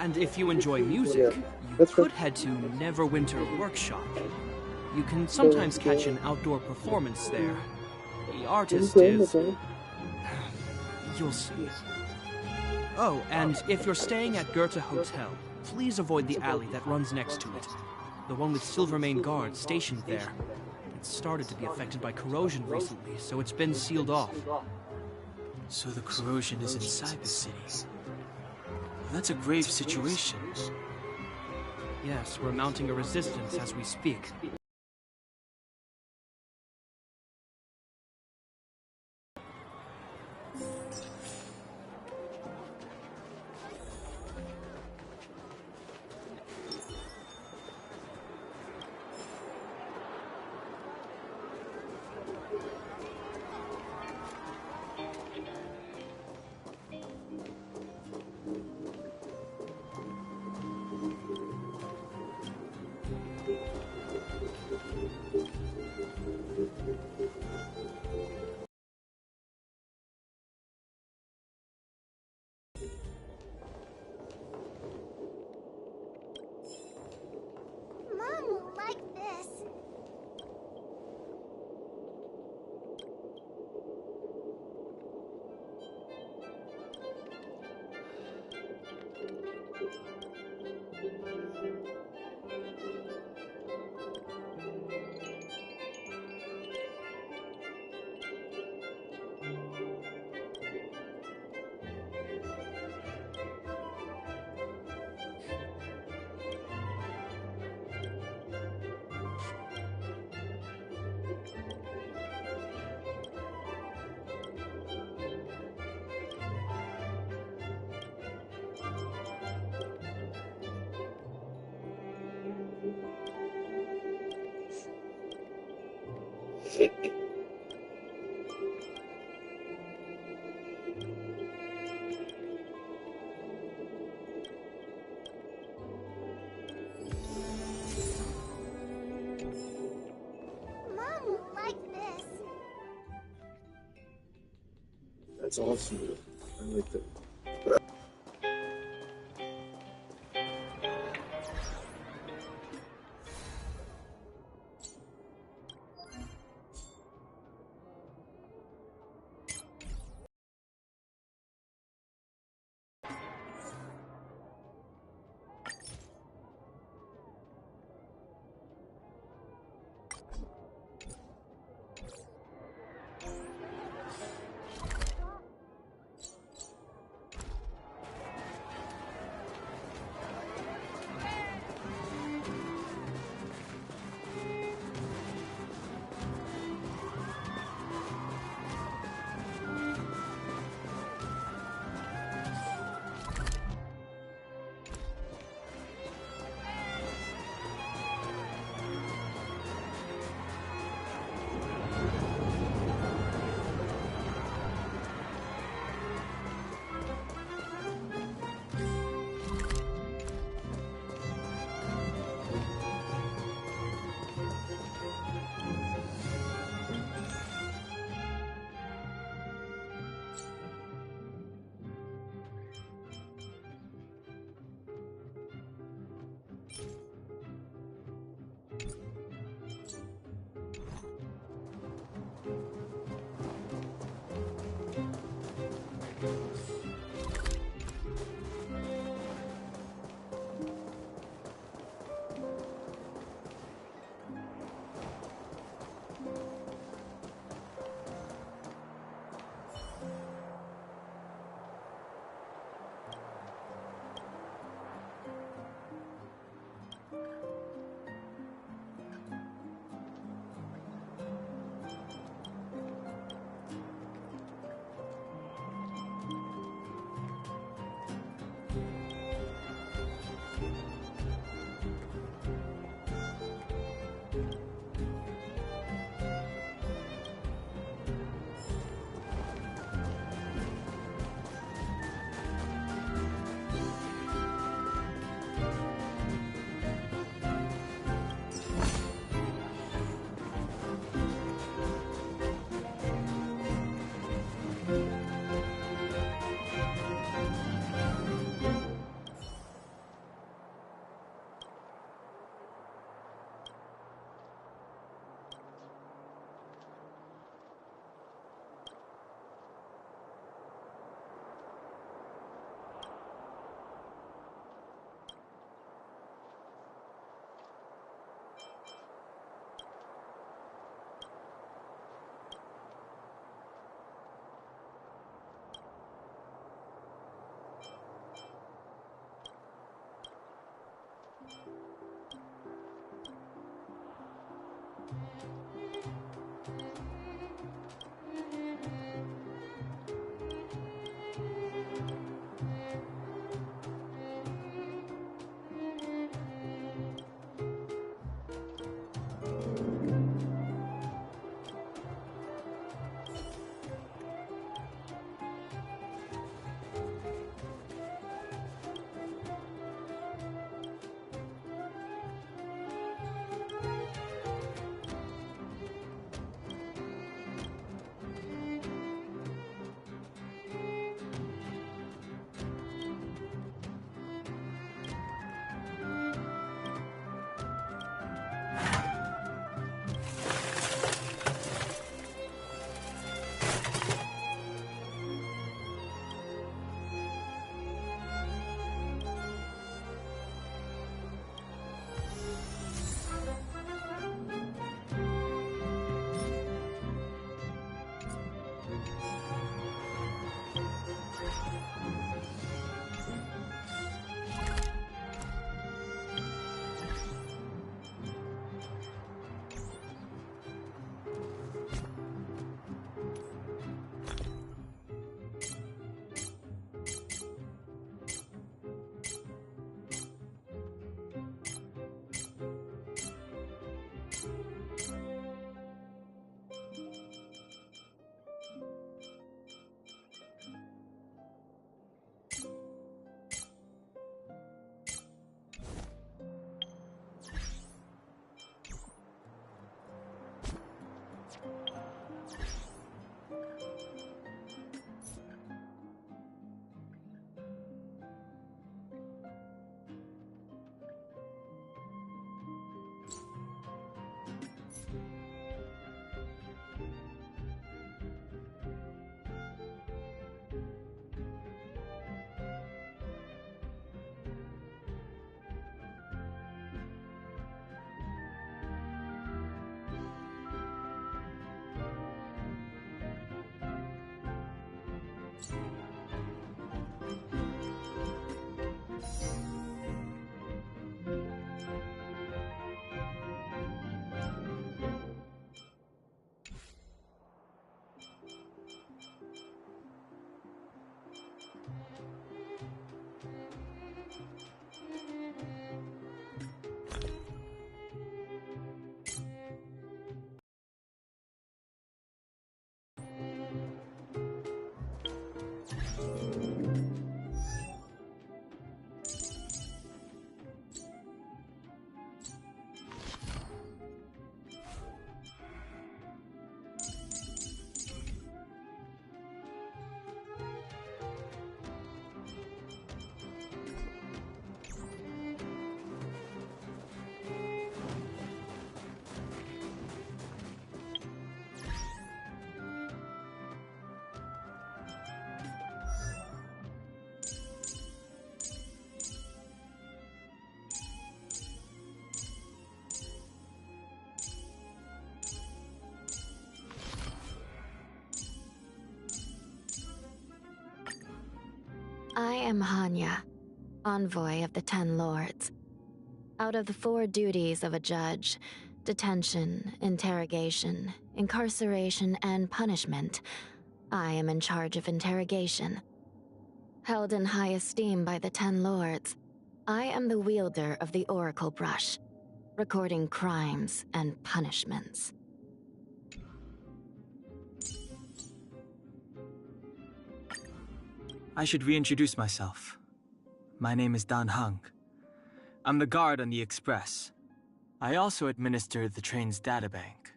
And if you enjoy music, Yeah, you that's could right. head to Neverwinter Workshop. You can sometimes catch an outdoor performance there. The artist Okay, no is... problem. You'll see. Oh, and if you're staying at Goethe Hotel, please avoid the alley that runs next to it. The one with Silvermane guards stationed there. It's started to be affected by corrosion recently, so it's been sealed off. So the corrosion is inside the city. That's a grave situation. Yes, we're mounting a resistance as we speak. Mom will like this. Mom will like this. That's awesome. I like that. am Hanya, envoy of the Ten Lords. Out of the 4 duties of a judge, detention, interrogation, incarceration, and punishment, I am in charge of interrogation. Held in high esteem by the Ten Lords, I am the wielder of the Oracle Brush, recording crimes and punishments. I should reintroduce myself. My name is Dan Hung. I'm the guard on the Express. I also administer the train's databank.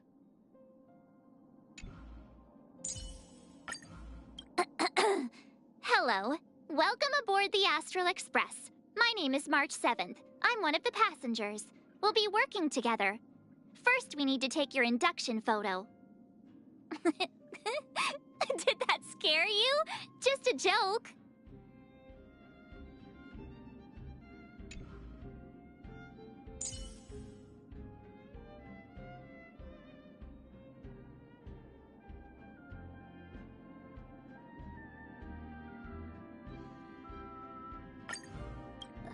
Hello. Welcome aboard the Astral Express. My name is March 7th. I'm one of the passengers. We'll be working together. First, we need to take your induction photo. Did that scare you? Just a joke.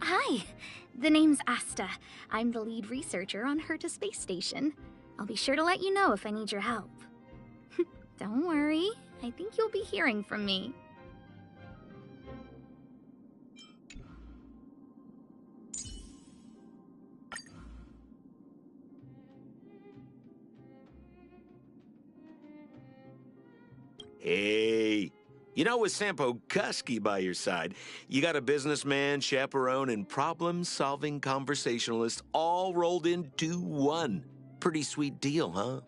Hi, the name's Asta. I'm the lead researcher on Herta Space Station. I'll be sure to let you know if I need your help. Don't worry, I think you'll be hearing from me. Hey, you know, with Sampo Kusky by your side, you got a businessman, chaperone, and problem-solving conversationalist all rolled into one. Pretty sweet deal, huh?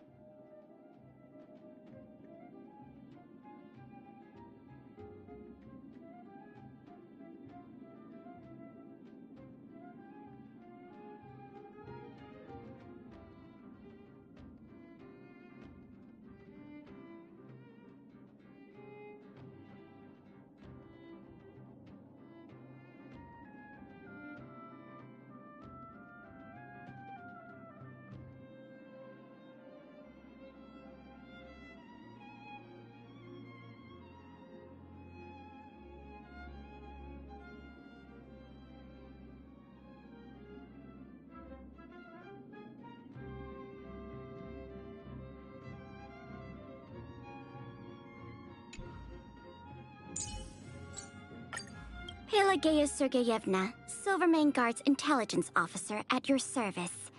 Pelageya Sergeyevna, Silvermane Guard's intelligence officer at your service.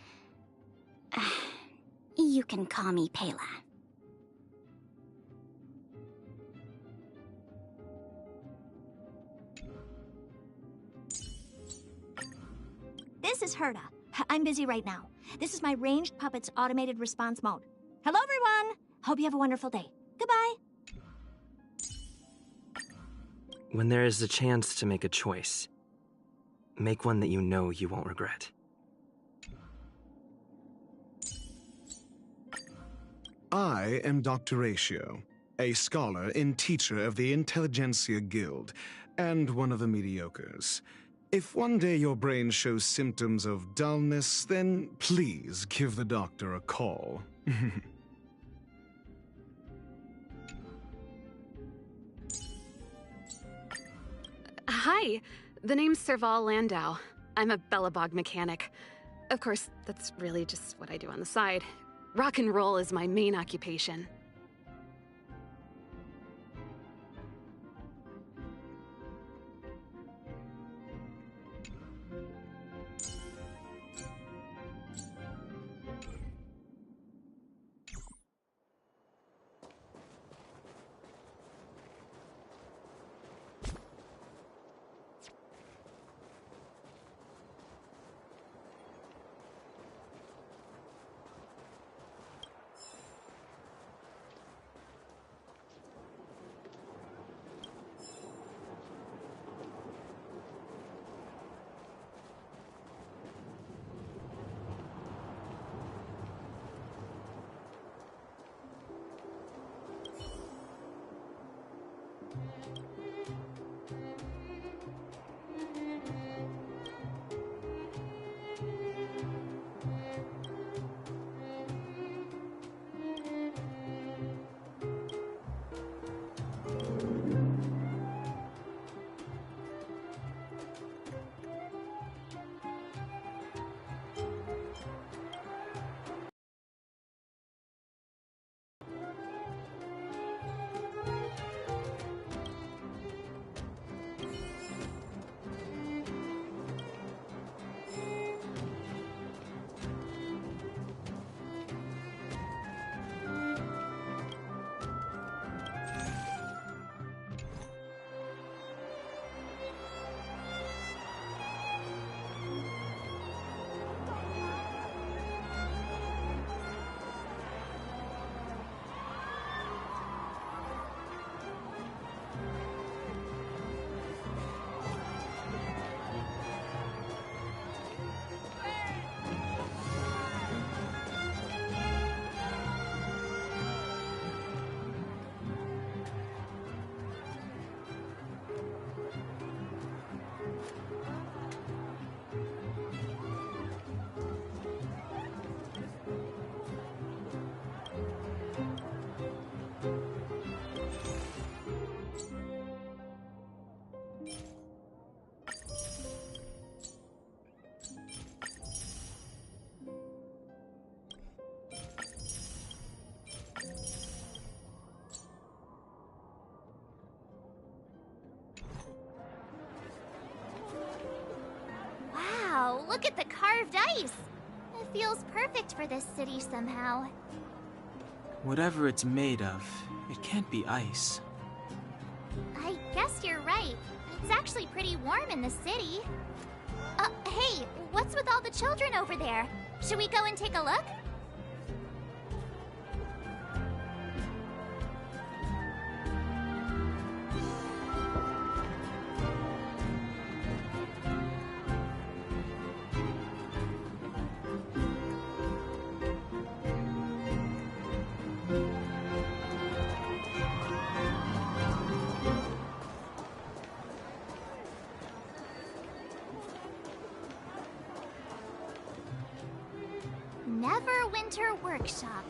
You can call me Pela. This is Herta. I'm busy right now. This is my ranged puppet's automated response mode. Hello, everyone! Hope you have a wonderful day. Goodbye! When there is a chance to make a choice, make one that you know you won't regret. I am Dr. Ratio, a scholar and teacher of the Intelligentsia Guild, and one of the mediocres. If one day your brain shows symptoms of dullness, then please give the doctor a call. Hi, the name's Serval Landau. I'm a Bellabog mechanic. Of course, that's really just what I do on the side. Rock and roll is my main occupation. Wow, look at the carved ice! It feels perfect for this city somehow. Whatever it's made of, it can't be ice. I guess you're right. It's actually pretty warm in the city. Hey, what's with all the children over there? Should we go and take a look? Neverwinter Workshop.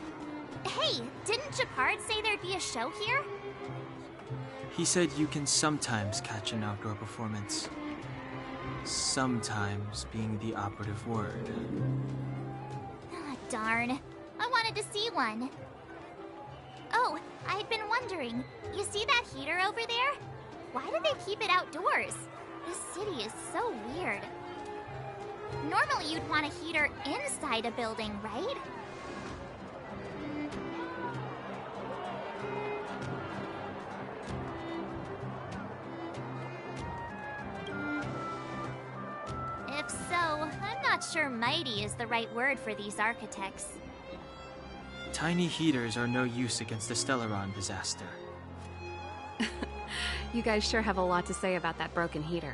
Hey, didn't Japard say there'd be a show here? He said you can sometimes catch an outdoor performance. Sometimes being the operative word. Ah, darn. I wanted to see one. Oh, I'd been wondering. You see that heater over there? Why do they keep it outdoors? This city is so weird. Normally you'd want a heater inside a building, right? If so, I'm not sure mighty is the right word for these architects. Tiny heaters are no use against the Stellaron disaster. You guys sure have a lot to say about that broken heater.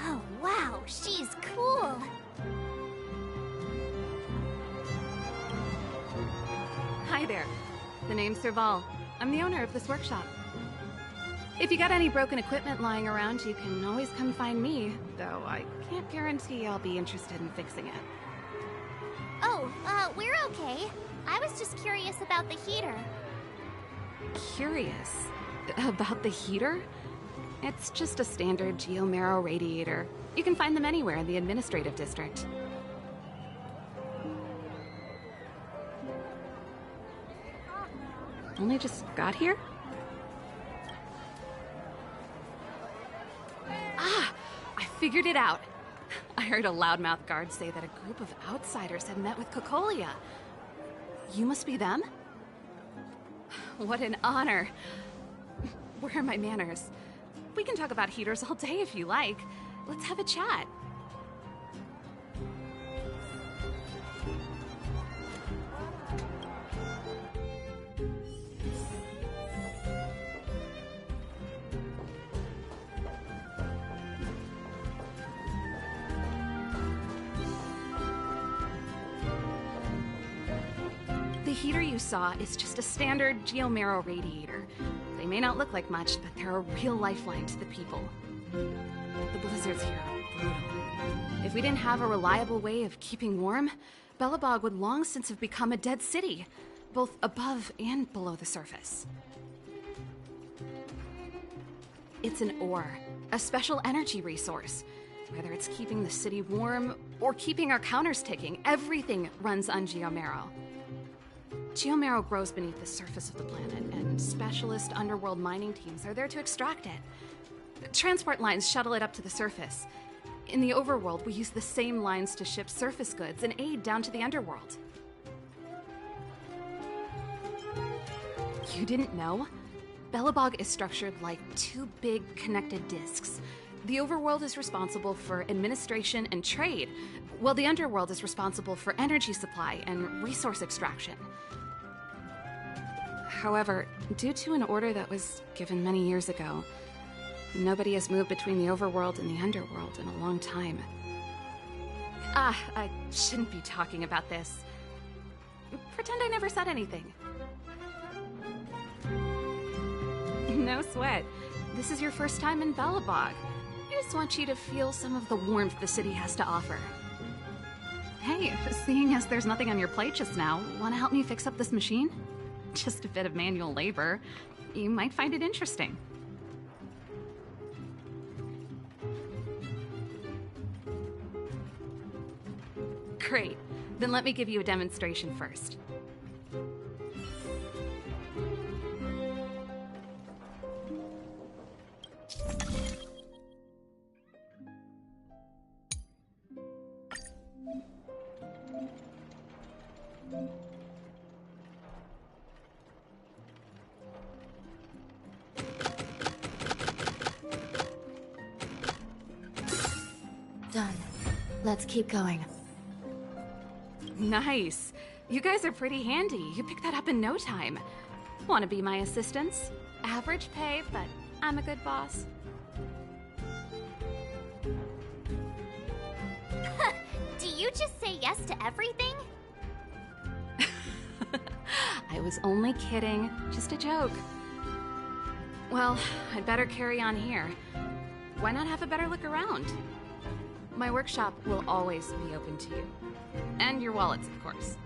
Oh, wow, she's cool. Hi there. The name's Serval. I'm the owner of this workshop. If you got any broken equipment lying around, you can always come find me, though I can't guarantee I'll be interested in fixing it. Oh, we're okay. I was just curious about the heater. Curious? About the heater? It's just a standard geomarrow radiator. You can find them anywhere in the administrative district. Only just got here? Ah! I figured it out! I heard a loudmouth guard say that a group of outsiders had met with Cocolia. You must be them? What an honor. Where are my manners? We can talk about heaters all day if you like. Let's have a chat. The heater you saw is just a standard geomarrow radiator. They may not look like much, but they're a real lifeline to the people. The blizzards here are brutal. If we didn't have a reliable way of keeping warm, Belobog would long since have become a dead city, both above and below the surface. It's an ore, a special energy resource. Whether it's keeping the city warm or keeping our counters ticking, everything runs on geomarrow. Geomarrow grows beneath the surface of the planet, and specialist underworld mining teams are there to extract it. Transport lines shuttle it up to the surface. In the overworld, we use the same lines to ship surface goods and aid down to the underworld. You didn't know? Belobog is structured like two big connected disks. The overworld is responsible for administration and trade, while the underworld is responsible for energy supply and resource extraction. However, due to an order that was given many years ago, nobody has moved between the overworld and the underworld in a long time. I shouldn't be talking about this. Pretend I never said anything. No sweat. This is your first time in Belobog. I just want you to feel some of the warmth the city has to offer. Hey, seeing as there's nothing on your plate just now, want to help me fix up this machine? Just a bit of manual labor. You might find it interesting. Great. Then let me give you a demonstration first. Done. Let's keep going. Nice. You guys are pretty handy. You picked that up in no time. Want to be my assistants? Average pay, but I'm a good boss. Do you just say yes to everything? I was only kidding. Just a joke. Well, I'd better carry on here. Why not have a better look around? My workshop will always be open to you. And your wallets, of course.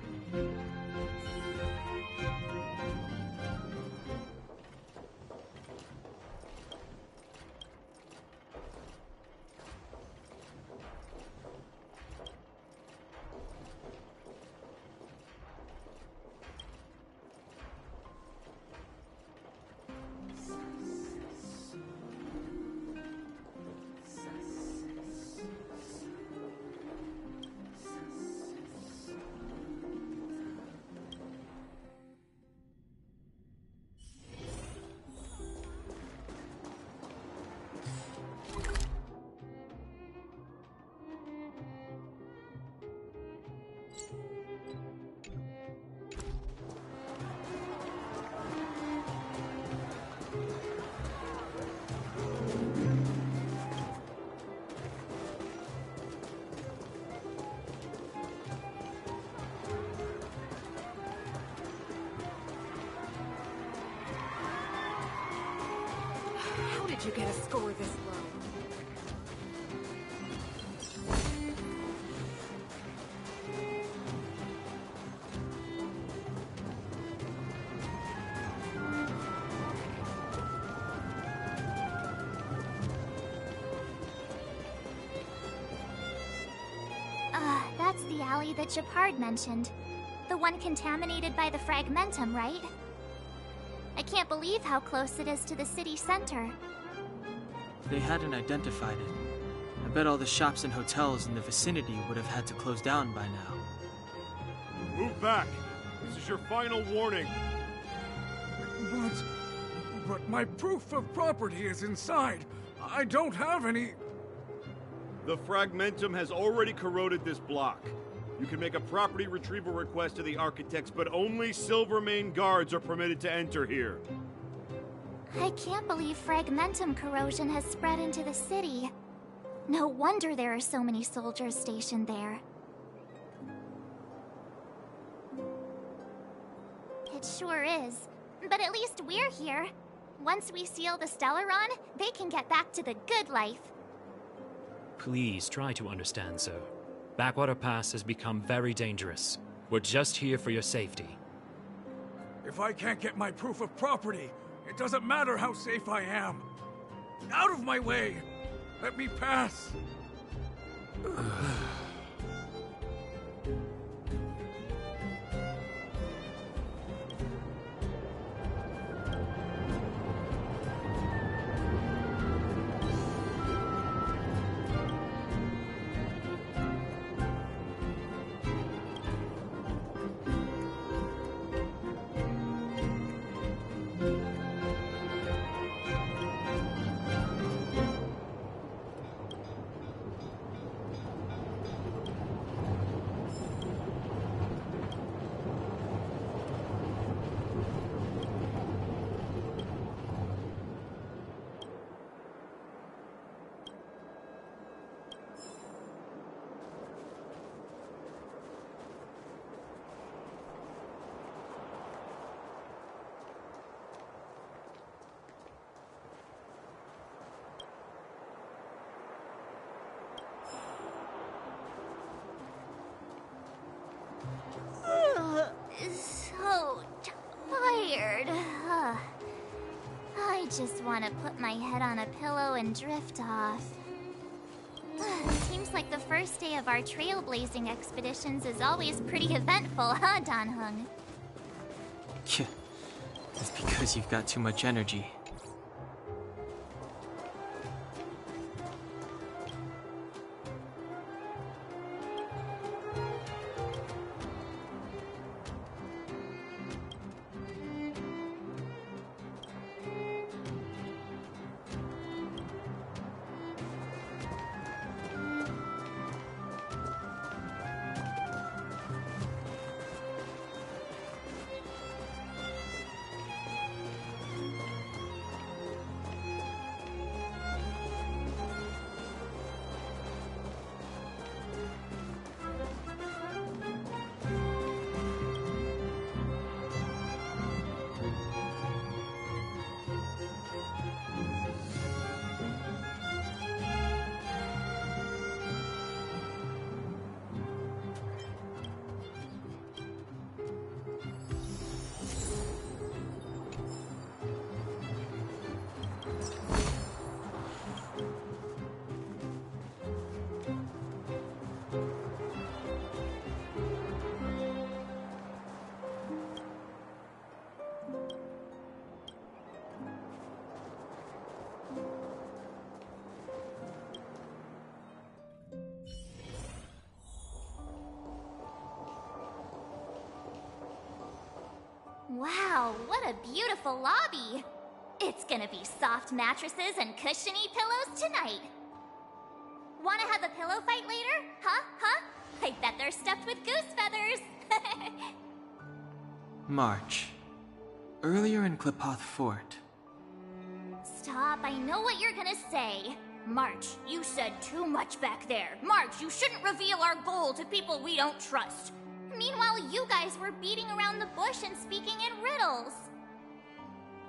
How did you get a score this low? That's the alley that Japard mentioned. The one contaminated by the fragmentum, right? I can't believe how close it is to the city center. They hadn't identified it. I bet all the shops and hotels in the vicinity would have had to close down by now. Move back! This is your final warning. But my proof of property is inside. I don't have any... The fragmentum has already corroded this block. You can make a property retrieval request to the architects, but only Silvermane guards are permitted to enter here. I can't believe fragmentum corrosion has spread into the city. No wonder there are so many soldiers stationed there. It sure is. But at least we're here. Once we seal the Stellaron, they can get back to the good life. Please try to understand, sir. Backwater Pass has become very dangerous. We're just here for your safety. If I can't get my proof of property, it doesn't matter how safe I am. Out of my way! Let me pass! So tired. I just want to put my head on a pillow and drift off. Seems like the first day of our trailblazing expeditions is always pretty eventful, huh, Dan Hung? Yeah, that's because you've got too much energy. Wow, what a beautiful lobby! It's gonna be soft mattresses and cushiony pillows tonight. Wanna have a pillow fight later? Huh? Huh? I bet they're stuffed with goose feathers! March. Earlier in Klipoth Fort. Stop, I know what you're gonna say. March, you said too much back there. March, you shouldn't reveal our goal to people we don't trust. Meanwhile, you guys were beating around the bush and speaking in riddles.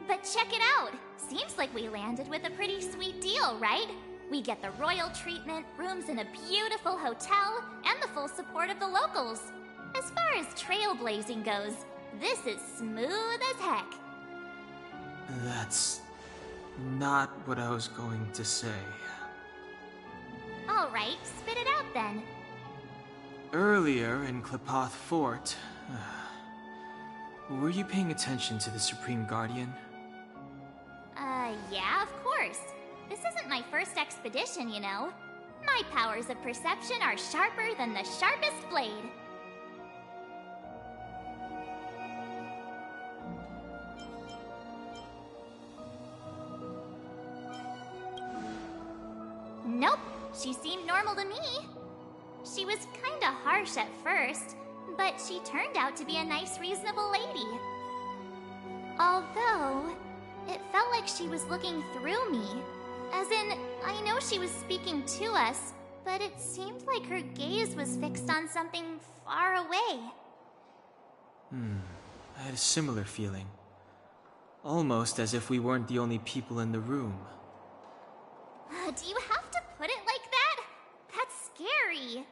But check it out. Seems like we landed with a pretty sweet deal, right? We get the royal treatment, rooms in a beautiful hotel, and the full support of the locals. As far as trailblazing goes, this is smooth as heck. That's not what I was going to say. Alright, spit it out then. Earlier in Klipoth Fort, were you paying attention to the Supreme Guardian? Yeah, of course. This isn't my first expedition, you know. My powers of perception are sharper than the sharpest blade. Nope, she seemed normal to me. She was kinda harsh at first, but she turned out to be a nice, reasonable lady. Although, it felt like she was looking through me. As in, I know she was speaking to us, but it seemed like her gaze was fixed on something far away. I had a similar feeling. Almost as if we weren't the only people in the room. Do you have to put it like that? That's scary.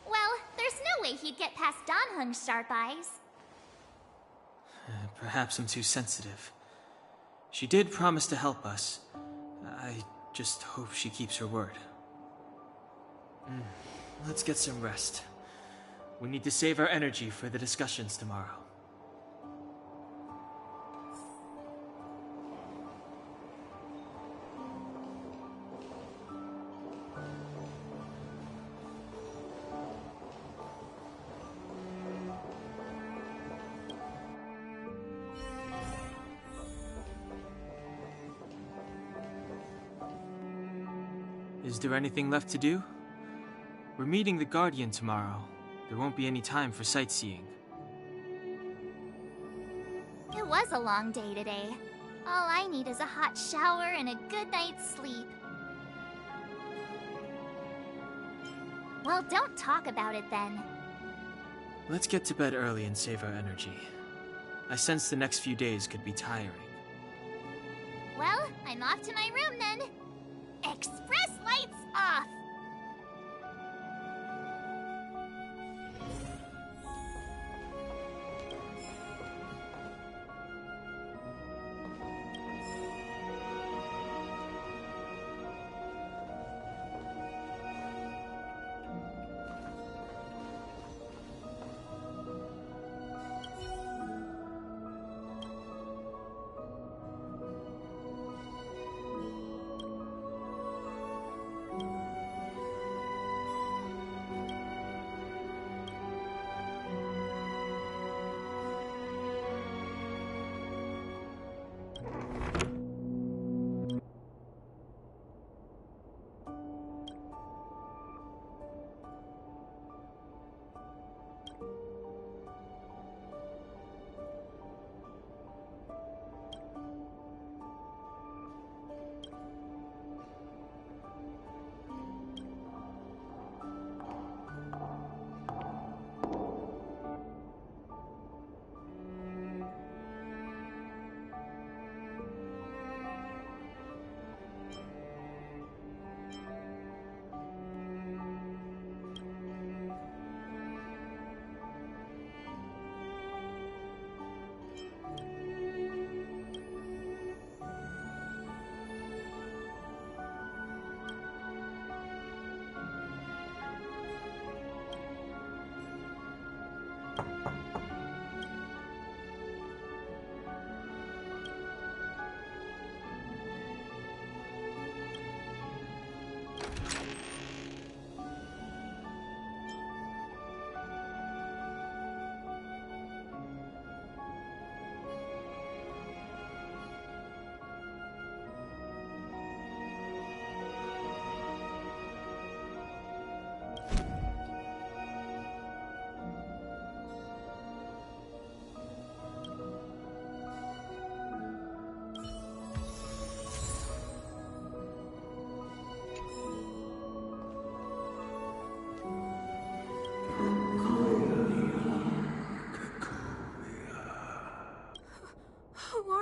Well, there's no way he'd get past Donhung's sharp eyes. Perhaps I'm too sensitive. She did promise to help us. I just hope she keeps her word. Let's get some rest. We need to save our energy for the discussions tomorrow. Is there anything left to do? We're meeting the Guardian tomorrow. There won't be any time for sightseeing. It was a long day today. All I need is a hot shower and a good night's sleep. Well, don't talk about it then. Let's get to bed early and save our energy. I sense the next few days could be tiring. Well, I'm off to my room then. Express lights off!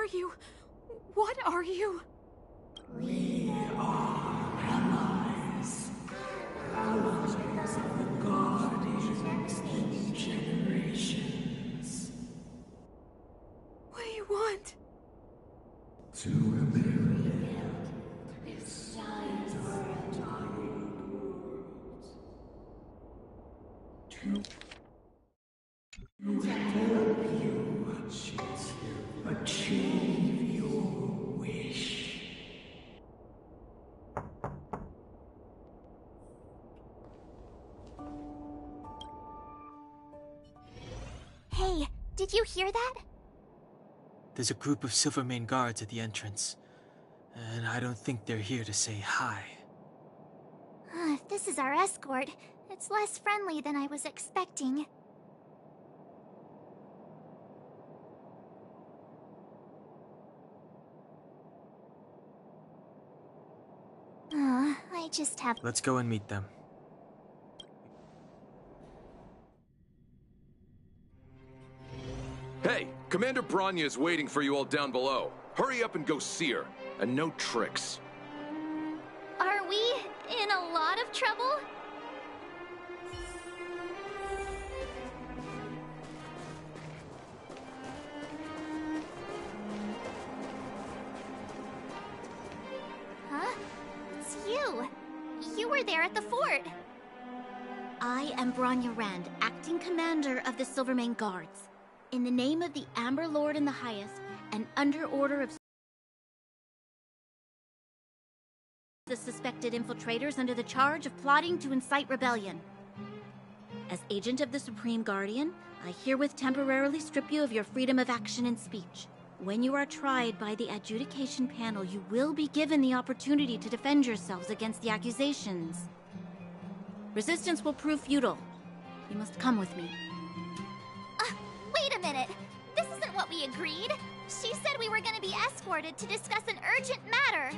are you? What are you? We are allies. Allies of the Guardians in generations. What do you want? To rebuild this side of to help you achieve your wish. Hey, did you hear that? There's a group of Silvermane guards at the entrance, and I don't think they're here to say hi. If this is our escort, it's less friendly than I was expecting. I just have... Let's go and meet them. Hey, Commander Bronya is waiting for you all down below. Hurry up and go see her. And no tricks. Are we in a lot of trouble? Huh? It's you. You were there at the fort. I am Bronya Rand, acting commander of the Silvermane Guards. In the name of the Amber Lord and the Highest, and under order of the suspected infiltrators under the charge of plotting to incite rebellion. As agent of the Supreme Guardian, I herewith temporarily strip you of your freedom of action and speech. When you are tried by the adjudication panel, you will be given the opportunity to defend yourselves against the accusations. Resistance will prove futile. You must come with me. Wait a minute. This isn't what we agreed. She said we were going to be escorted to discuss an urgent matter.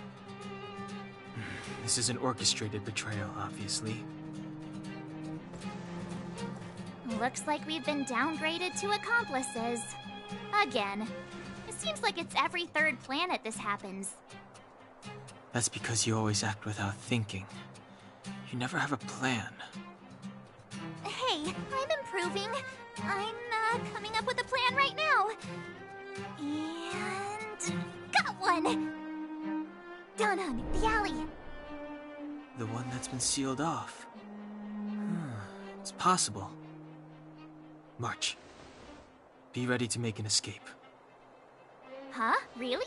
This is an orchestrated betrayal, obviously. Looks like we've been downgraded to accomplices. Again. It seems like it's every third planet this happens. That's because you always act without thinking. You never have a plan. Hey, I'm improving. I'm coming up with a plan right now. And... got one! Down on the alley. The one that's been sealed off. It's possible. March. Be ready to make an escape. Huh? Really?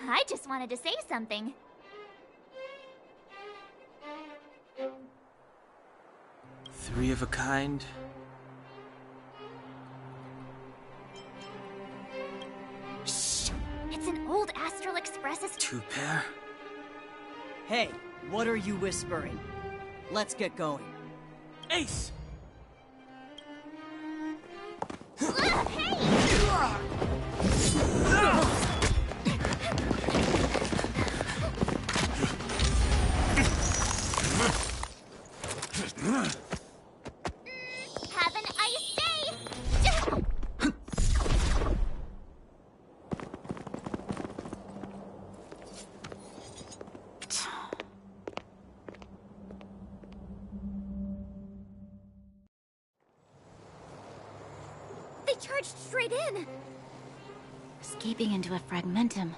I just wanted to say something. Three of a kind. Shh! It's an old Astral Express's... Two pair? Hey, what are you whispering? Let's get going. Ace! Have an ice day! They charged straight in! Escaping into a fragmentum.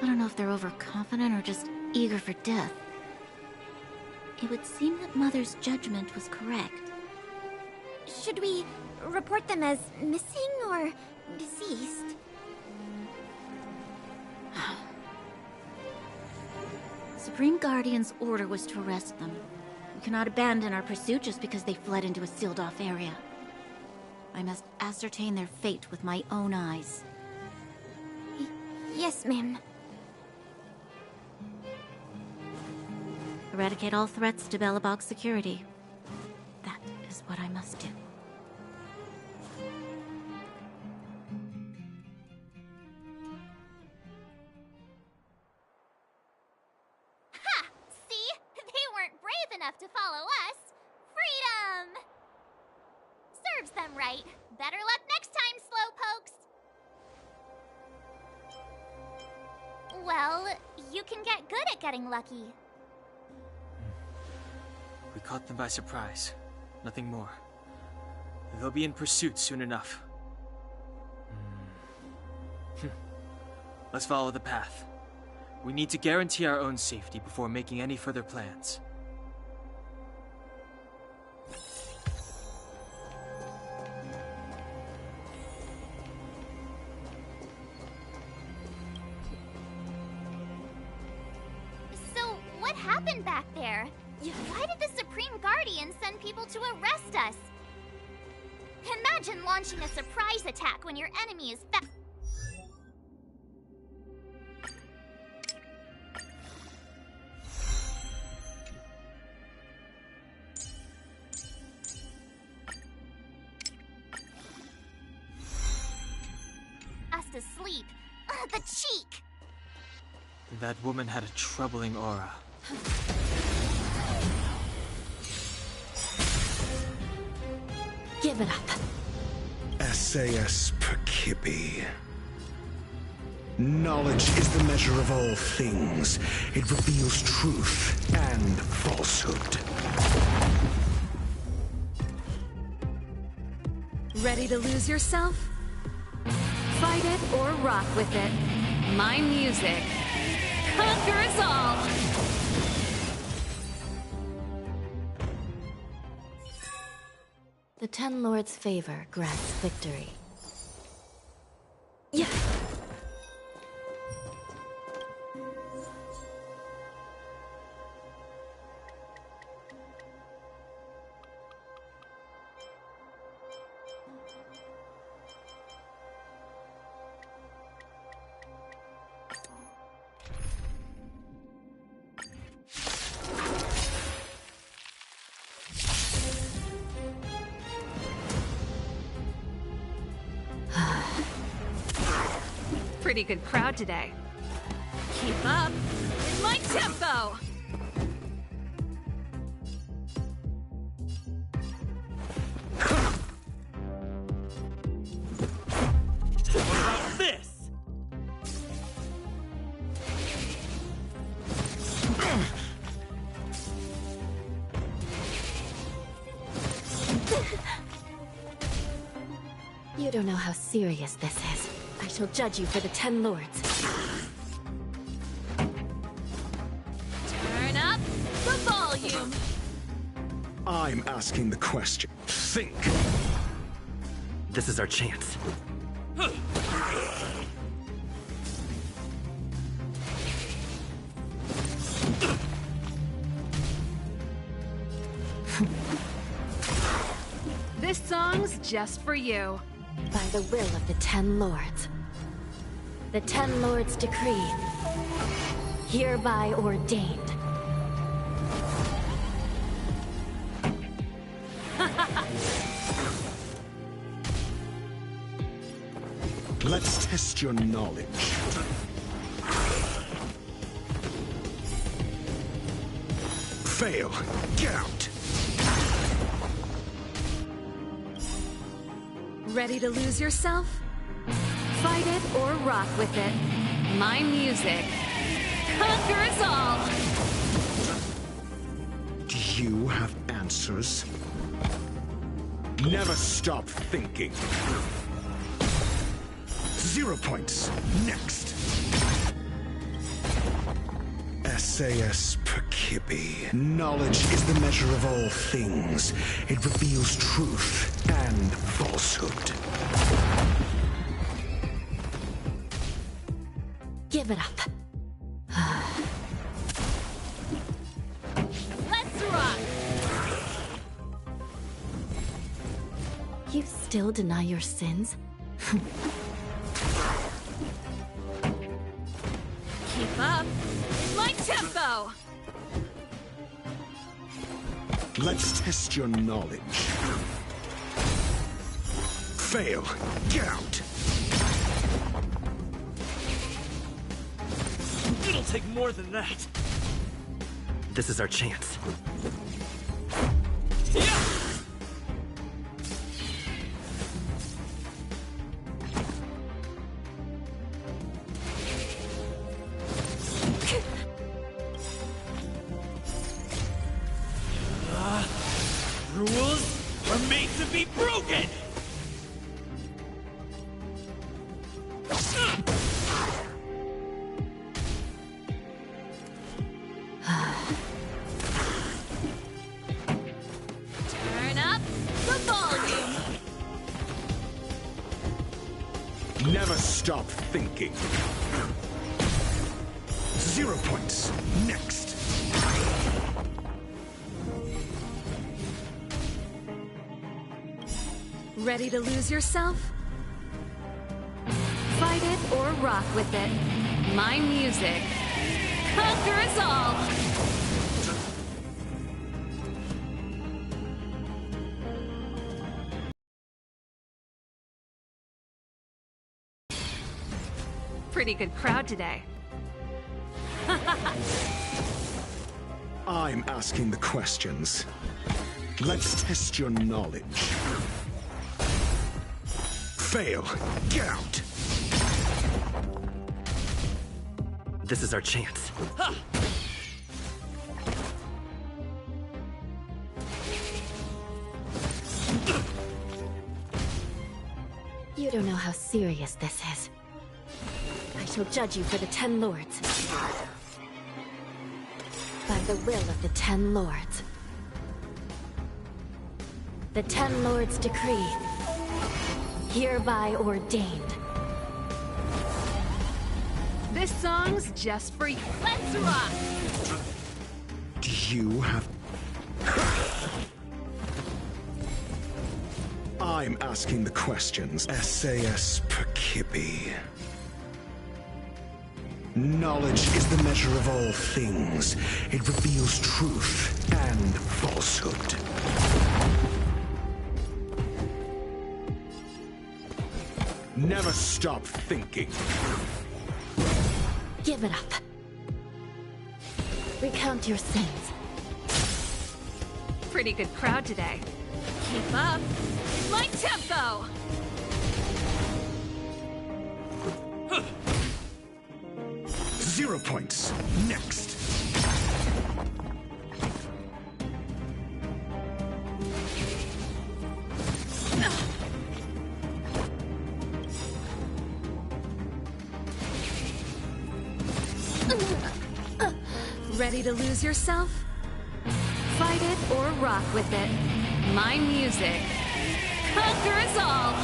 I don't know if they're overconfident or just eager for death. It would seem that Mother's judgment was correct. Should we report them as missing or deceased? Supreme Guardian's order was to arrest them. We cannot abandon our pursuit just because they fled into a sealed-off area. I must ascertain their fate with my own eyes. Yes, ma'am. Eradicate all threats to Belobog's security. That is what I must do. Ha! See? They weren't brave enough to follow us. Freedom! Serves them right. Better luck next time, slowpokes. you can get good at getting lucky. We caught them by surprise. Nothing more. They'll be in pursuit soon enough. Let's follow the path. We need to guarantee our own safety before making any further plans. So, what happened back there? Why did the Supreme Guardian send people to arrest us? Imagine launching a surprise attack when your enemy is fast asleep. The cheek! That woman had a troubling aura. Give it up. SAS Percipi. Knowledge is the measure of all things. It reveals truth and falsehood. Ready to lose yourself? Fight it or rock with it. My music conquers all! The Ten Lords' favor grants victory. Yeah. Pretty good crowd today. Keep up with my tempo! What about this? You don't know how serious this is. I shall judge you for the Ten Lords. Turn up the volume! I'm asking the question. Think! This is our chance. This song's just for you. By the will of the Ten Lords. The Ten Lords decree. Hereby ordained. Let's test your knowledge. Fail. Get out. Ready to lose yourself? Fight it or rock with it. My music conquers all! Do you have answers? Never stop thinking. 0 points. Next. SAS Percipi. Knowledge is the measure of all things. It reveals truth and falsehood. Give it up. Let's rock! You still deny your sins? Keep up with my tempo! Let's test your knowledge. Fail. Get out. It'll take more than that. This is our chance. Never stop thinking. 0 points. Next. Ready to lose yourself? Fight it or rock with it. My music conquers all! Pretty good crowd today. I'm asking the questions. Let's test your knowledge. Fail. Get out. This is our chance. Ha! You don't know how serious this is. I shall judge you for the 10 Lords. By the will of the 10 Lords. The 10 Lords decree, hereby ordained. This song's just for you. Let's rock! Do you have... I'm asking the questions. SAS Perkibi. Knowledge is the measure of all things. It reveals truth and falsehood. Never stop thinking. Give it up. Recount your sins. Pretty good crowd today. Keep up. My tempo! 0 points. Next. Ready to lose yourself? Fight it or rock with it. My music conquers all!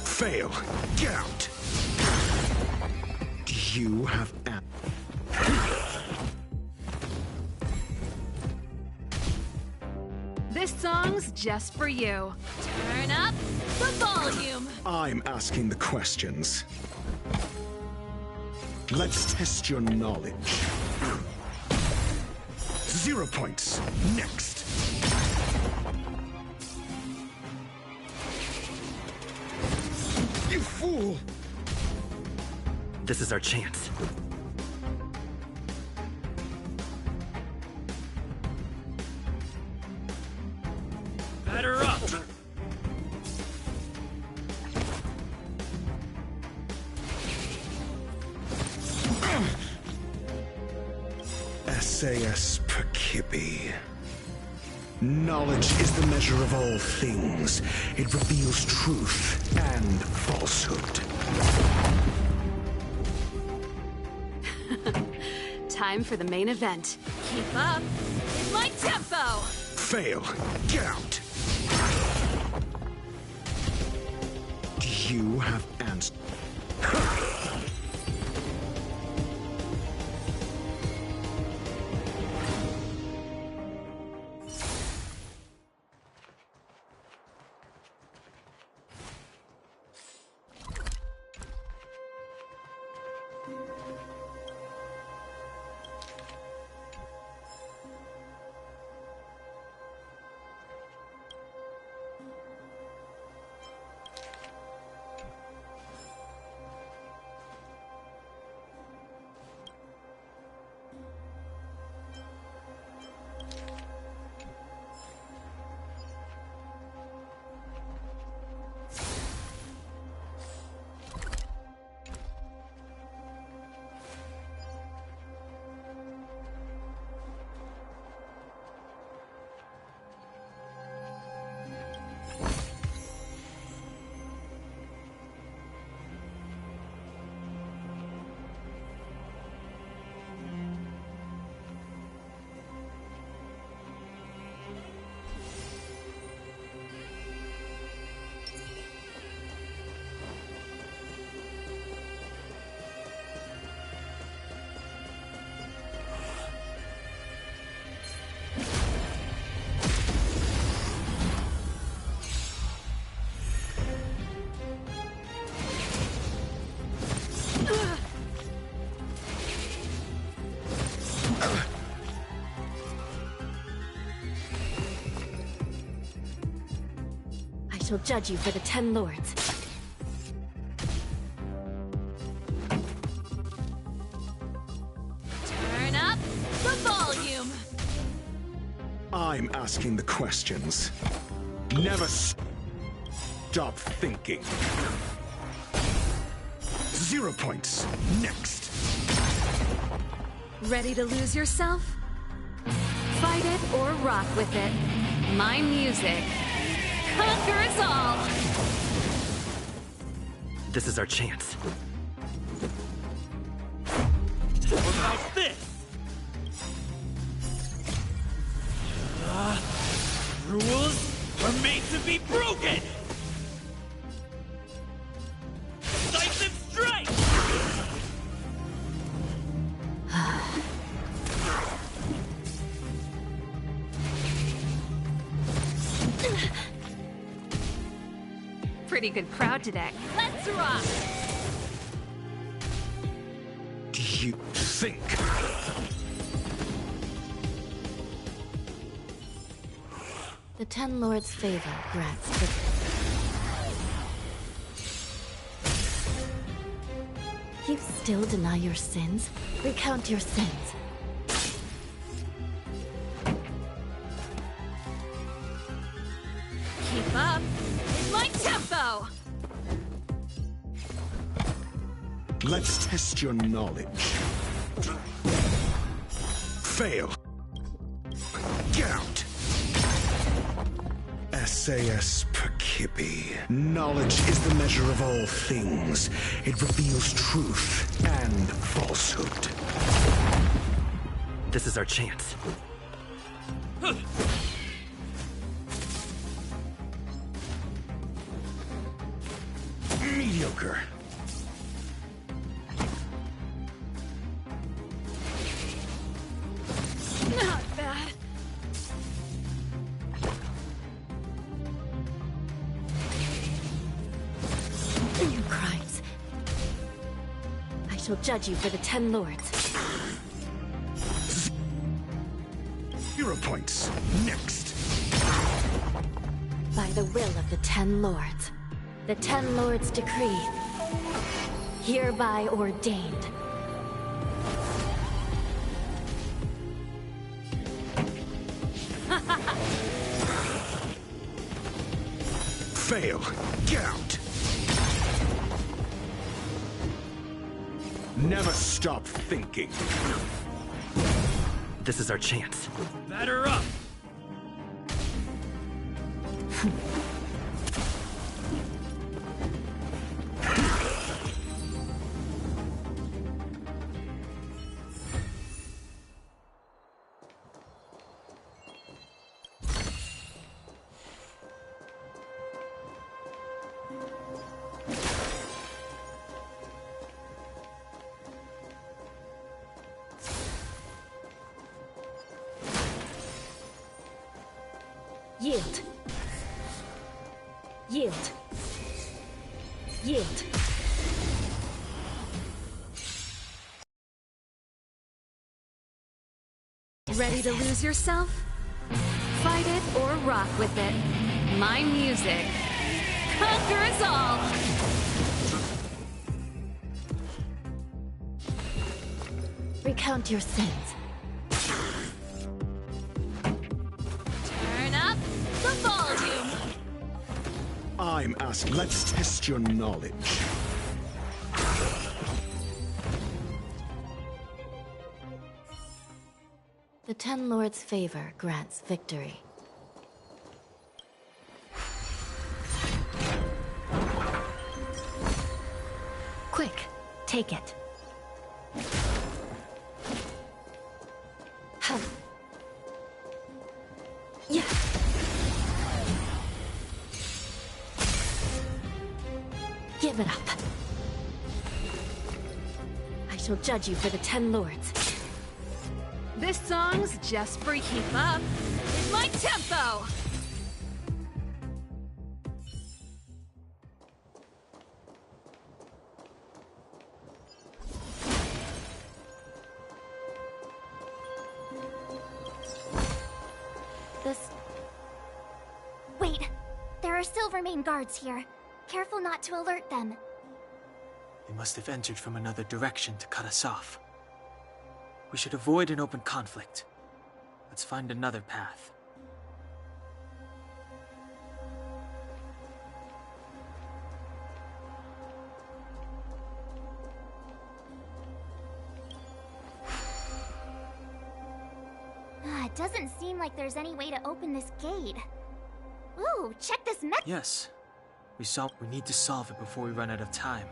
Fail. Get out. Do you have... This song's just for you. Turn up the volume! I'm asking the questions. Let's test your knowledge. 0 points. Next. You fool! This is our chance. Batter up! SAS Perkibi. Knowledge is the measure of all things. It reveals truth and falsehood. Time for the main event. Keep up. My tempo! Fail. Get out. Do you have answers? shall judge you for the 10 lords. Turn up the volume! I'm asking the questions. Never stop thinking. 0 points. Next. Ready to lose yourself? Fight it or rock with it. My music conquers all! This is our chance. What about this? Rules are made to be broken! Decisive strike! Pretty good crowd today. Let's rock! Do you think? The 10 lords' favor grants victory. You still deny your sins? Recount your sins. Keep up with my tempo! Let's test your knowledge. Fail. Get out. SAS Perkipi. Knowledge is the measure of all things. It reveals truth and falsehood. This is our chance. Mediocre. Not bad. New crimes. I shall judge you for the 10 lords. 0 points. Next. By the will of the 10 lords. The 10 lords decree. Hereby ordained. Fail. Get out. Never stop thinking. This is our chance. Batter up! Yield. Yield. Yield. Ready to lose yourself? Fight it or rock with it. My music conquers all! Recount your sins. Turn up the volume! I'm asked. Let's test your knowledge. The 10 lords' favor grants victory. Quick, take it. Yeah. Give it up. I shall judge you for the 10 lords. This song's just for you. Keep up with my tempo! Wait, there are are Silvermane guards here. Careful not to alert them. They must have entered from another direction to cut us off. We should avoid an open conflict. Let's find another path. It doesn't seem like there's any way to open this gate. Ooh, check this mech. Yes. We need to solve it before we run out of time.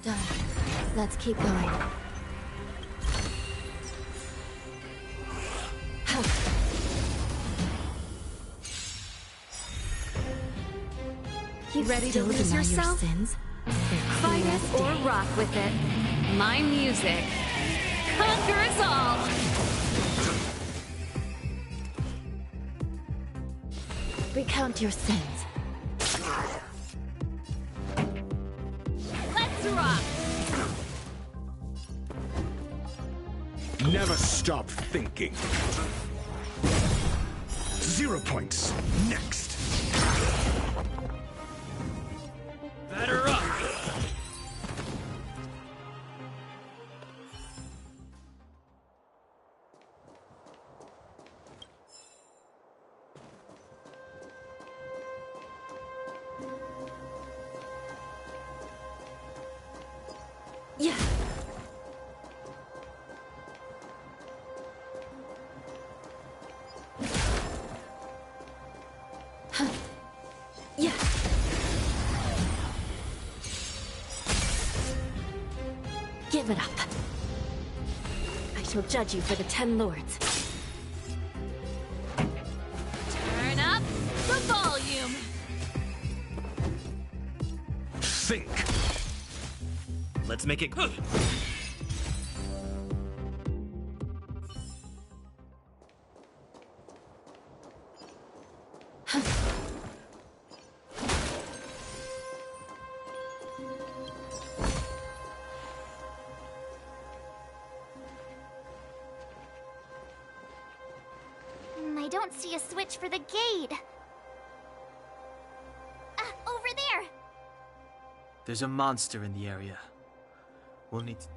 Done. Let's keep going. You ready to Still lose deny your yourself? sins? Fight it or rock with it. My music conquers all. Recount your sins. Let's rock. Never stop thinking. 0 points. Next. Batter up! Yeah. Yeah. Give it up. I shall judge you for the 10 lords. Turn up the volume. Think. Let's make it good. I don't see a switch for the gate. Over there! There's a monster in the area. We'll need to...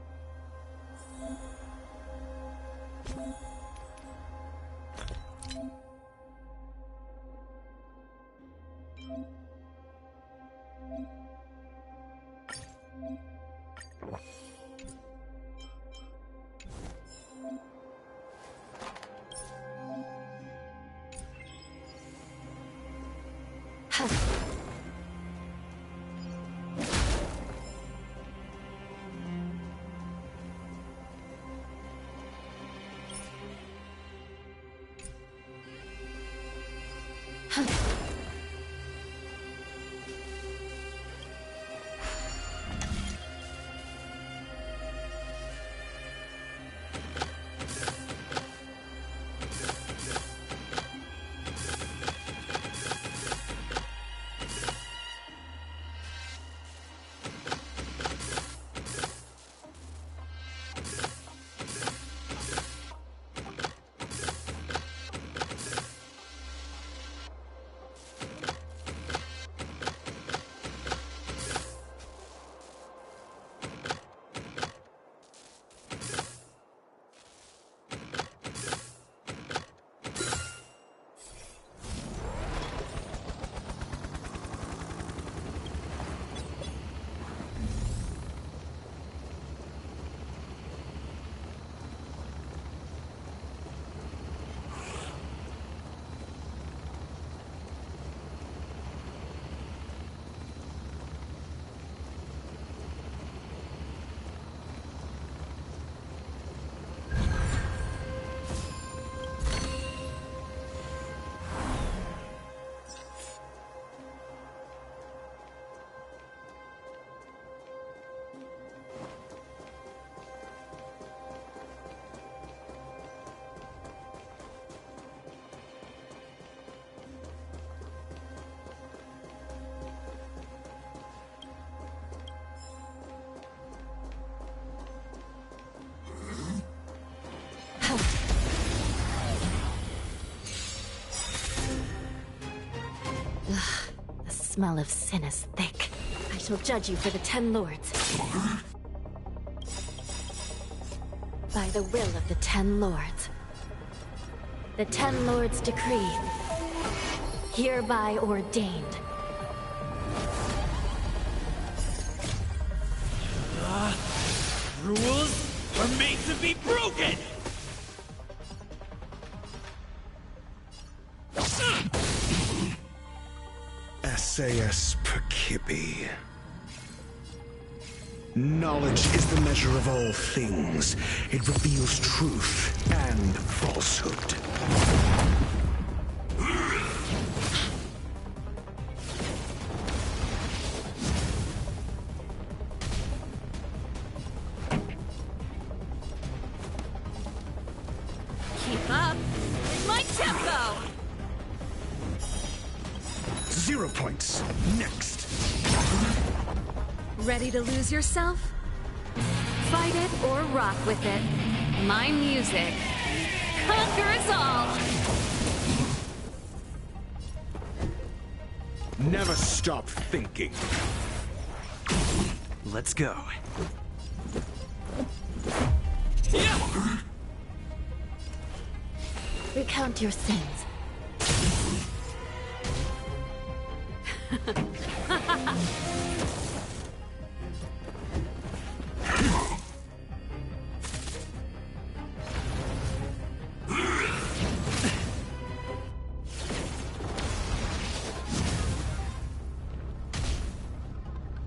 smell of sin is thick. I shall judge you for the 10 lords. By the will of the 10 lords. The 10 lords decree, hereby ordained. Rules are made to be broken! SAS Percipi. Knowledge is the measure of all things. It reveals truth and falsehood. Keep up with my tempo! 0 points. Next. Ready to lose yourself? Fight it or rock with it. My music conquers all! Never stop thinking. Let's go. Recount your sins.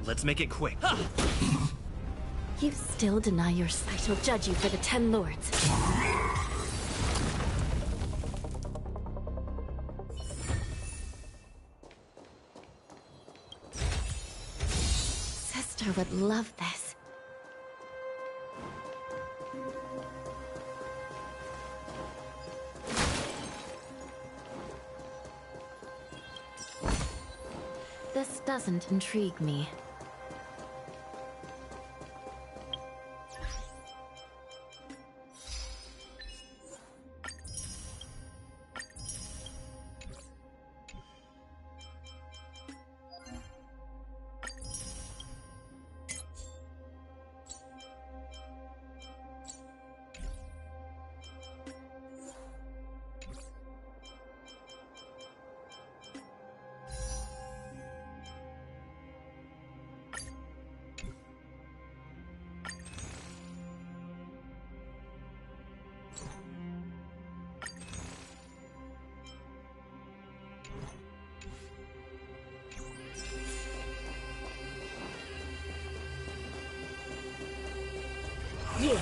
Let's make it quick. You still deny your... I shall judge you for the 10 lords. Sister would love this. This doesn't intrigue me. Yield.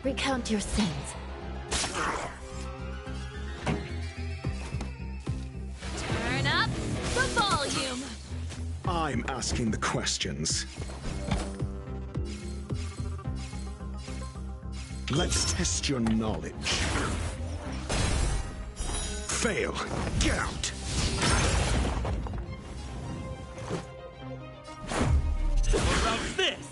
Recount your sins. Turn up the volume! I'm asking the questions. Let's test your knowledge. Fail. Get out. How about this?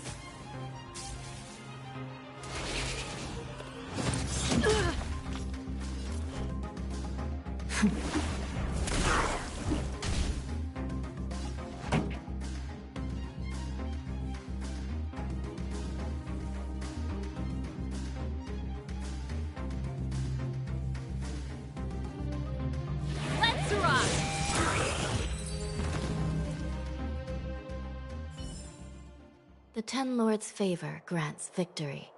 Let's rock! The 10 lords' favor grants victory.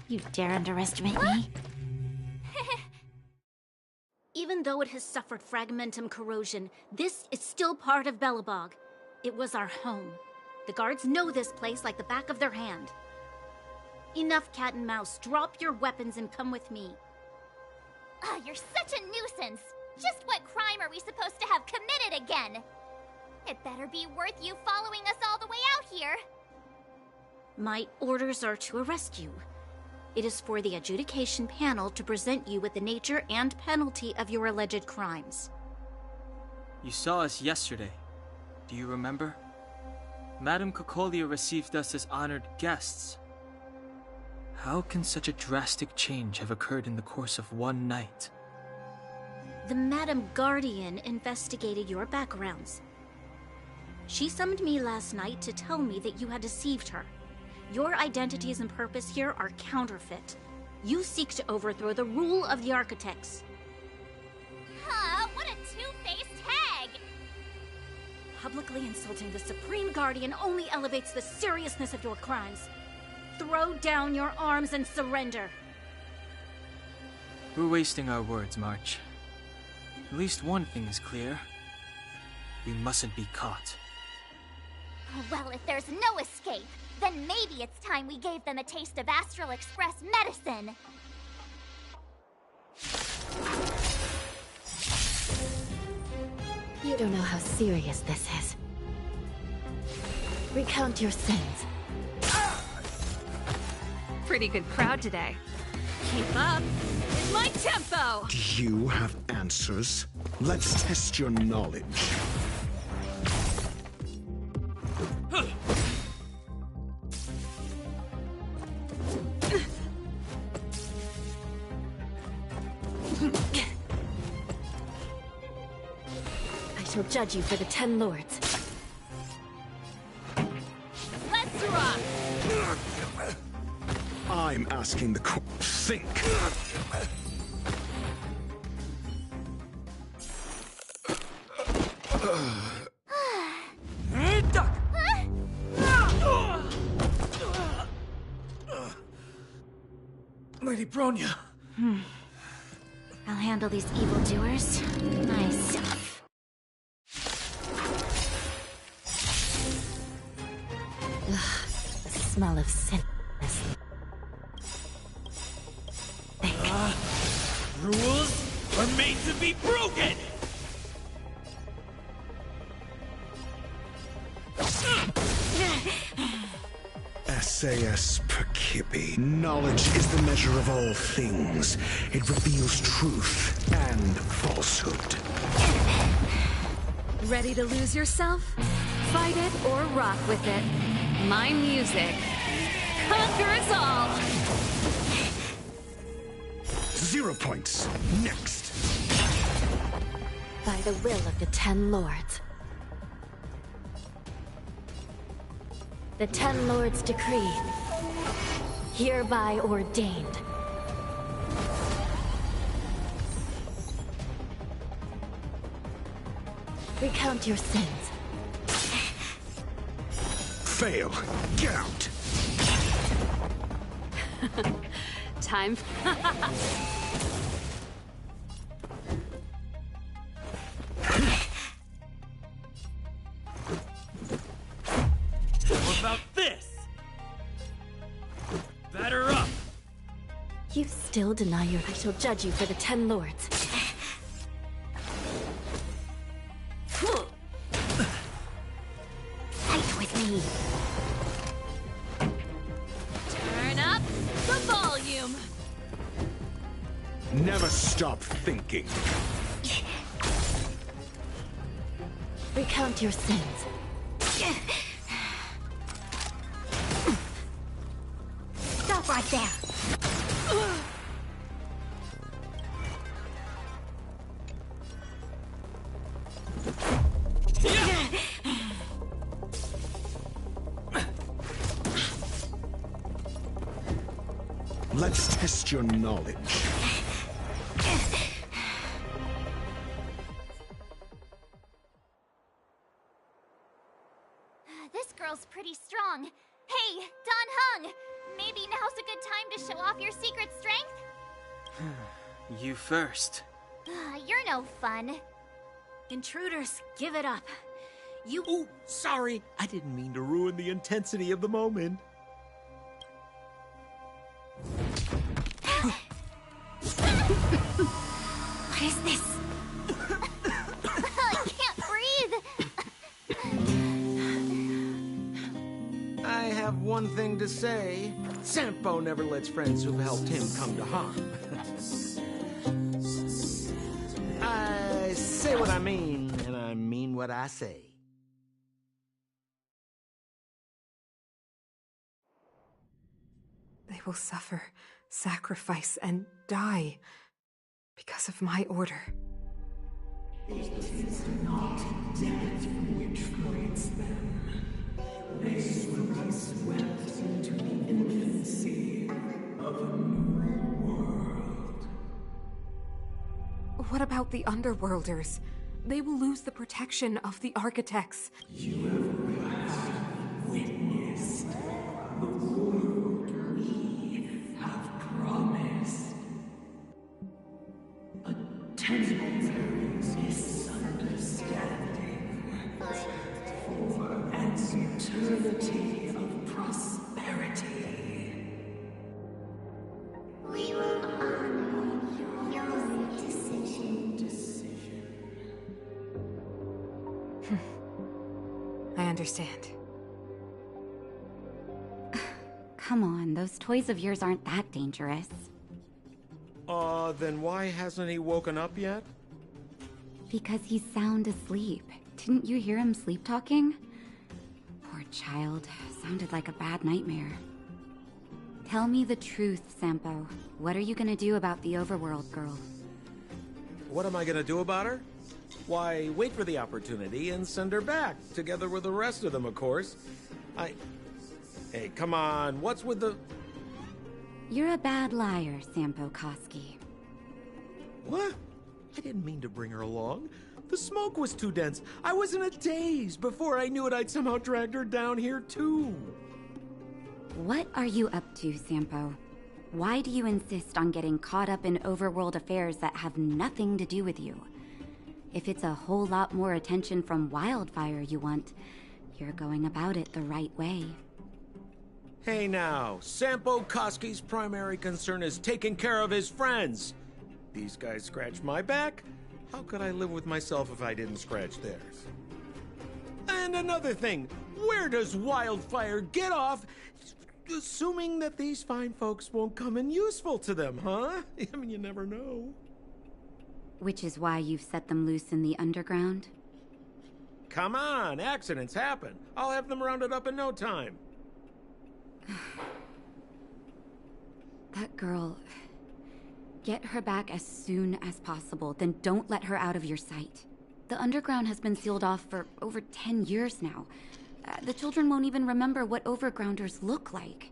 You dare underestimate me? Even though it has suffered fragmentum corrosion, this is still part of Belobog. It was our home. The guards know this place like the back of their hand. Enough cat and mouse. Drop your weapons and come with me. Ah, you're such a nuisance. Just what crime are we supposed to have committed again? It better be worth you following us all the way out here. My orders are to arrest you. It is for the adjudication panel to present you with the nature and penalty of your alleged crimes. You saw us yesterday. Do you remember? Madame Cocolia received us as honored guests. How can such a drastic change have occurred in the course of one night? The Madame Guardian investigated your backgrounds. She summoned me last night to tell me that you had deceived her. Your identities and purpose here are counterfeit. You seek to overthrow the rule of the Architects. Huh, what a two-faced hag! Publicly insulting the Supreme Guardian only elevates the seriousness of your crimes. Throw down your arms and surrender. We're wasting our words, March. At least one thing is clear. We mustn't be caught. Well, if there's no escape, then maybe it's time we gave them a taste of Astral Express medicine. You don't know how serious this is. Recount your sins. Pretty good crowd today. Keep up with my tempo! Do you have answers? Let's test your knowledge. I shall judge you for the 10 lords. Let's rock! I'm asking the court. Think. Lady Bronya. I'll handle these evildoers myself. The smell of sin. Rules are made to be broken! SAS Percipi. Knowledge is the measure of all things. It reveals truth and falsehood. Ready to lose yourself? Fight it or rock with it. My music conquers all! 0 points. Next. By the will of the 10 lords. The 10 lords decree, hereby ordained. Recount your sins. Fail. Get out. Time. How about this? Batter up! You still deny your... I shall judge you for the 10 lords. Fight with me. Turn up the volume. Never stop thinking. Recount your sins. Stop right there. Let's test your knowledge. This girl's pretty strong. Hey, Don Hung! Maybe now's now's a good time to show off your secret strength? You first. You're no fun. Intruders, give it up. Ooh, sorry. I didn't mean to ruin the intensity of the moment. What is this? I can't breathe. I have one thing to say. Sampo never lets friends who've helped him come to harm. I say what I mean, and I mean what I say. They will suffer, sacrifice, and die because of my order. It is not death which creates them. They will be swept into the infancy of a new world. What about the Underworlders? They will lose the protection of the Architects. You have witnessed the world we have promised. A temporary misunderstanding for an eternity of prosperity. We will honor your decision. I understand. Come on, those toys of yours aren't that dangerous. Then why hasn't he woken up yet? Because he's sound asleep. Didn't you hear him sleep talking? Poor child. Sounded like a bad nightmare. Tell me the truth, Sampo. What are you gonna do about the Overworld girl? What am I gonna do about her? Why, wait for the opportunity and send her back, together with the rest of them, of course. Hey, come on, what's with the... You're a bad liar, Sampo Koski. What? I didn't mean to bring her along. The smoke was too dense. I was in a daze. Before I knew it, I'd somehow dragged her down here, too. What are you up to, Sampo? Why do you insist on getting caught up in overworld affairs that have nothing to do with you? If it's a whole lot more attention from Wildfire you want, you're going about it the right way. Hey now, Sampo Koski's primary concern is taking care of his friends. These guys scratch my back. How could I live with myself if I didn't scratch theirs? And another thing, where does Wildfire get off assuming that these fine folks won't come in useful to them, huh? I mean, you never know. Which is why you've set them loose in the underground? Come on, accidents happen. I'll have them rounded up in no time. That girl... Get her back as soon as possible, then don't let her out of your sight. The underground has been sealed off for over 10 years now. The children won't even remember what overgrounders look like.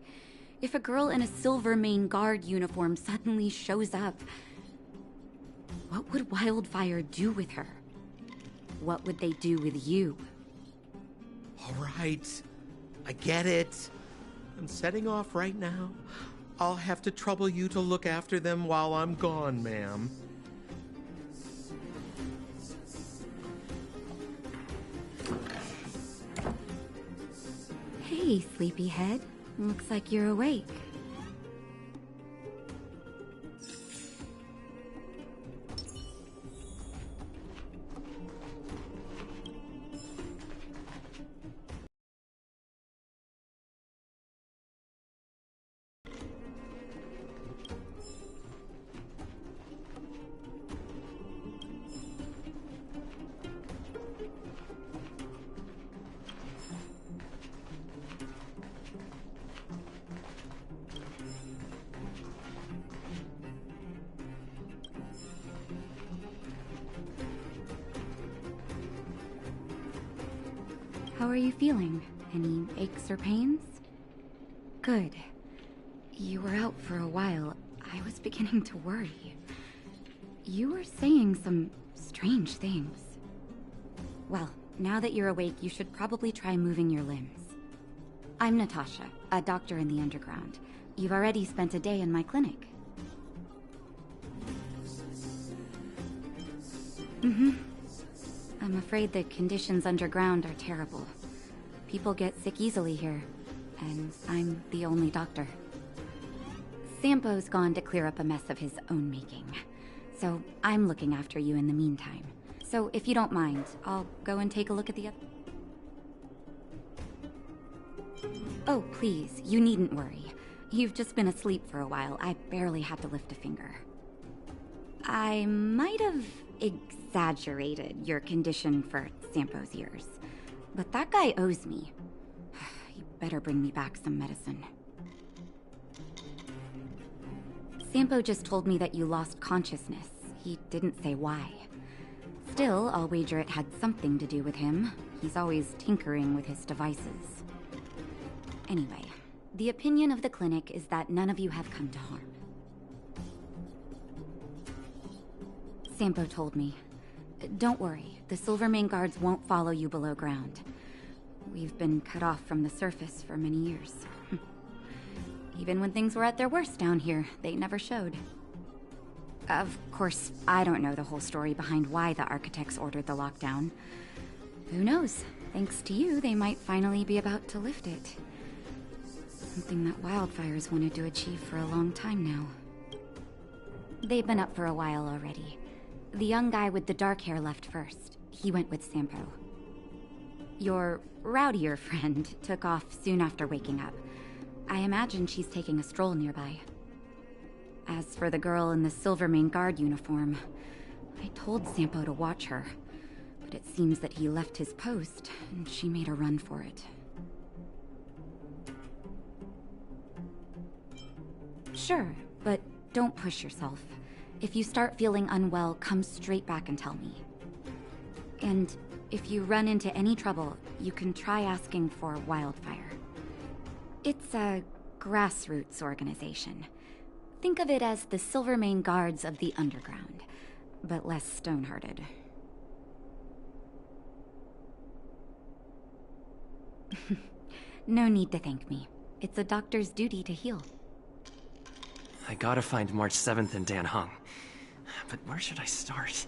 If a girl in a Silvermane Guard uniform suddenly shows up, what would Wildfire do with her? What would they do with you? All right, I get it. I'm setting off right now. I'll have to trouble you to look after them while I'm gone, ma'am. Hey, sleepyhead. Looks like you're awake. How are you feeling? Any aches or pains? Good. You were out for a while. I was beginning to worry. You were saying some strange things. Well, now that you're awake, you should probably try moving your limbs. I'm Natasha, a doctor in the underground. You've already spent a day in my clinic. I'm afraid the conditions underground are terrible. People get sick easily here, and I'm the only doctor. Sampo's gone to clear up a mess of his own making, so I'm looking after you in the meantime. So if you don't mind, I'll go and take a look at the other... Oh, please, you needn't worry. You've just been asleep for a while. I barely had to lift a finger. I might have exaggerated your condition for Sampo's ears, but that guy owes me. You better bring me back some medicine. Sampo just told me that you lost consciousness. He didn't say why. Still, I'll wager it had something to do with him. He's always tinkering with his devices. Anyway, the opinion of the clinic is that none of you have come to harm. Sampo told me. Don't worry, the Silvermane guards won't follow you below ground. We've been cut off from the surface for many years. Even when things were at their worst down here, they never showed. Of course, I don't know the whole story behind why the architects ordered the lockdown. Who knows? Thanks to you, they might finally be about to lift it. Something that wildfires wanted to achieve for a long time now. They've been up for a while already. The young guy with the dark hair left first. He went with Sampo. Your rowdier friend took off soon after waking up. I imagine she's taking a stroll nearby. As for the girl in the Silvermane guard uniform, I told Sampo to watch her, but it seems that he left his post and she made a run for it. Sure, but don't push yourself. If you start feeling unwell, come straight back and tell me. And if you run into any trouble, you can try asking for Wildfire. It's a grassroots organization. Think of it as the Silvermane Guards of the Underground, but less stone-hearted. No need to thank me. It's a doctor's duty to heal. I gotta find March 7th in Dan Hung. But where should I start?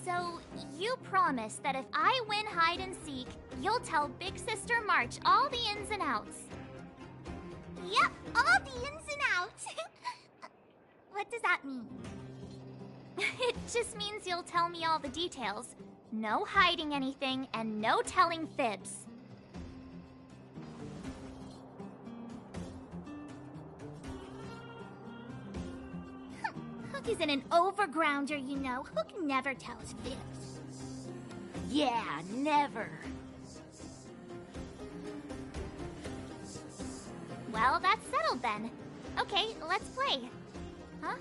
So, you promise that if I win hide and seek, you'll tell Big Sister March all the ins and outs. Yep, all the ins and outs. What does that mean? It just means you'll tell me all the details. No hiding anything, and no telling fibs. Hook isn't an overgrounder, you know. Hook never tells fibs. Yeah, never. Well, that's settled then. Okay, let's play. Huh?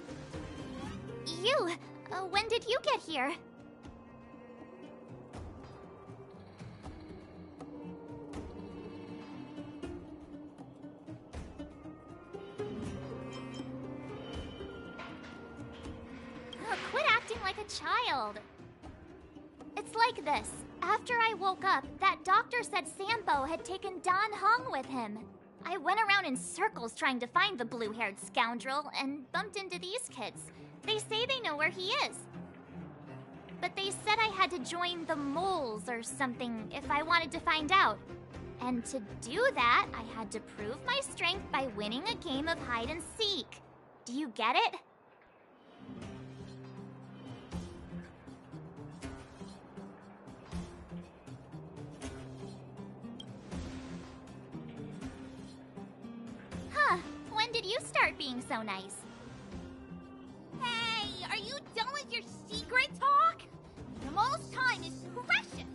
You! When did you get here? Quit acting like a child. It's like this. After I woke up, that doctor said Sampo had taken Dan Hung with him. I went around in circles trying to find the blue-haired scoundrel and bumped into these kids. They say they know where he is. But they said I had to join the moles or something if I wanted to find out. And to do that, I had to prove my strength by winning a game of hide and seek. Do you get it? Huh, when did you start being so nice? Hey, are you done with your secret talk? The most time is precious.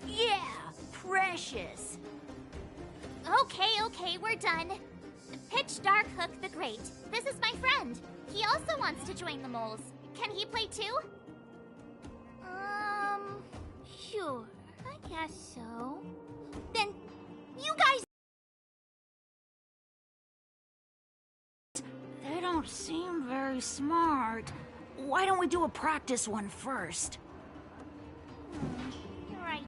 Yeah, precious. Okay, we're done. Pitch Dark Hook the Great. This is my friend. He also wants to join the moles. Can he play too? Sure. I guess so. Then, you guys... They don't seem very smart. Why don't we do a practice one first? You're right.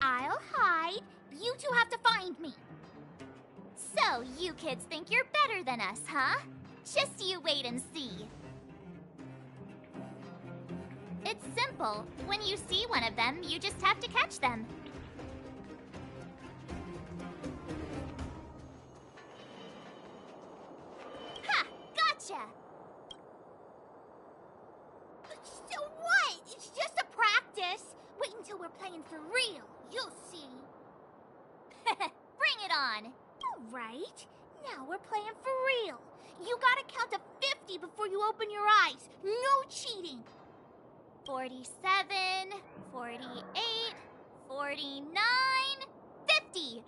I'll hide. You two have to find me. So, you kids think you're better than us, huh? Just you wait and see. It's simple. When you see one of them, you just have to catch them. Ha! Gotcha! So what? It's just a practice. Wait until we're playing for real. You'll see. Bring it on. All right. Now we're playing for real. You gotta count to 50 before you open your eyes. No cheating. 47, 48, 49, 50.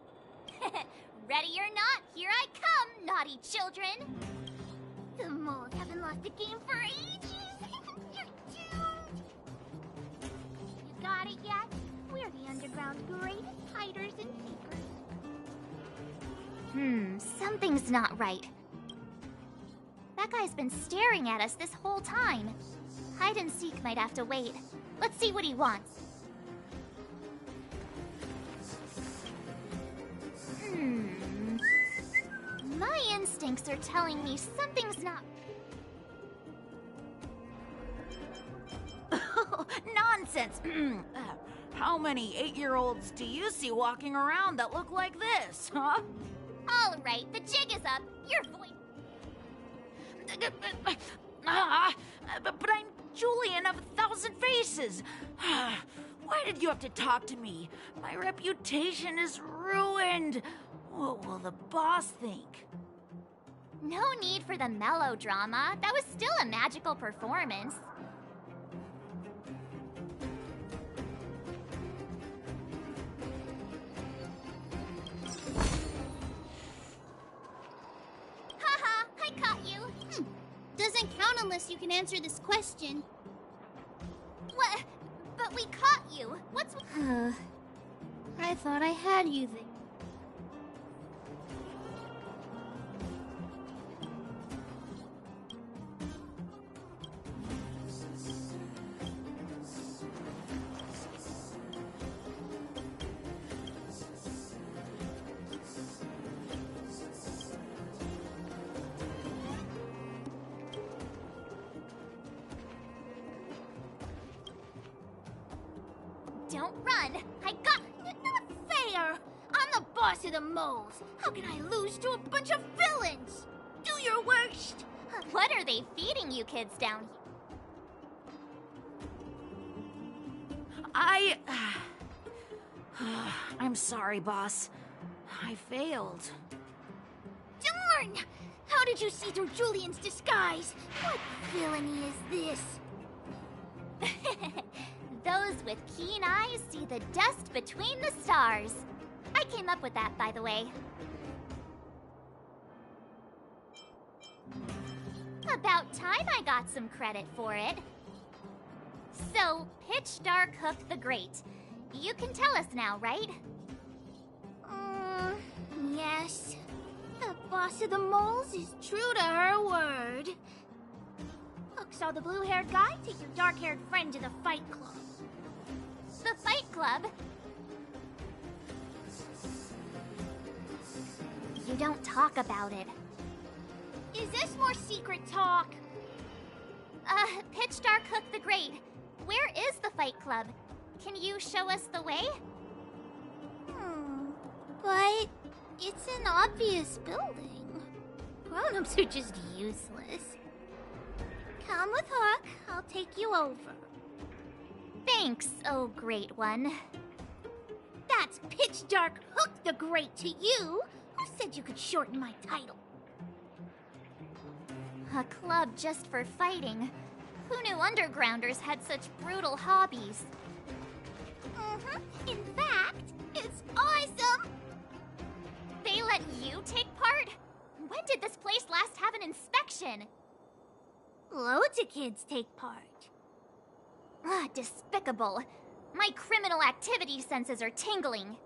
Ready or not, here I come, naughty children. The moles haven't lost a game for ages. You're doomed. You got it yet? We're the underground's greatest hiders and seekers. Something's not right. That guy's been staring at us this whole time. Hide and seek might have to wait. Let's see what he wants. My instincts are telling me something's not... Nonsense! How many 8-year-olds do you see walking around that look like this, huh? All right, the jig is up. Your voice... But I'm Julian of 1,000 Faces. Why did you have to talk to me? My reputation is ruined. What will the boss think? No need for the melodrama. That was still a magical performance. Haha, I caught you. Doesn't count unless you can answer this question. What? But we caught you. What's... I thought I had you there. Don't run. I got... Not fair. I'm the boss of the moles. How can I lose to a bunch of villains? Do your worst. What are they feeding you kids down here? I'm sorry, boss. I failed. Darn! How did you see through Julian's disguise? What villainy is this? Those with keen eyes see the dust between the stars. I came up with that, by the way. About time I got some credit for it. So, Pitch Dark Hook the Great. You can tell us now, right? Yes. The boss of the moles is true to her word. Hook saw the blue-haired guy take your dark-haired friend to the Fight Club. The Fight Club? you don't talk about it. Is this more secret talk? Pitch Dark Hook the Great. Where is the Fight Club? Can you show us the way? But it's an obvious building. Grown-ups are just useless. Come with Hook, I'll take you over. Thanks, oh great one. That's Pitch Dark Hook the Great to you. Who said you could shorten my title? A club just for fighting. Who knew undergrounders had such brutal hobbies? In fact, it's awesome! They let you take part? When did this place last have an inspection? Loads of kids take part. Despicable. My criminal activity senses are tingling.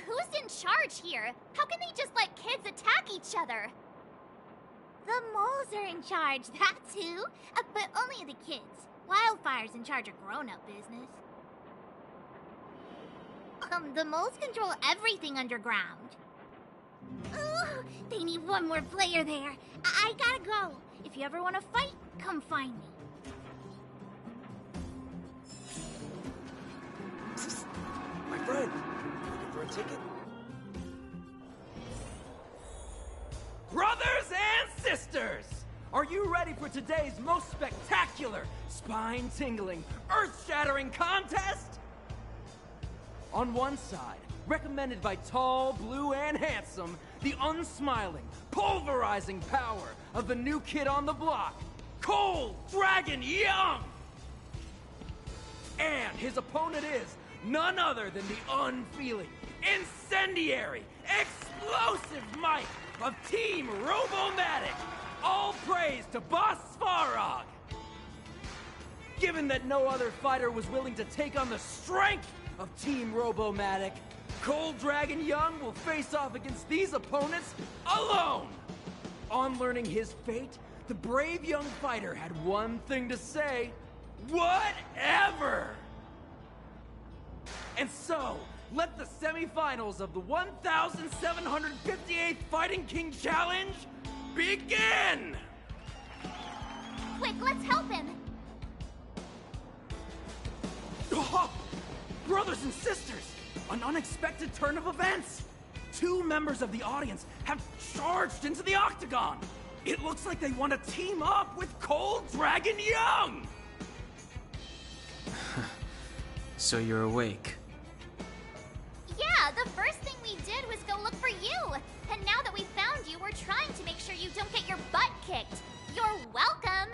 Who's in charge here? How can they just let kids attack each other? The moles are in charge, that's who. But only the kids. Wildfire's in charge of grown-up business. The moles control everything underground. Ooh, they need one more player there. I gotta go. If you ever want to fight, come find me. My friend, looking for a ticket? Brothers and sisters! Are you ready for today's most spectacular, spine-tingling, earth-shattering contest? On one side, recommended by tall, blue, and handsome, the unsmiling, pulverizing power of the new kid on the block, Cold Dragon Young! And his opponent is none other than the unfeeling, incendiary, explosive might of Team Robomatic! All praise to Boss Svarog! Given that no other fighter was willing to take on the strength of Team Robomatic, Cold Dragon Young will face off against these opponents alone! On learning his fate, the brave young fighter had one thing to say: whatever! And so, let the semifinals of the 1,758th Fighting King Challenge begin! Quick, let's help him! Oh, brothers and sisters, an unexpected turn of events! 2 members of the audience have charged into the octagon! It looks like they want to team up with Cold Dragon Young! So you're awake. Yeah, the first thing we did was go look for you! And now that we found you, we're trying to make sure you don't get your butt kicked! You're welcome!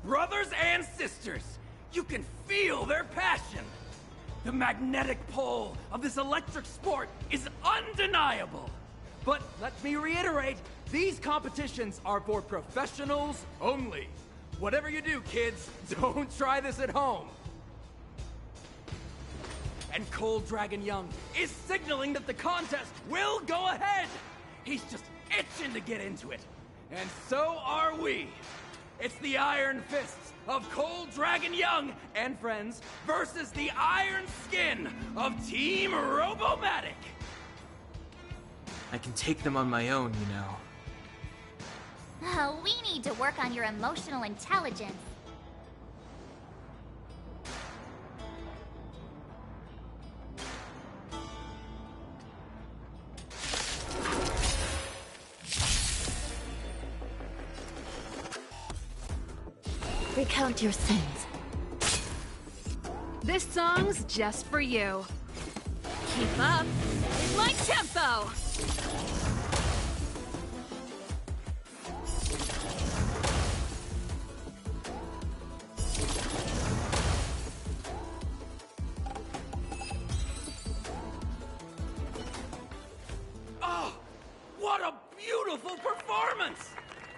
Brothers and sisters, you can feel their passion! The magnetic pull of this electric sport is undeniable! But let me reiterate, these competitions are for professionals only. Whatever you do, kids, don't try this at home. And Cold Dragon Young is signaling that the contest will go ahead! He's just itching to get into it. And so are we! It's the Iron Fists of Cold Dragon Young and friends versus the Iron Skin of Team Robomatic! I can take them on my own, you know. We need to work on your emotional intelligence. Recount your sins. This song's just for you. Keep up. It's my tempo! Oh, what a beautiful performance!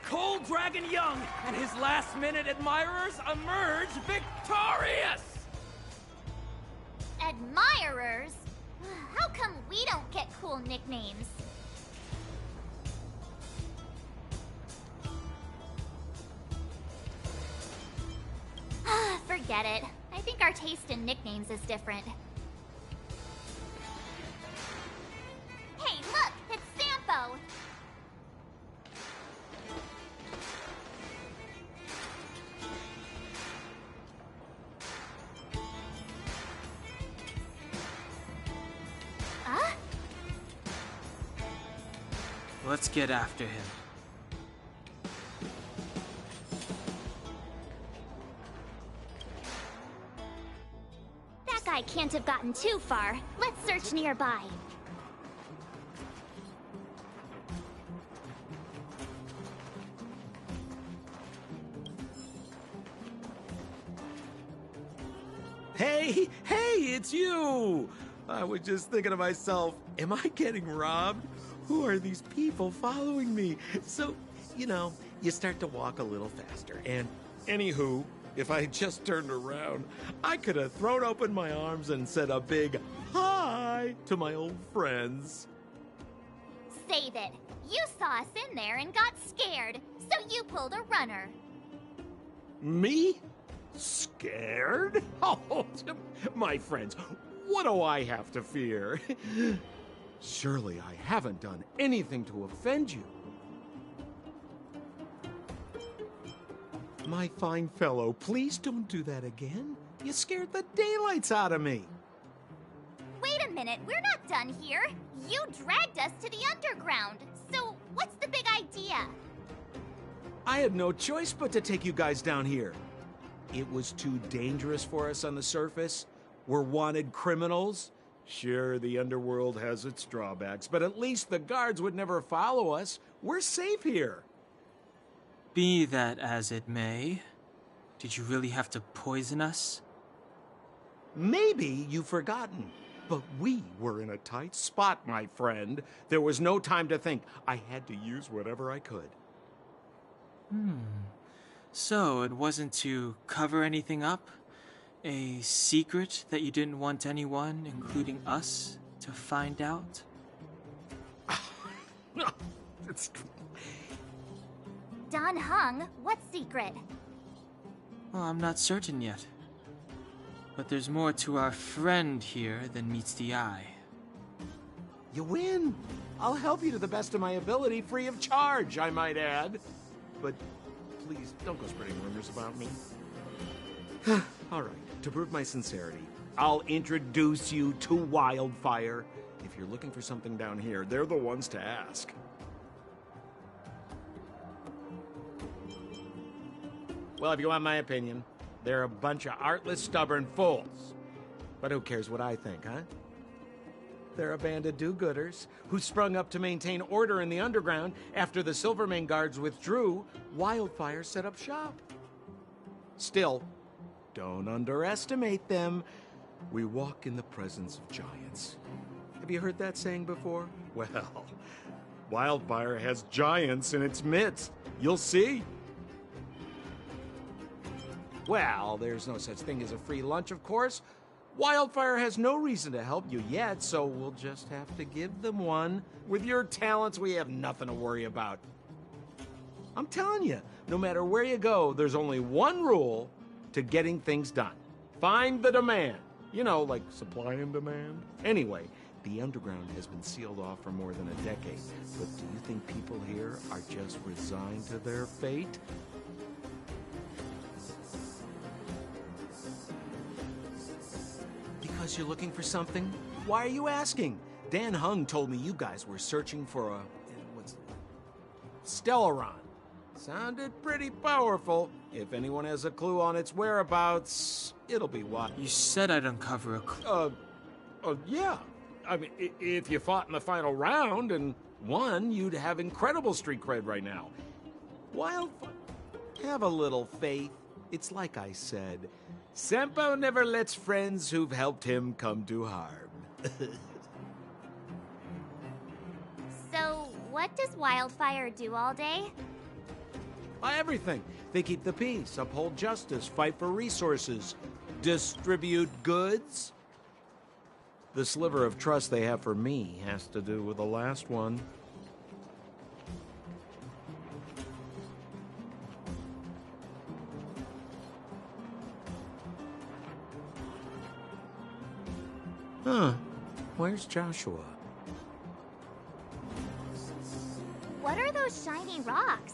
Cold Dragon Young and his last-minute admirers emerge victorious! Admirers? How come we don't get cool nicknames? Forget it. I think our taste in nicknames is different. Hey, look! It's Sampo! Huh? Let's get after him. That guy can't have gotten too far. Let's search nearby. Hey, it's you! I was just thinking to myself, am I getting robbed? Who are these people following me? So, you start to walk a little faster. And anywho, if I had just turned around, I could have thrown open my arms and said a big hi. goodbye to my old friends. Save it. You saw us in there and got scared, so you pulled a runner. Me? Scared? Oh, my friends, what do I have to fear? Surely I haven't done anything to offend you. My fine fellow, please don't do that again. You scared the daylights out of me. Wait a minute, we're not done here. You dragged us to the underground. So, what's the big idea? I had no choice but to take you guys down here. It was too dangerous for us on the surface. We're wanted criminals. Sure, the underworld has its drawbacks, but at least the guards would never follow us. We're safe here. Be that as it may, did you really have to poison us? Maybe you've forgotten, but we were in a tight spot, my friend. There was no time to think. I had to use whatever I could. So it wasn't to cover anything up? A secret that you didn't want anyone, including us, to find out? No, it's... Don Hung, what secret? Well, I'm not certain yet. But there's more to our friend here than meets the eye. You win. I'll help you to the best of my ability, free of charge, I might add. But please, don't go spreading rumors about me. All right, to prove my sincerity, I'll introduce you to Wildfire. If you're looking for something down here, they're the ones to ask. Well, if you want my opinion, they're a bunch of artless, stubborn fools. But who cares what I think, huh? They're a band of do-gooders who sprung up to maintain order in the underground after the Silvermane guards withdrew. Wildfire set up shop. Still, don't underestimate them. We walk in the presence of giants. Have you heard that saying before? Well, Wildfire has giants in its midst. You'll see. Well, there's no such thing as a free lunch, of course. Wildfire has no reason to help you yet, so we'll just have to give them one. With your talents, we have nothing to worry about. I'm telling you, no matter where you go, there's only one rule to getting things done. Find the demand. You know, like supply and demand. Anyway, the underground has been sealed off for more than a decade. But do you think people here are just resigned to their fate? Because you're looking for something? Why are you asking? Dan Hung told me you guys were searching for a... what's... Stellaron. Sounded pretty powerful. If anyone has a clue on its whereabouts, it'll be what? You said I'd uncover a clue. Yeah. I mean, if you fought in the final round and won, you'd have incredible street cred right now. Wildfire, have a little faith. It's like I said, Sampo never lets friends who've helped him come to harm. So, what does Wildfire do all day? Everything. They keep the peace, uphold justice, fight for resources, distribute goods. The sliver of trust they have for me has to do with the last one. Huh. Where's Joshua? What are those shiny rocks?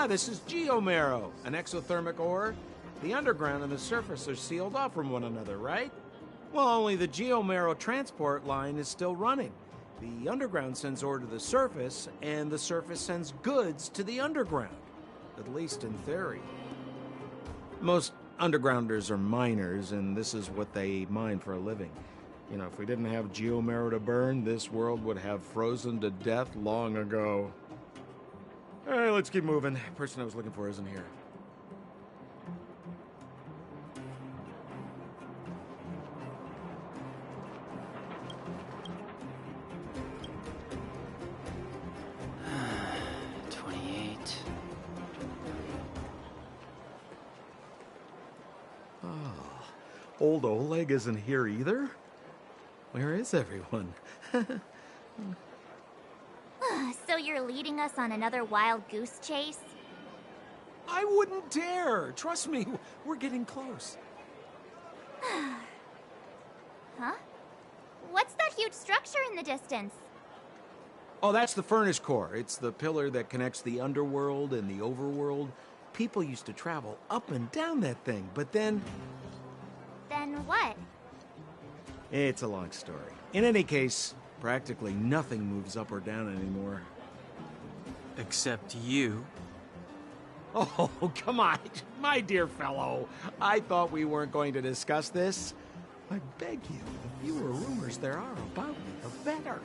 This is geomarrow, an exothermic ore. The underground and the surface are sealed off from one another, right? Well, only the geomarrow transport line is still running. The underground sends ore to the surface, and the surface sends goods to the underground. At least in theory. Most undergrounders are miners, and this is what they mine for a living. You know, if we didn't have geomarrow to burn, this world would have frozen to death long ago. All right, let's keep moving. The person I was looking for isn't here. Ah, Old Oleg isn't here either? Where is everyone? So you're leading us on another wild goose chase? I wouldn't dare. Trust me, we're getting close. Huh? What's that huge structure in the distance? Oh, that's the furnace core. It's the pillar that connects the underworld and the overworld. People used to travel up and down that thing, but then... Then what? It's a long story. In any case, practically nothing moves up or down anymore. Except you. Oh, come on, my dear fellow. I thought we weren't going to discuss this. I beg you, the fewer rumors there are about me, the better.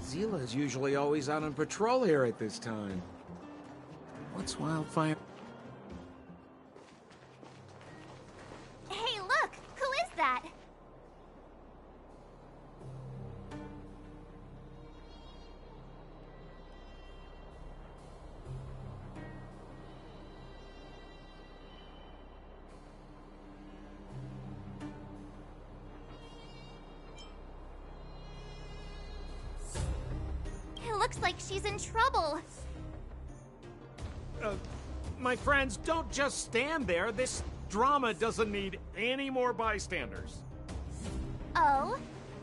Zila's usually always out on patrol here at this time. What's Wildfire? Hey, look! Who is that? It looks like she's in trouble. My friends, don't just stand there. This drama doesn't need any more bystanders. Oh?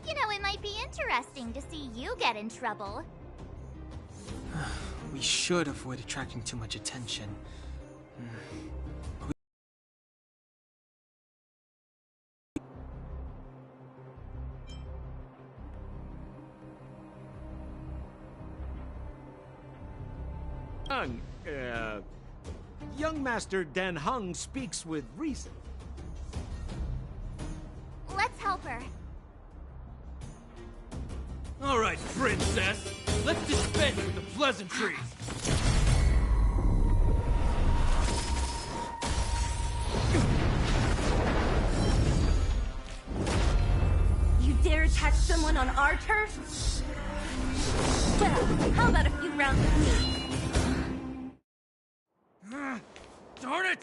You know, it might be interesting to see you get in trouble. We should avoid attracting too much attention. Young Master Dan Hung speaks with reason. Let's help her. All right, princess. Let's dispense with the pleasantries. You dare attack someone on our turf? Well, how about a few rounds of me? Darn it!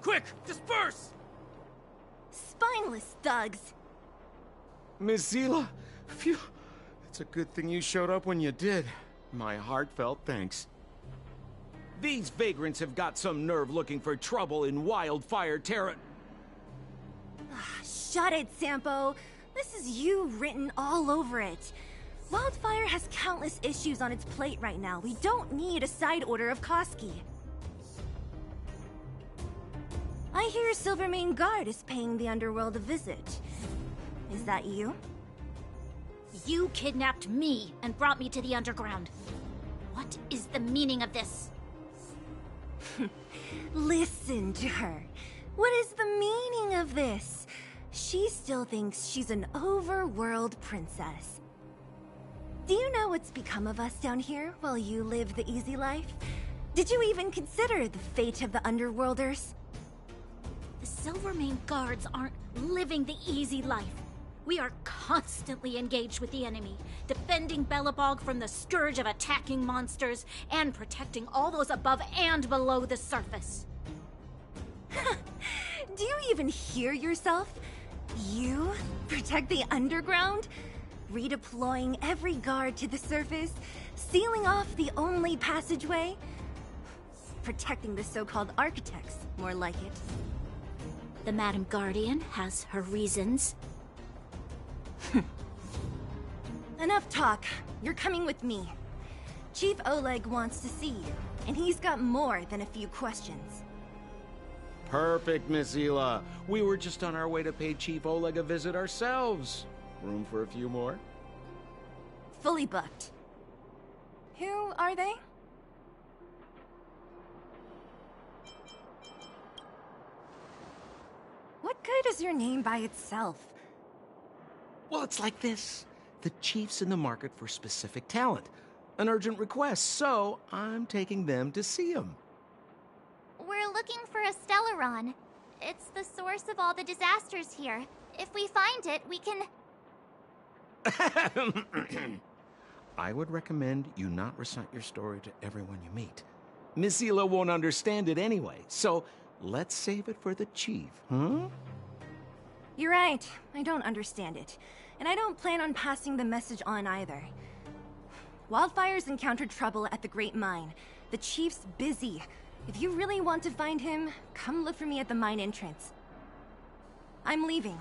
Quick, disperse! Spineless thugs. Miss Zila, phew. It's a good thing you showed up when you did. My heartfelt thanks. These vagrants have got some nerve looking for trouble in Wildfire Terra. Shut it, Sampo. This is you written all over it. Wildfire has countless issues on its plate right now. We don't need a side order of Koski. I hear Silvermane Guard is paying the Underworld a visit. Is that you? You kidnapped me and brought me to the Underground. What is the meaning of this? Listen to her. What is the meaning of this? She still thinks she's an overworld princess. Do you know what's become of us down here while you live the easy life? Did you even consider the fate of the Underworlders? The Silvermane Guards aren't living the easy life. We are constantly engaged with the enemy, defending Belobog from the scourge of attacking monsters, and protecting all those above and below the surface. Do you even hear yourself? You protect the underground? Redeploying every guard to the surface? Sealing off the only passageway? Protecting the so-called architects, more like it. The Madam Guardian has her reasons. Enough talk. You're coming with me. Chief Oleg wants to see you, and he's got more than a few questions. Perfect, Miss Hila. We were just on our way to pay Chief Oleg a visit ourselves. Room for a few more? Fully booked. Who are they? What good is your name by itself? Well, it's like this. The chief's in the market for specific talent. An urgent request, so I'm taking them to see him. We're looking for a Stellaron. It's the source of all the disasters here. If we find it, we can... I would recommend you not recite your story to everyone you meet. Miss Hila won't understand it anyway, so let's save it for the chief, huh? You're right. I don't understand it. And I don't plan on passing the message on either. Wildfire's encountered trouble at the Great Mine. The chief's busy. If you really want to find him, come look for me at the mine entrance. I'm leaving.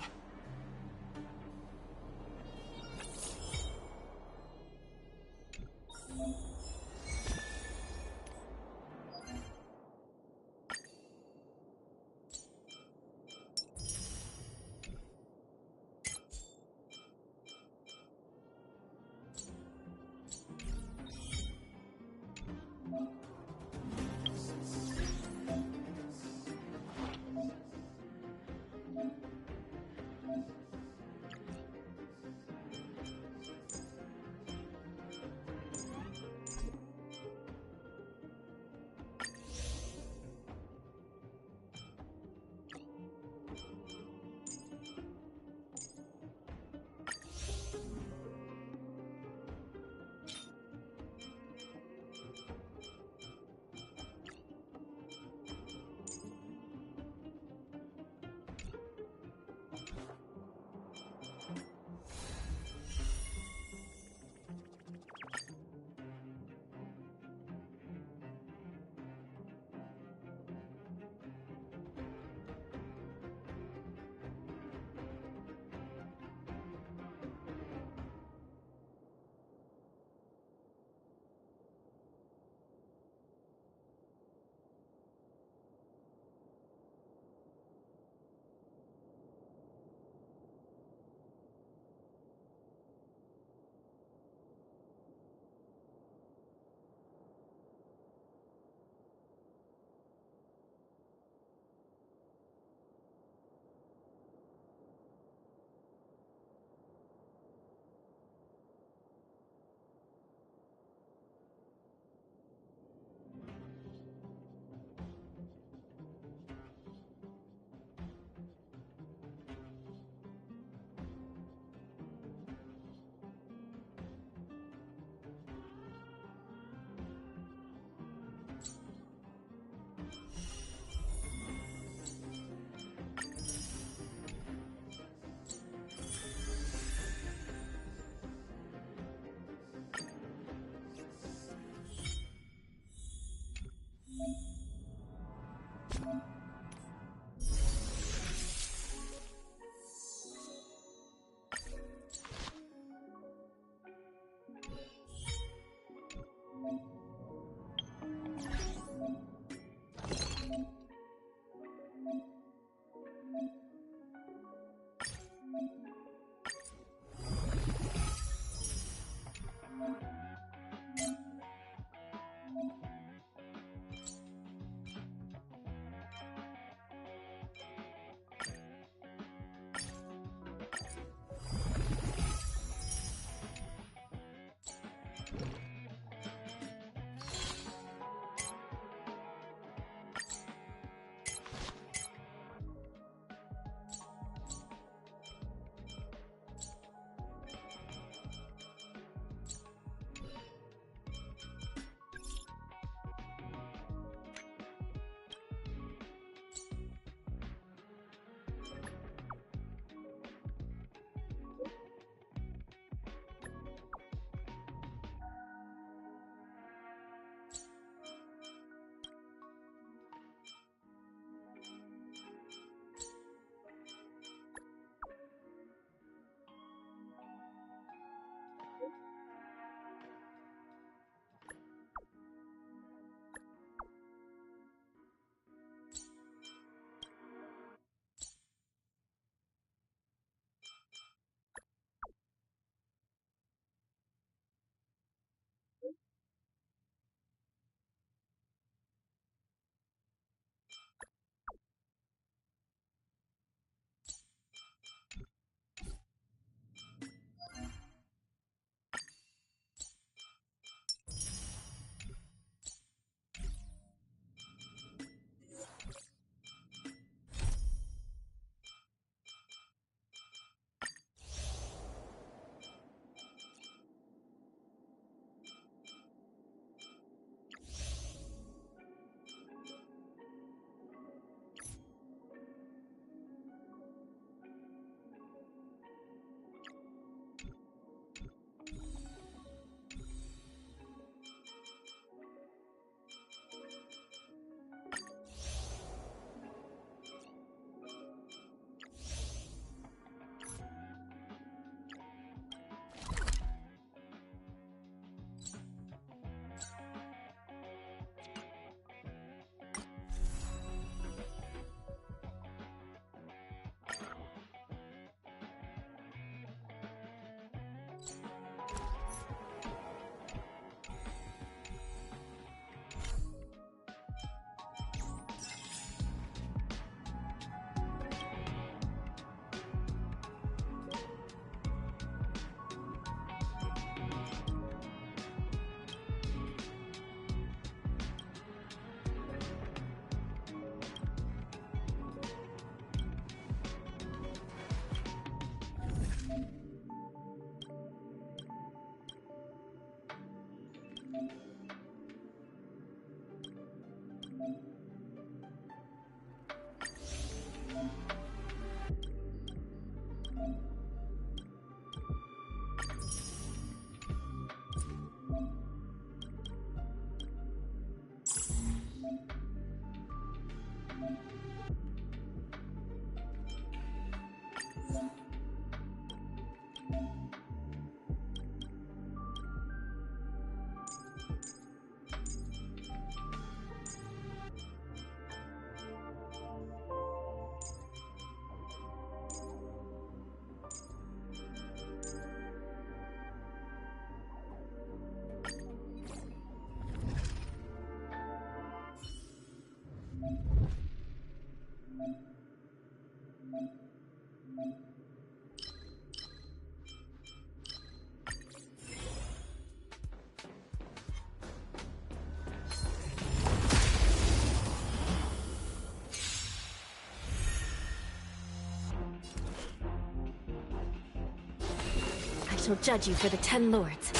I shall judge you for the 10 lords.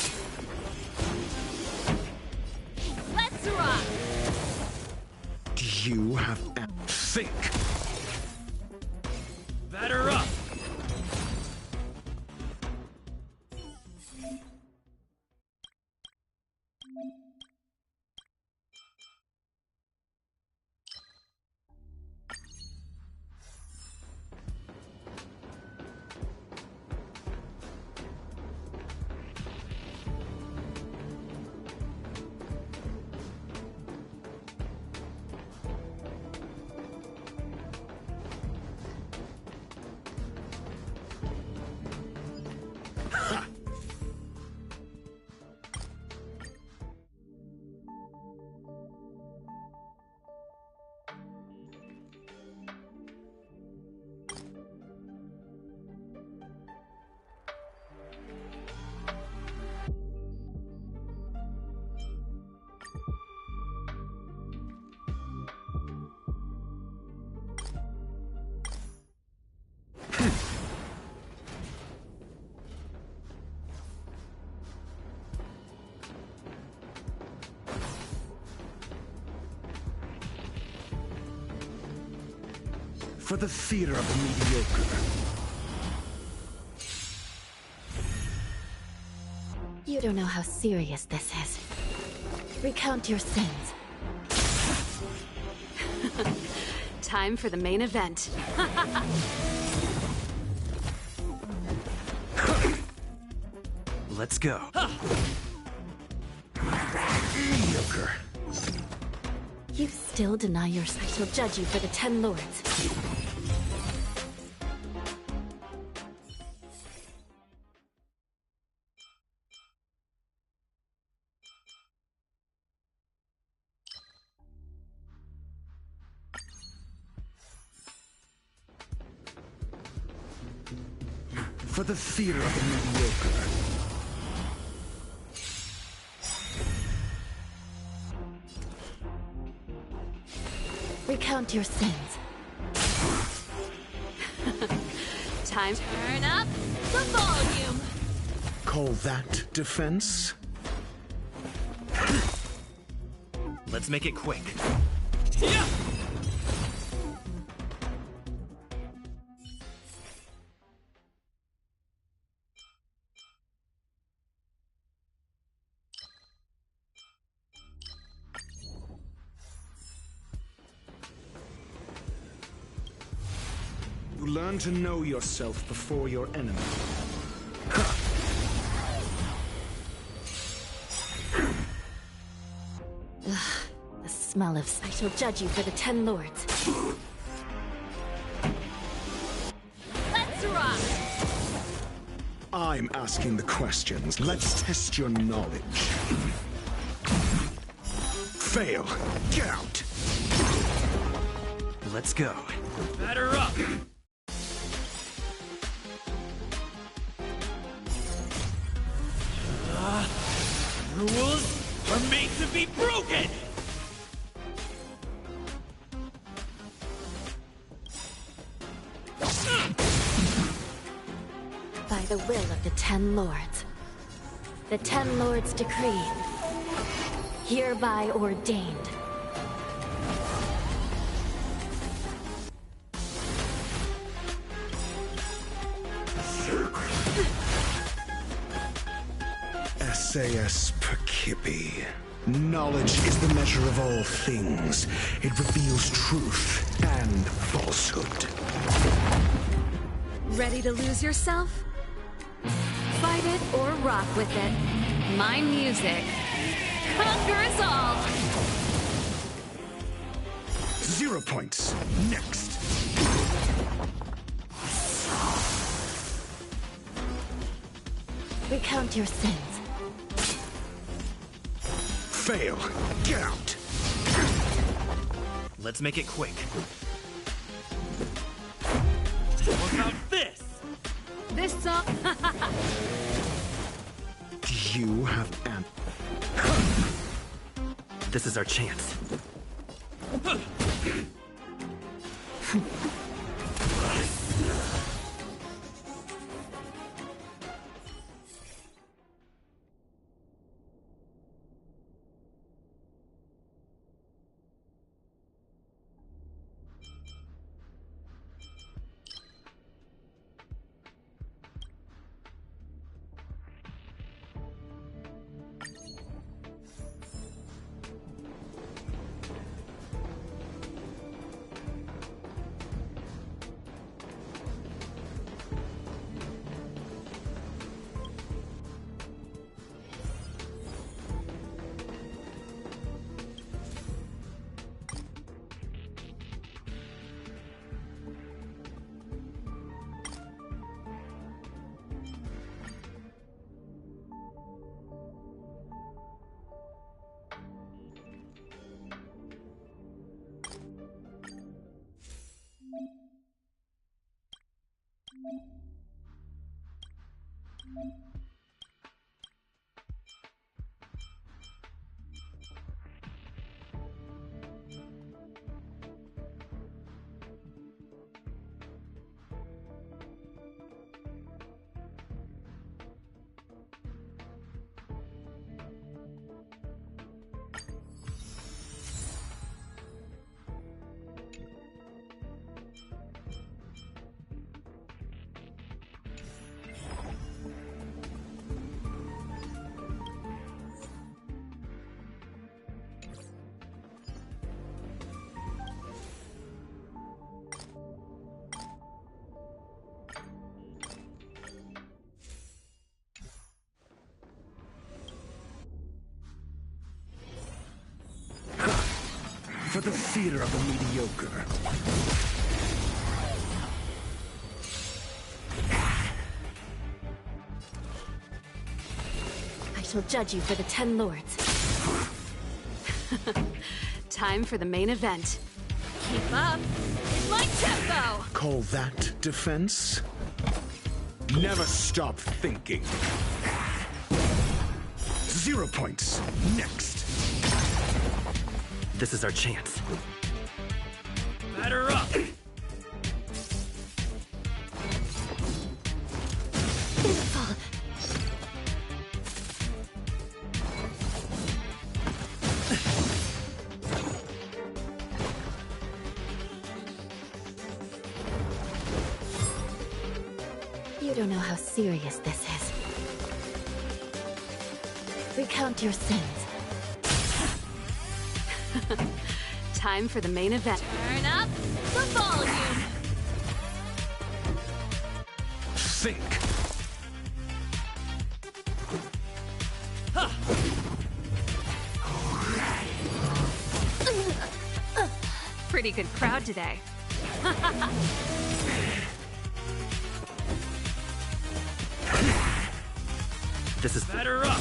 Let's rock! Do you have a think? Batter up! For the theater of the mediocre. You don't know how serious this is. Recount your sins. Time for the main event. Let's go. Mediocre. You still deny your... I shall judge you for the 10 lords. For the theater of the mediocre. Recount your sins. Time. Turn up the volume. Call that defense? Let's make it quick. Yeah! You learn to know yourself before your enemy. The smell of... I shall judge you for the 10 lords. Let's rock! I'm asking the questions. Let's test your knowledge. Fail. Get out. Let's go. Batter up! Rules are made to be broken! By the will of the 10 lords. The 10 lords decree. Hereby ordained. SAS Percipi. Knowledge is the measure of all things. It reveals truth and falsehood. Ready to lose yourself? Fight it or rock with it. My music conquers all! 0 points. Next. Recount your sins. Fail. Get out. Let's make it quick. What about this? This song... You have an... This is our chance. For the theater of the mediocre. I shall judge you for the 10 lords. Time for the main event. Keep up. It's my tempo! Call that defense? Never stop thinking. 0 points. Next. This is our chance. Batter up! You don't know how serious this is. Recount your sins. Time for the main event. Turn up the volume. Think. Pretty good crowd today. This is... Batter up!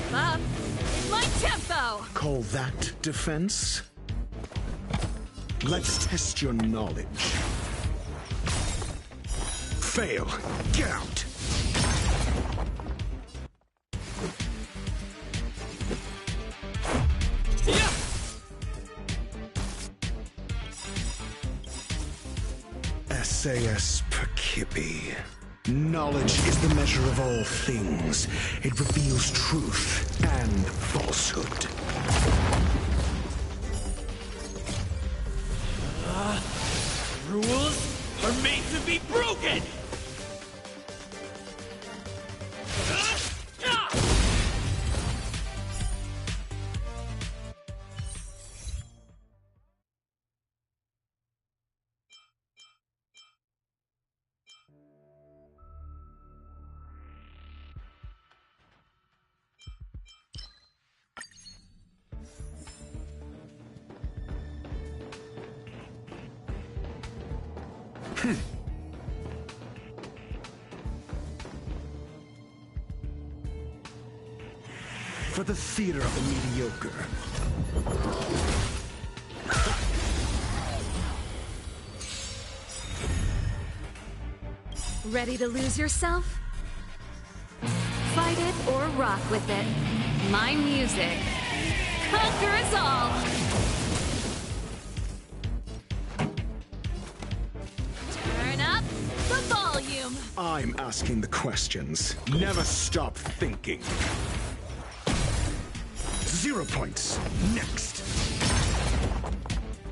Keep up. It's my tempo! Call that defense? Let's test your knowledge. Fail. Get out! Yeah. SAS Perkipi. Knowledge is the measure of all things. It reveals truth and falsehood. Rules are made to be broken! For the theater of the mediocre. Ready to lose yourself? Fight it or rock with it. My music conquers all! Turn up the volume! I'm asking the questions. Never stop thinking. 0 points. Next.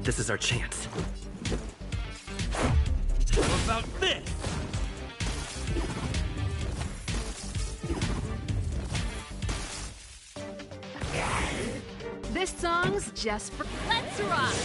This is our chance. How about this? This song's just for... Let's rock!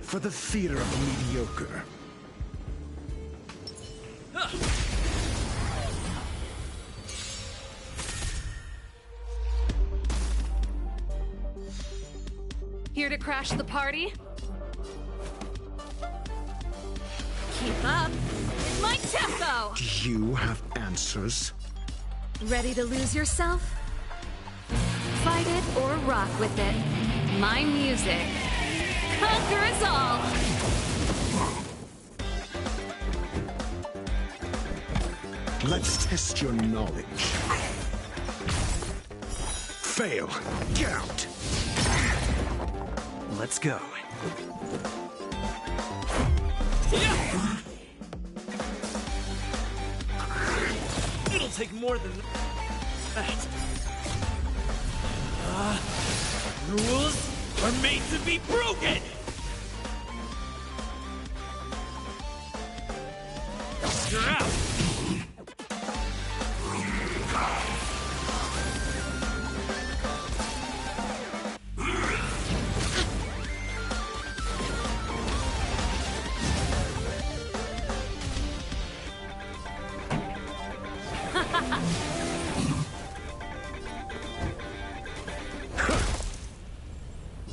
For the theater of the mediocre. Here to crash the party? Keep up. It's my tempo! Do you have answers? Ready to lose yourself? Fight it or rock with it. My music conquers all! Let's test your knowledge. Fail. Get out. Let's go. It'll take more than that. Rules are made to be broken! You're out!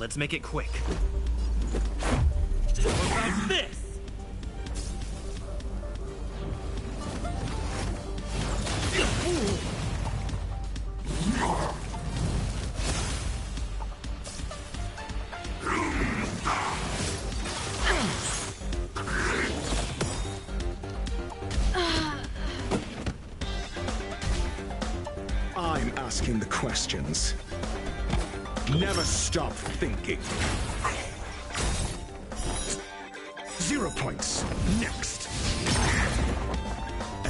Let's make it quick. How about this? I'm asking the questions. Never stop thinking. 0 points. Next.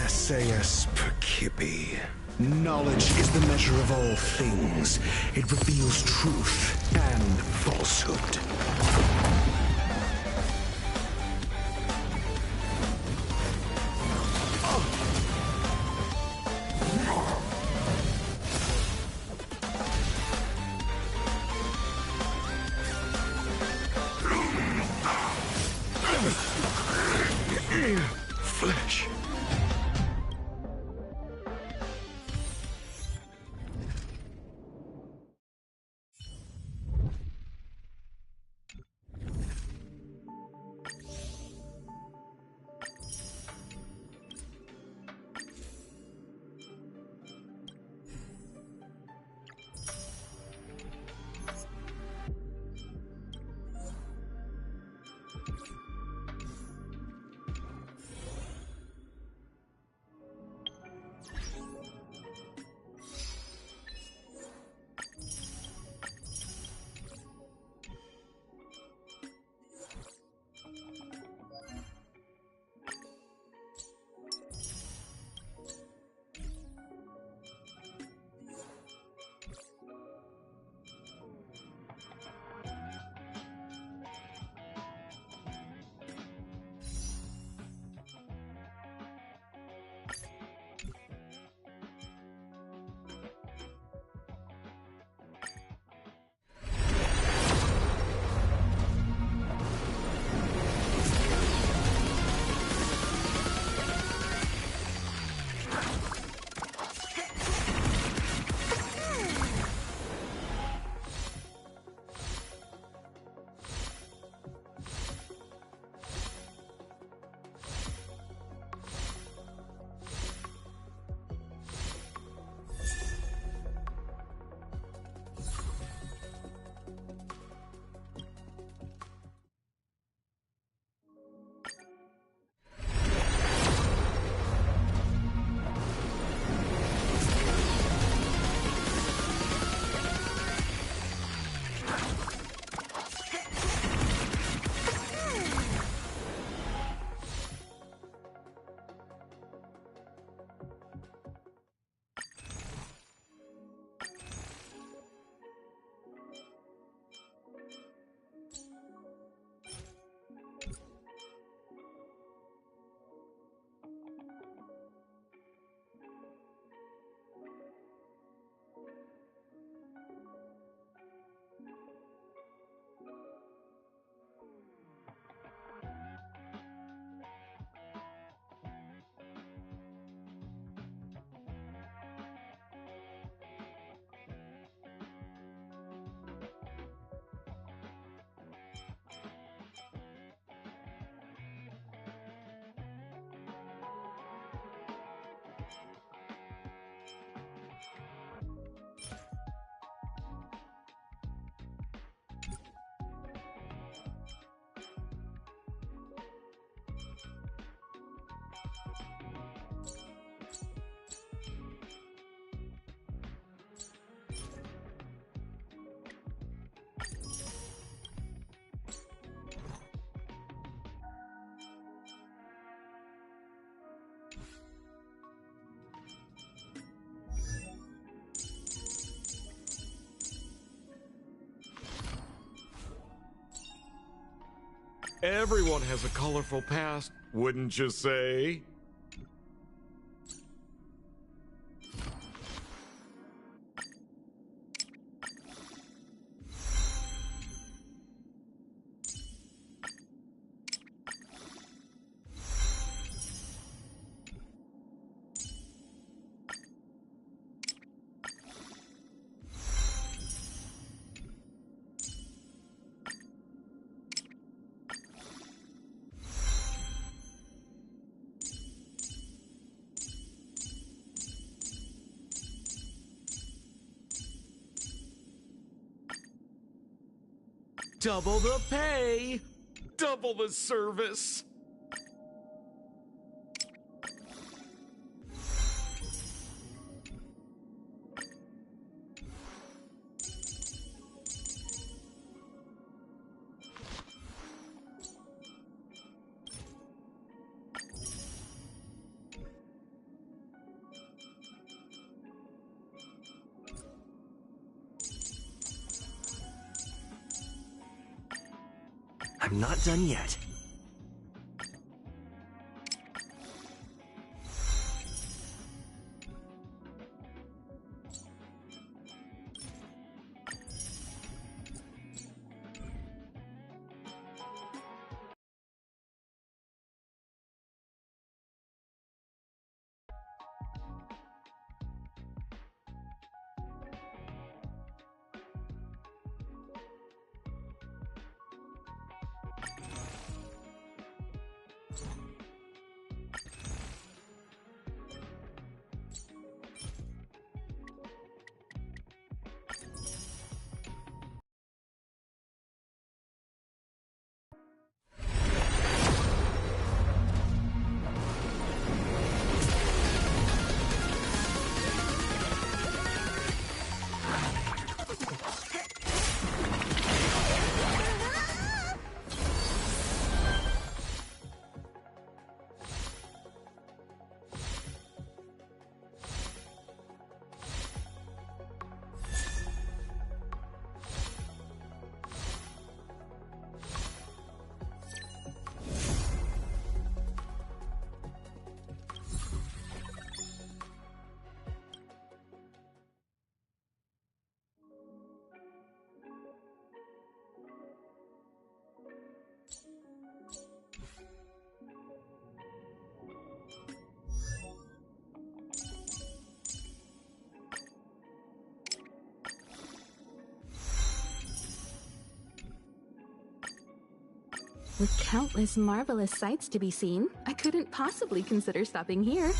SAS Perkibi. Knowledge is the measure of all things. It reveals truth and falsehood. Flesh. Everyone has a colorful past, wouldn't you say? Double the pay, double the service. I'm not done yet. With countless marvelous sights to be seen, I couldn't possibly consider stopping here.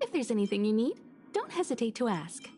If there's anything you need, don't hesitate to ask.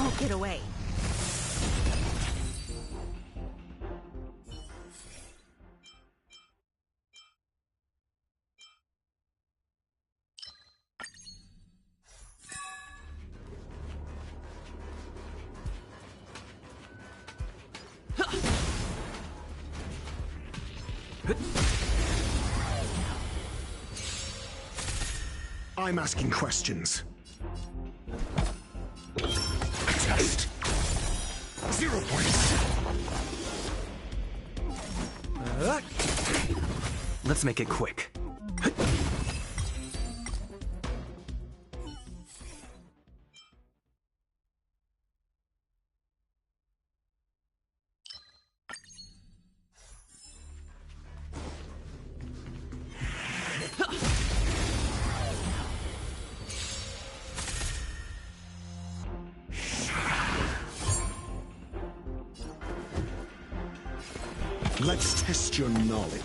won't get away. I'm asking questions. A test. 0 points. Let's make it quick. Let's test your knowledge.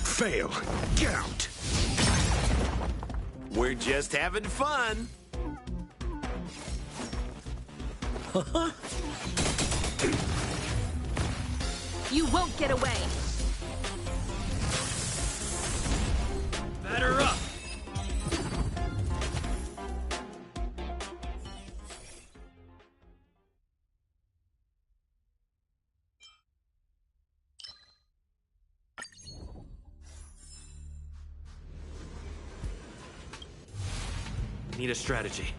Fail. Get out. We're just having fun. You won't get away. Batter up. Need a strategy.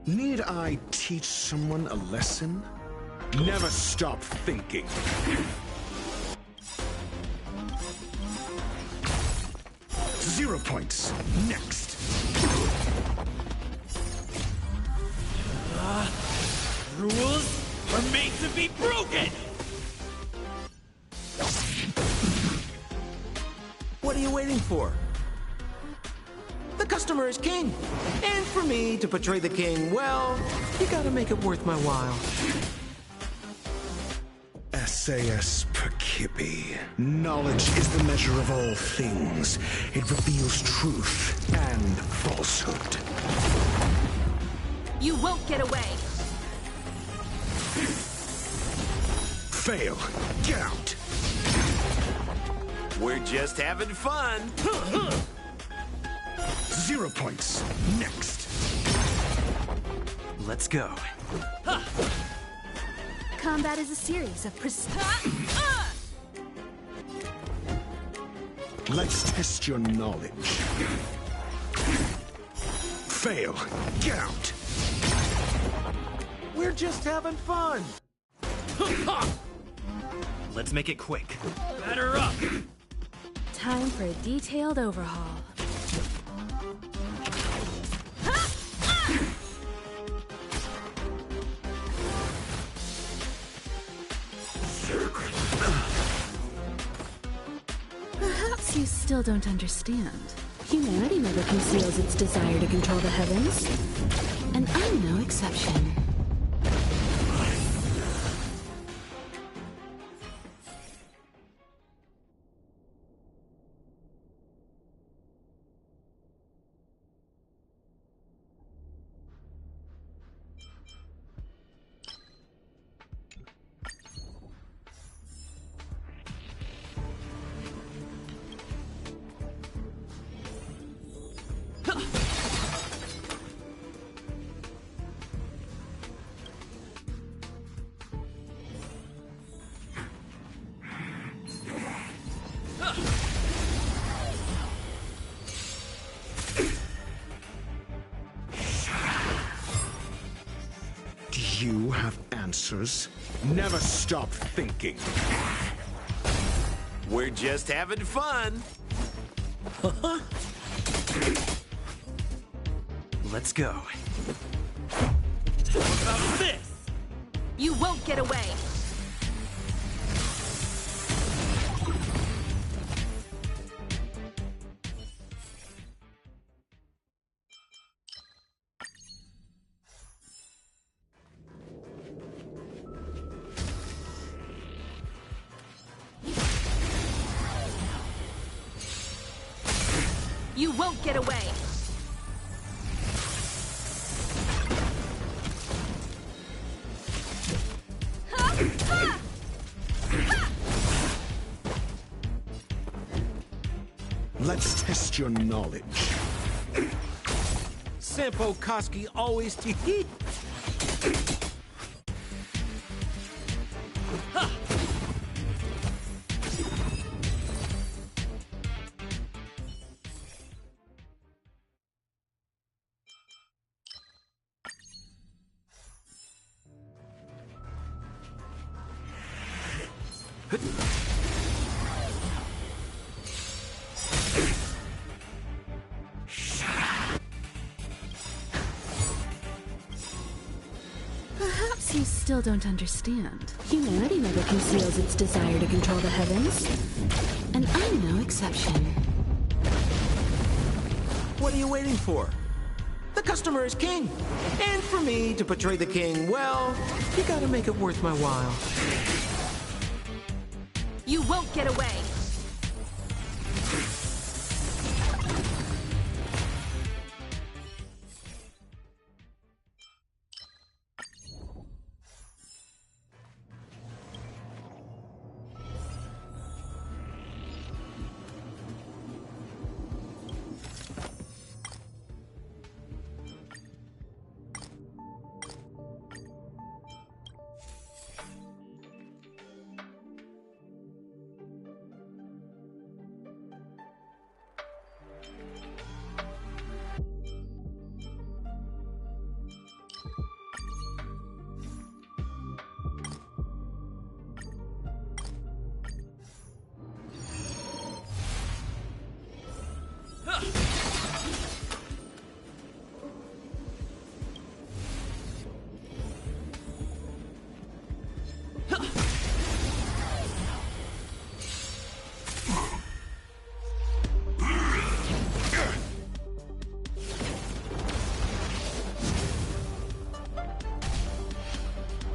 Need I teach someone a lesson? Never stop thinking. Zero points. Next. Rules are made to be broken! What are you waiting for? The customer is king. And for me to portray the king, well, you gotta make it worth my while. SAS Perkibi. Knowledge is the measure of all things. It reveals truth and falsehood. You won't get away. Fail. Get out. We're just having fun. 0 points. Next. Let's go. Combat is a series of Let's test your knowledge. Fail. Get out. We're just having fun. Let's make it quick. Batter up. Time for a detailed overhaul. Perhaps you still don't understand. Humanity never conceals its desire to control the heavens. And I'm no exception. Do you have answers? Never stop thinking. We're just having fun. Let's go. How about this? You won't get away. You won't get away! Let's test your knowledge. Sampo Koski always Perhaps you still don't understand. Humanity never conceals its desire to control the heavens. And I'm no exception. What are you waiting for? The customer is king. And for me to portray the king, well, you gotta make it worth my while. You won't get away!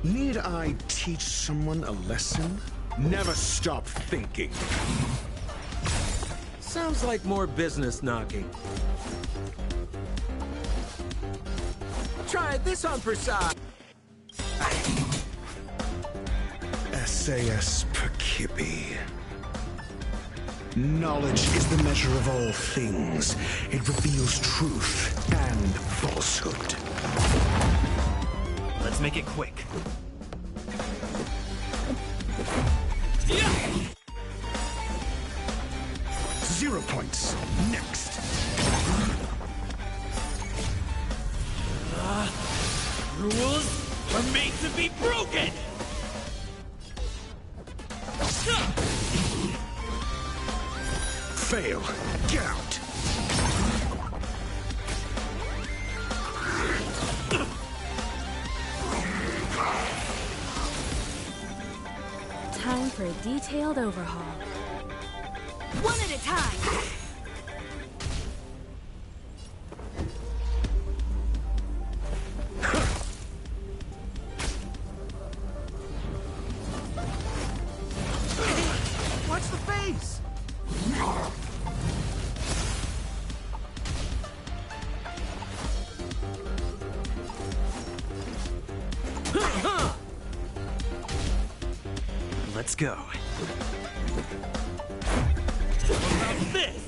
Need I teach someone a lesson? Never stop thinking. Sounds like more business knocking. Try this on for size. SAS Perkibi. Knowledge is the measure of all things. It reveals truth and falsehood. Let's make it quick. 0 points. Next. Rules are made to be broken! Fail. Get out. Time for a detailed overhaul. One at a time! Watch the face! Let's go. What about this?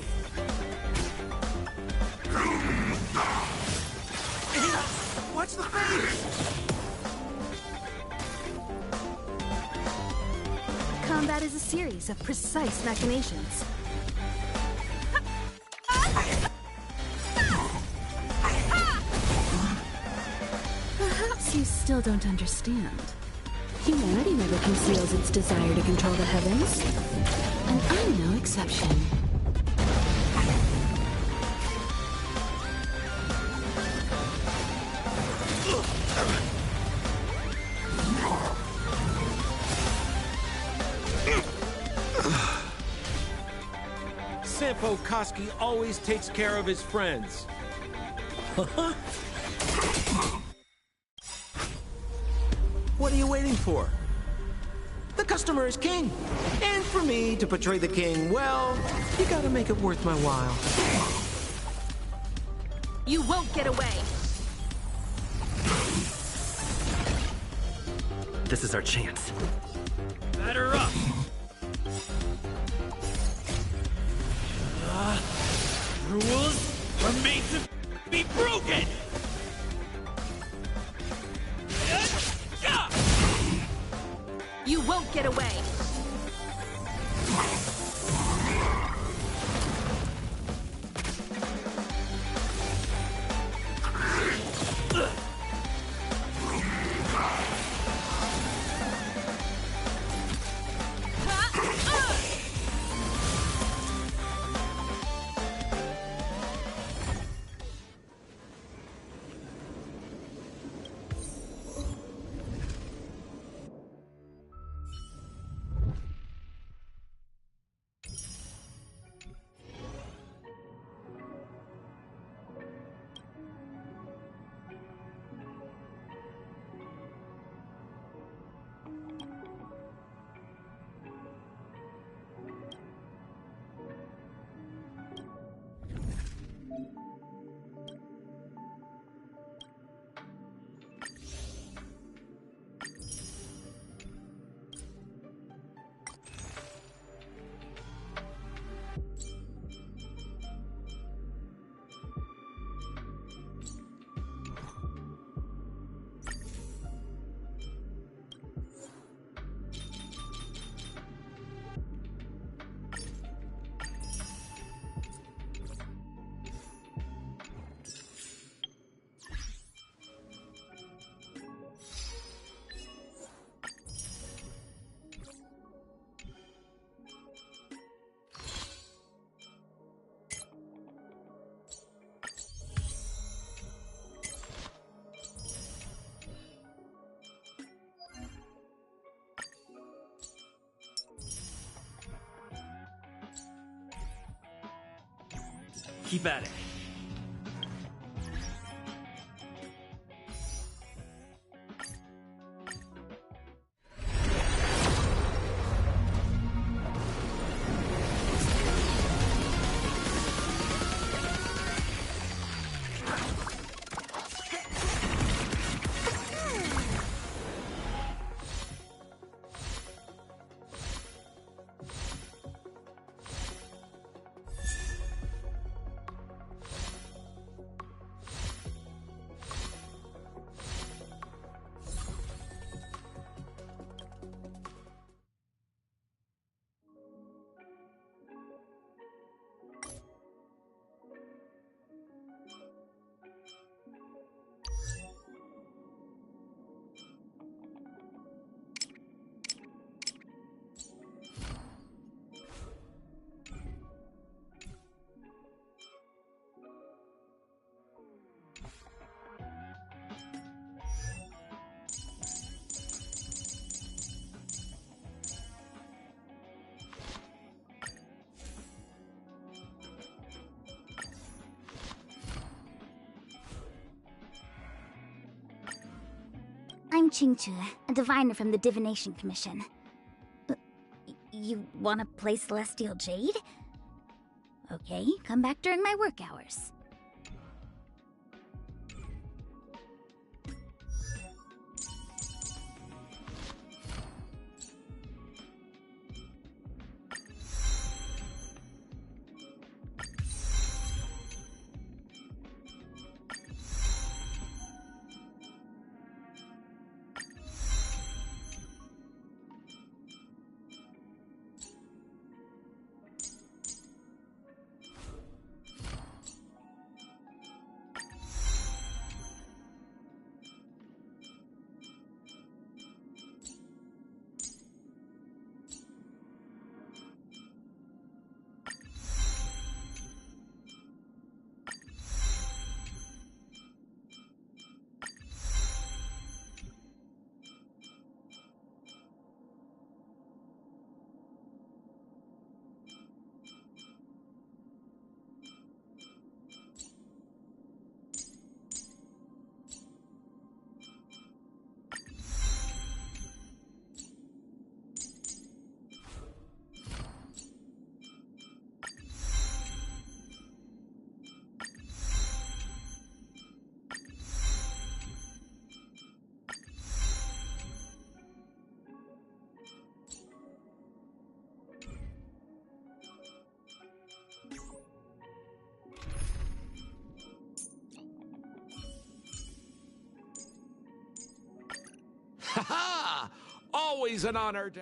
Watch the face! Combat is a series of precise machinations. Perhaps you still don't understand. Humanity never conceals its desire to control the heavens. And I'm no exception. Sampo Koski always takes care of his friends. What are you waiting for? The customer is king. And for me to portray the king, well, you gotta make it worth my while. You won't get away! This is our chance. Batter up! Rules are made to be broken! You won't get away! Keep at it. I'm Qingchu, a diviner from the Divination Commission. You want to play Celestial Jade? Okay, come back during my work hours. Always an honor to...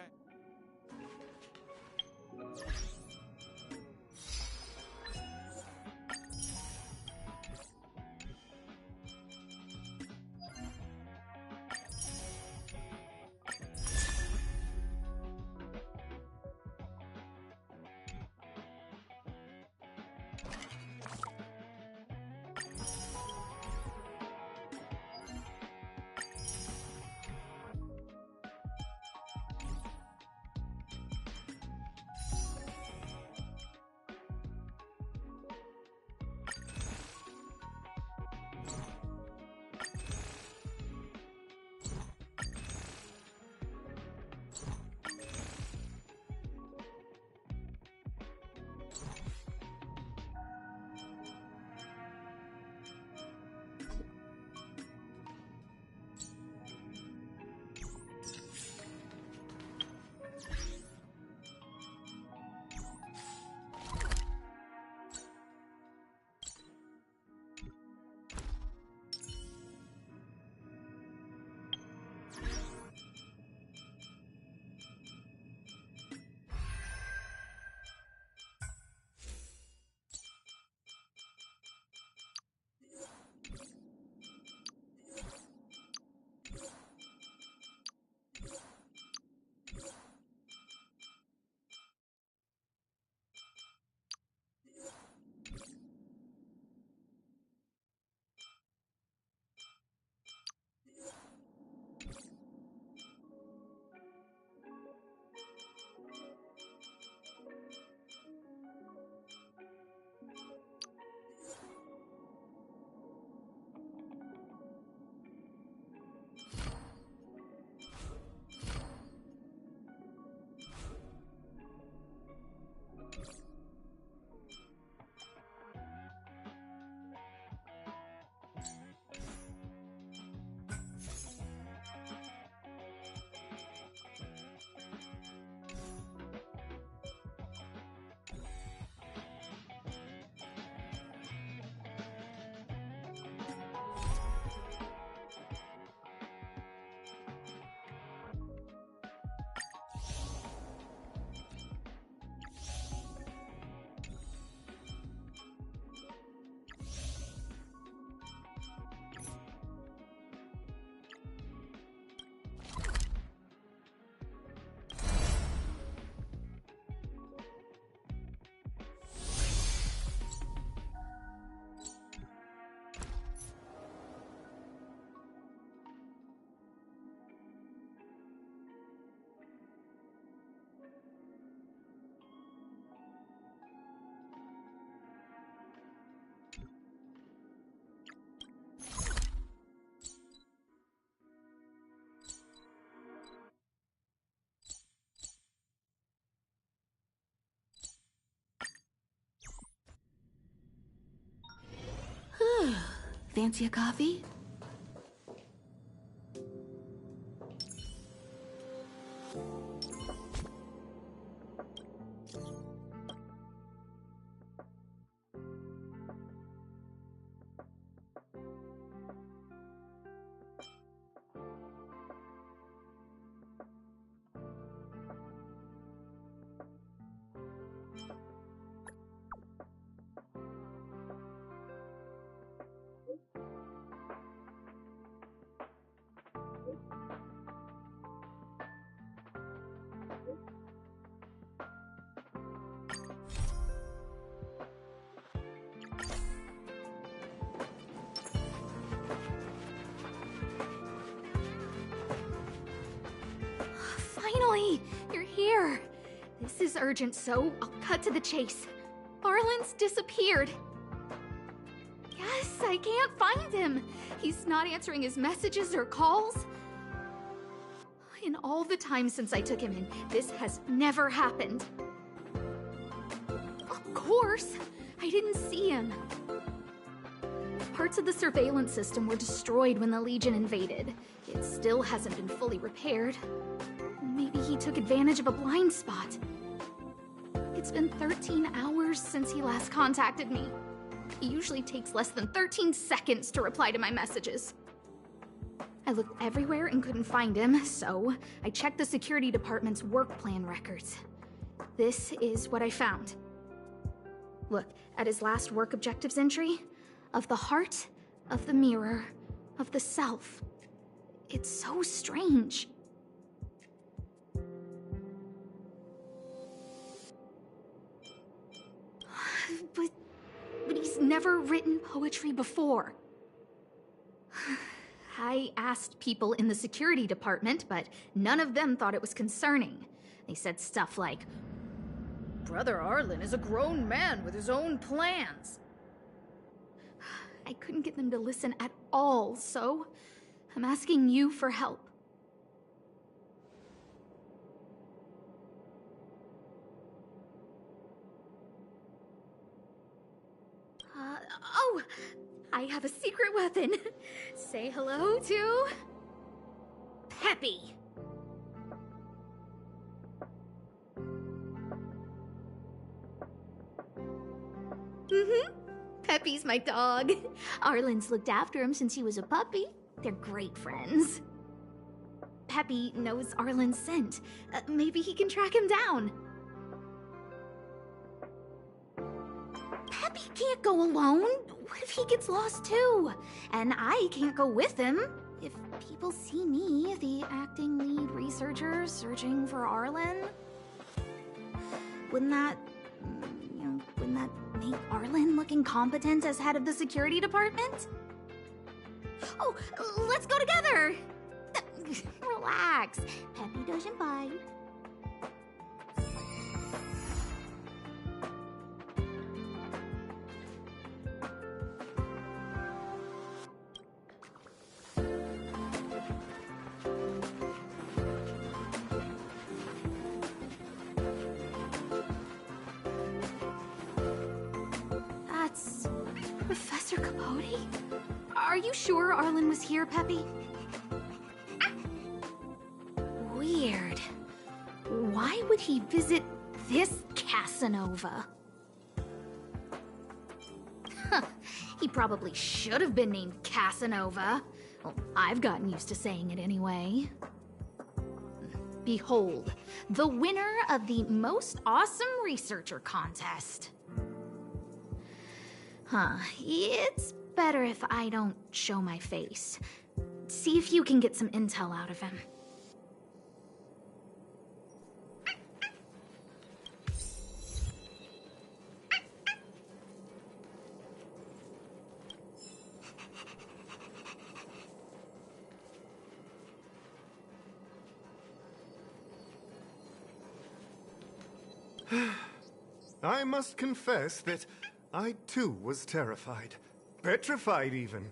Fancy a coffee? Finally! You're here! This is urgent, so I'll cut to the chase. Arlen's disappeared. Yes, I can't find him. He's not answering his messages or calls. In all the time since I took him in, this has never happened. Of course! I didn't see him. Parts of the surveillance system were destroyed when the Legion invaded. It still hasn't been fully repaired. Maybe he took advantage of a blind spot. It's been 13 hours since he last contacted me. He usually takes less than 13 seconds to reply to my messages. I looked everywhere and couldn't find him, so I checked the security department's work plan records. This is what I found. Look, at his last work objectives entry, of the heart, of the mirror, of the self. It's so strange. But he's never written poetry before. I asked people in the security department, but none of them thought it was concerning. They said stuff like, "Brother Arlen is a grown man with his own plans." I couldn't get them to listen at all, so I'm asking you for help. Oh! I have a secret weapon. Say hello to... Peppy. Peppy's my dog. Arlen's looked after him since he was a puppy. They're great friends. Peppy knows Arlen's scent. Maybe he can track him down. Peppy can't go alone. What if he gets lost too? And I can't go with him. If people see me, the acting lead researcher, searching for Arlen, wouldn't that make Arlen look incompetent as head of the security department? Oh, let's go together. Relax. Peppy doesn't bite. That's Professor Capote? Are you sure Arlen was here, Peppy? Weird. Why would he visit this Casanova? Huh. He probably should have been named Casanova. Well, I've gotten used to saying it anyway. Behold, the winner of the Most Awesome Researcher contest. Huh, it's better if I don't show my face. See if you can get some intel out of him. I must confess that I too was terrified. Petrified even.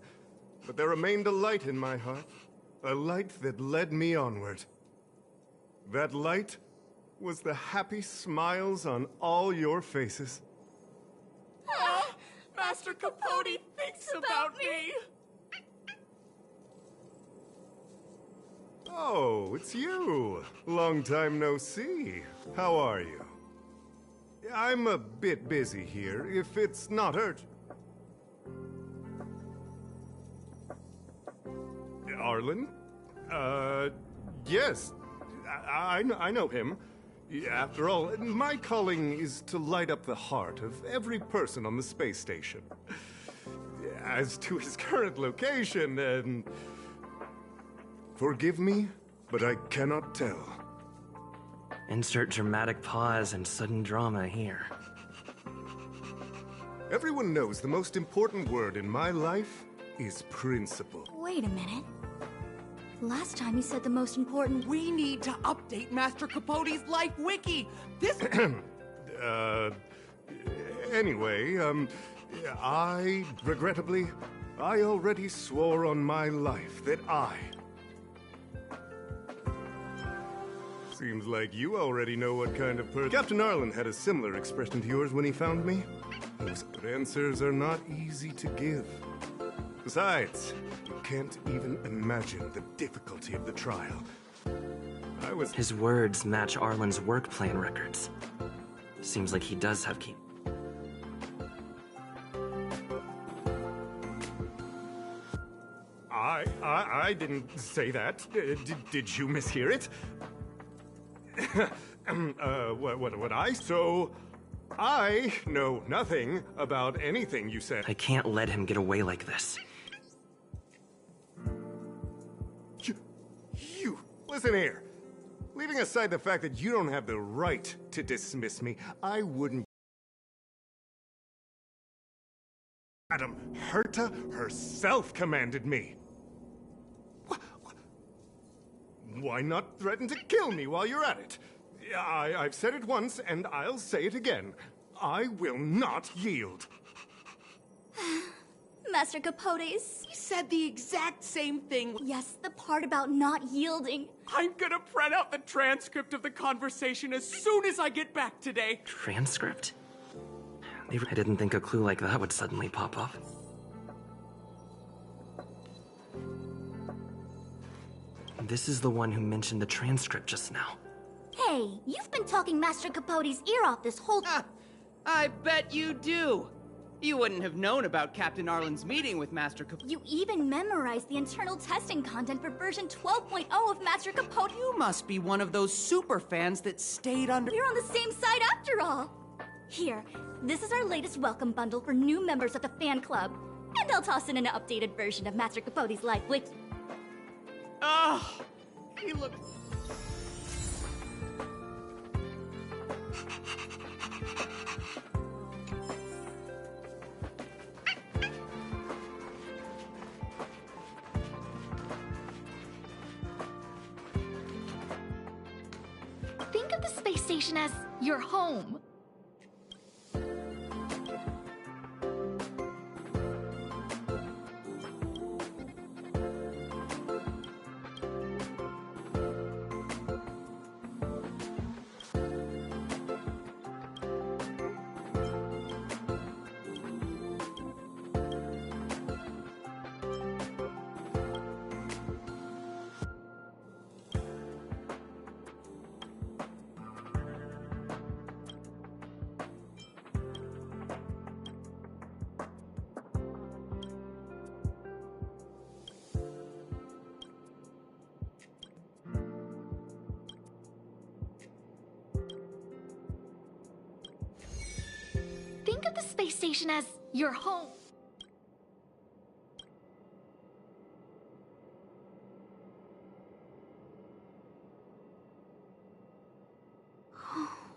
But there remained a light in my heart. A light that led me onward. That light was the happy smiles on all your faces. Master Capote thinks about me! Oh, it's you. Long time no see. How are you? I'm a bit busy here, if it's not urgent. Arlen? Yes. I know him. After all, my calling is to light up the heart of every person on the space station. As to his current location, forgive me, but I cannot tell. Insert dramatic pause and sudden drama here. Everyone knows the most important word in my life is principle. Wait a minute. Last time you said the most important... We need to update Master Capote's life wiki! This... Anyway, regrettably, I already swore on my life that I... Seems like you already know what kind of person... Captain Arlen had a similar expression to yours when he found me. Those answers are not easy to give. Besides, you can't even imagine the difficulty of the trial. His words match Arlen's work plan records. Seems like he does have key. I didn't say that. Did you mishear it? What I? So, I know nothing about anything you said. I can't let him get away like this. You, listen here. Leaving aside the fact that you don't have the right to dismiss me, I wouldn't. Madam Herta herself commanded me. Why not threaten to kill me while you're at it? I've said it once, and I'll say it again. I will not yield. Master Capotes. He said the exact same thing. Yes, the part about not yielding. I'm gonna print out the transcript of the conversation as soon as I get back today. Transcript? I didn't think a clue like that would suddenly pop up. This is the one who mentioned the transcript just now. Hey, you've been talking Master Capote's ear off this whole... I bet you do. You wouldn't have known about Captain Arlen's meeting with Master Capote. You even memorized the internal testing content for version 12.0 of Master Capote. You must be one of those super fans that stayed under... We're on the same side after all. Here, this is our latest welcome bundle for new members of the fan club. And I'll toss in an updated version of Master Capote's live wiki. Oh, he looks... Think of the space station as your home. Think of the space station as your home.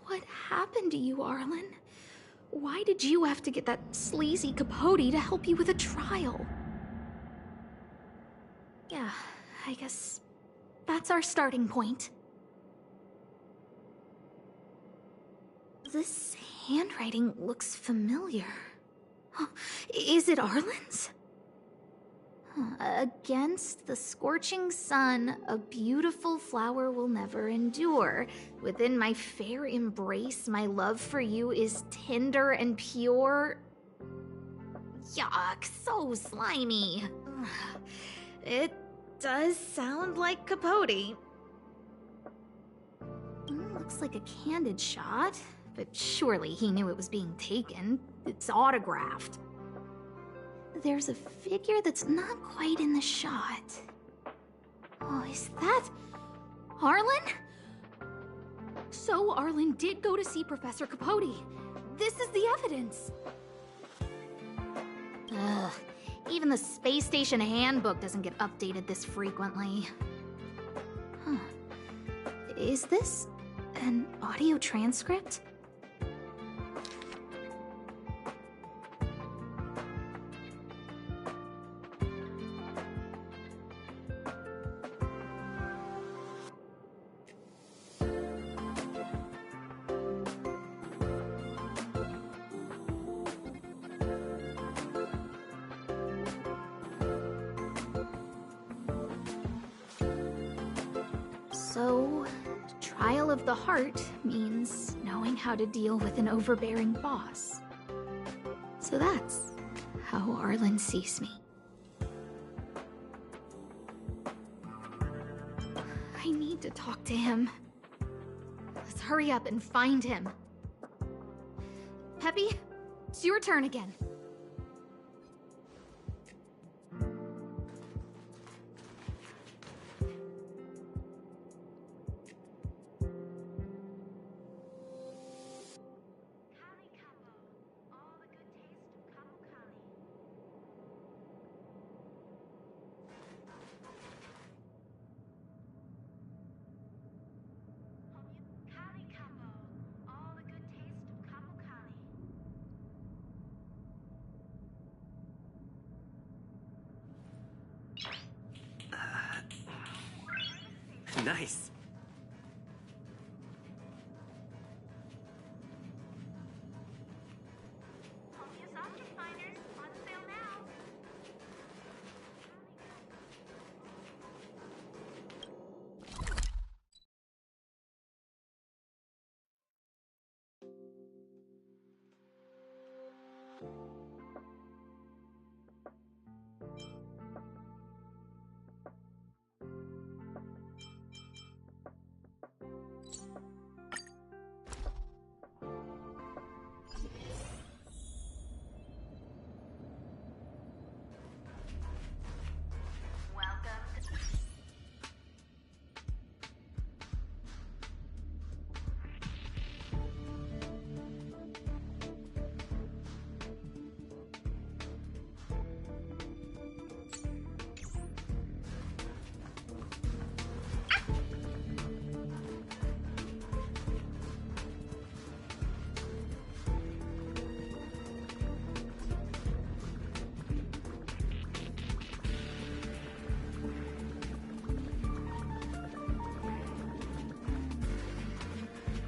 What happened to you, Arlen? Why did you have to get that sleazy Capote to help you with a trial? Yeah, I guess that's our starting point. This handwriting looks familiar. Is it Arlen's? Against the scorching sun, a beautiful flower will never endure. Within my fair embrace, my love for you is tender and pure. Yuck, so slimy. It does sound like Capote. Looks like a candid shot, but surely he knew it was being taken. It's autographed. There's a figure that's not quite in the shot. Oh, is that Arlen? So Arlen did go to see Professor Capote. This is the evidence. Ugh, even the space station handbook doesn't get updated this frequently. Huh. Is this an audio transcript? So, trial of the heart means knowing how to deal with an overbearing boss. So that's how Arlen sees me. I need to talk to him. Let's hurry up and find him. Peppy, it's your turn again. Nice.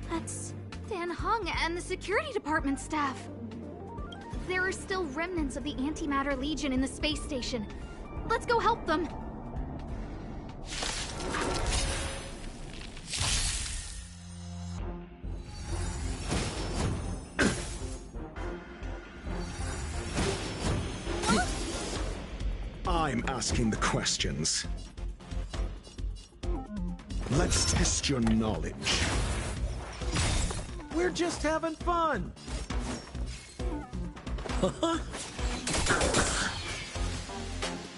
That's Dan Hung and the security department staff. There are still remnants of the Antimatter Legion in the space station. Let's go help them. I'm asking the questions. Let's test your knowledge. We're just having fun.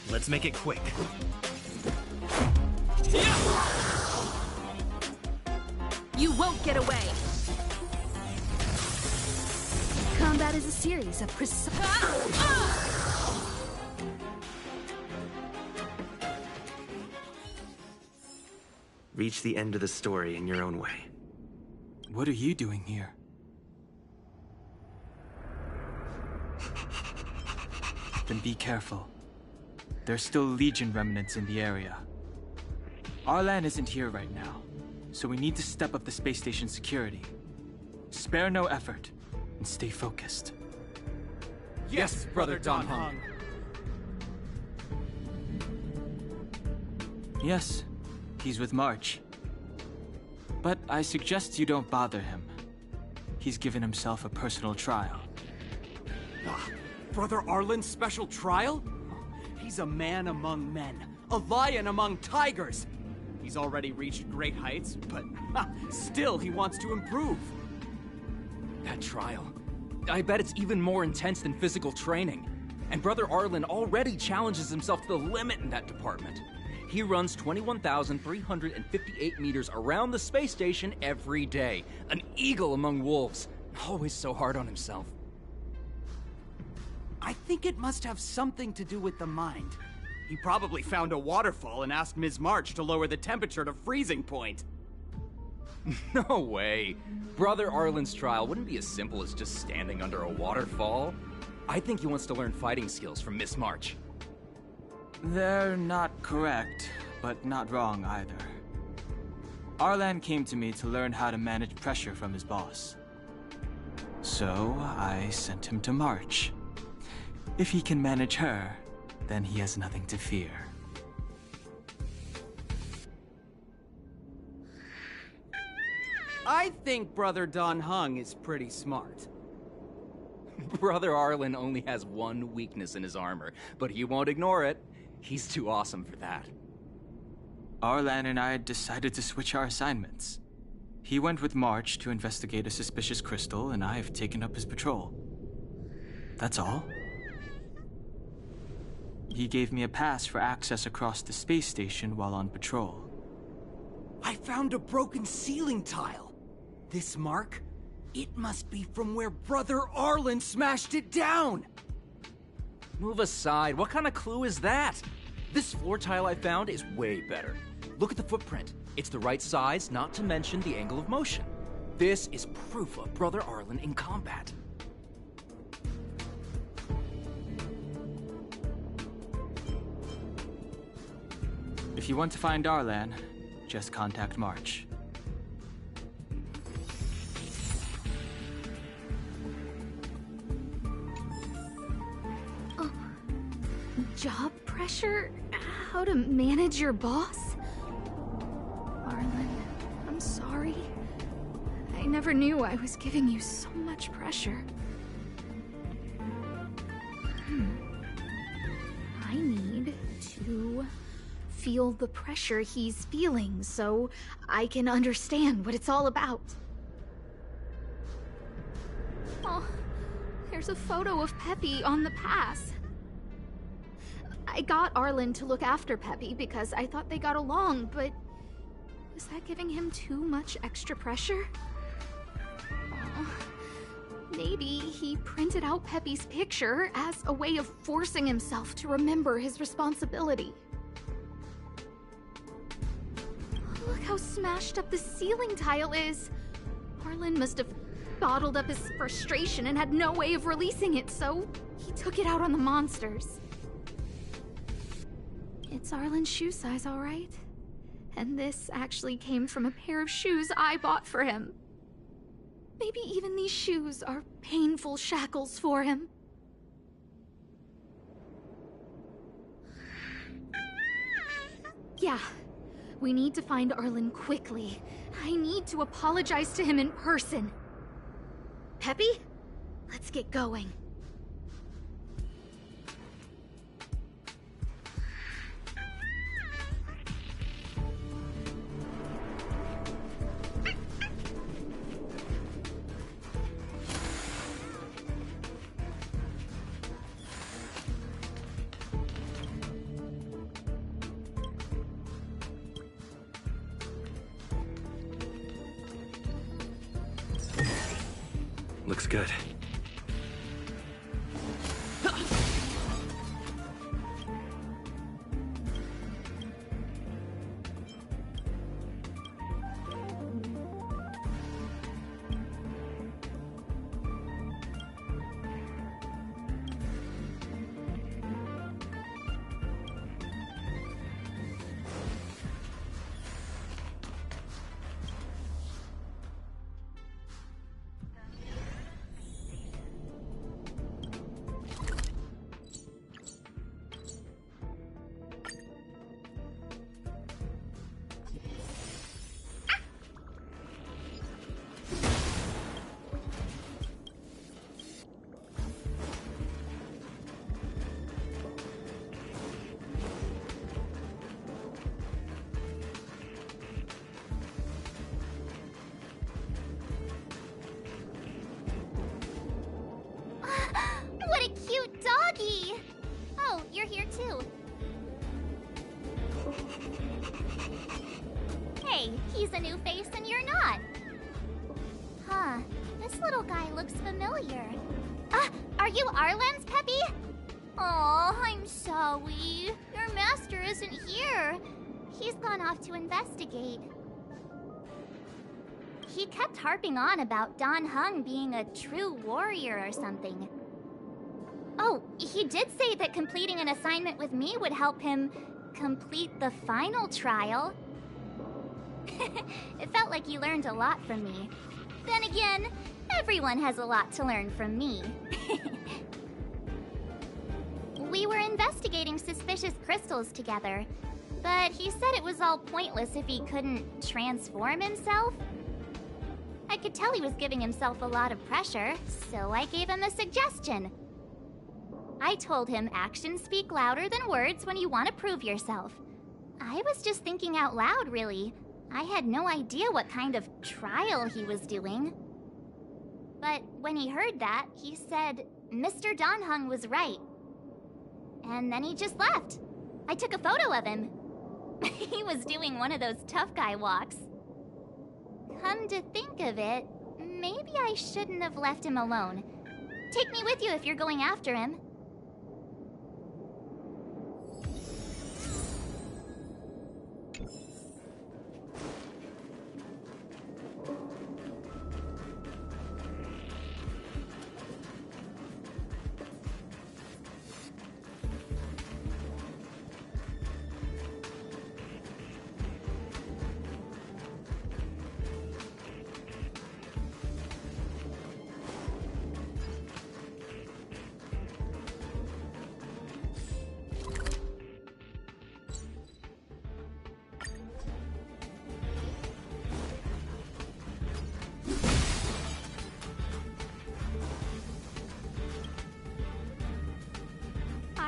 Let's make it quick. You won't get away. Combat is a series of Reach the end of the story in your own way. What are you doing here? Then be careful. There's still Legion remnants in the area. Arlan isn't here right now, so we need to step up the space station security. Spare no effort, and stay focused. Yes, Brother Don Hung. Yes, he's with March. But I suggest you don't bother him. He's given himself a personal trial. Brother Arlen's special trial? He's a man among men, a lion among tigers. He's already reached great heights, but still he wants to improve. That trial, I bet it's even more intense than physical training. And Brother Arlen already challenges himself to the limit in that department. He runs 21,358 meters around the space station every day. An eagle among wolves. Always so hard on himself. I think it must have something to do with the mind. He probably found a waterfall and asked Ms. March to lower the temperature to freezing point. No way. Brother Arlen's trial wouldn't be as simple as just standing under a waterfall. I think he wants to learn fighting skills from Miss March. They're not correct, but not wrong either. Arlan came to me to learn how to manage pressure from his boss. So I sent him to March. If he can manage her, then he has nothing to fear. I think Brother Don Hung is pretty smart. Brother Arlen only has one weakness in his armor, but he won't ignore it. He's too awesome for that. Arlan and I decided to switch our assignments. He went with March to investigate a suspicious crystal, and I've taken up his patrol. That's all. He gave me a pass for access across the space station while on patrol. I found a broken ceiling tile. This mark? It must be from where Brother Arlen smashed it down! Move aside, what kind of clue is that? This floor tile I found is way better. Look at the footprint. It's the right size, not to mention the angle of motion. This is proof of Brother Arlen in combat. If you want to find Arlan, just contact March. Oh, job pressure? How to manage your boss? Arlen, I'm sorry. I never knew I was giving you so much pressure. I need to feel the pressure he's feeling so I can understand what it's all about. Oh, there's a photo of Peppy on the pass. I got Arlen to look after Peppy because I thought they got along, but was that giving him too much extra pressure? Oh, maybe he printed out Peppy's picture as a way of forcing himself to remember his responsibility. Look how smashed up the ceiling tile is. Arlen must have bottled up his frustration and had no way of releasing it, so he took it out on the monsters. It's Arlen's shoe size, all right? And this actually came from a pair of shoes I bought for him. Maybe even these shoes are painful shackles for him. Yeah, we need to find Arlen quickly. I need to apologize to him in person. Peppy, let's get going. Looks good. What a cute doggy! Oh, you're here too. Hey, he's a new face and you're not. Huh, this little guy looks familiar. Are you Arlen's Peppy? Oh, I'm sorry. Your master isn't here. He's gone off to investigate. He kept harping on about Don Hung being a true warrior or something. Oh, he did say that completing an assignment with me would help him complete the final trial. It felt like he learned a lot from me. Then again, everyone has a lot to learn from me. We were investigating suspicious crystals together, but he said it was all pointless if he couldn't transform himself. I could tell he was giving himself a lot of pressure, so I gave him a suggestion. I told him actions speak louder than words when you want to prove yourself. I was just thinking out loud, really. I had no idea what kind of trial he was doing. But when he heard that, he said Mr. Don Hung was right. And then he just left. I took a photo of him. He was doing one of those tough guy walks. Come to think of it, maybe I shouldn't have left him alone. Take me with you if you're going after him.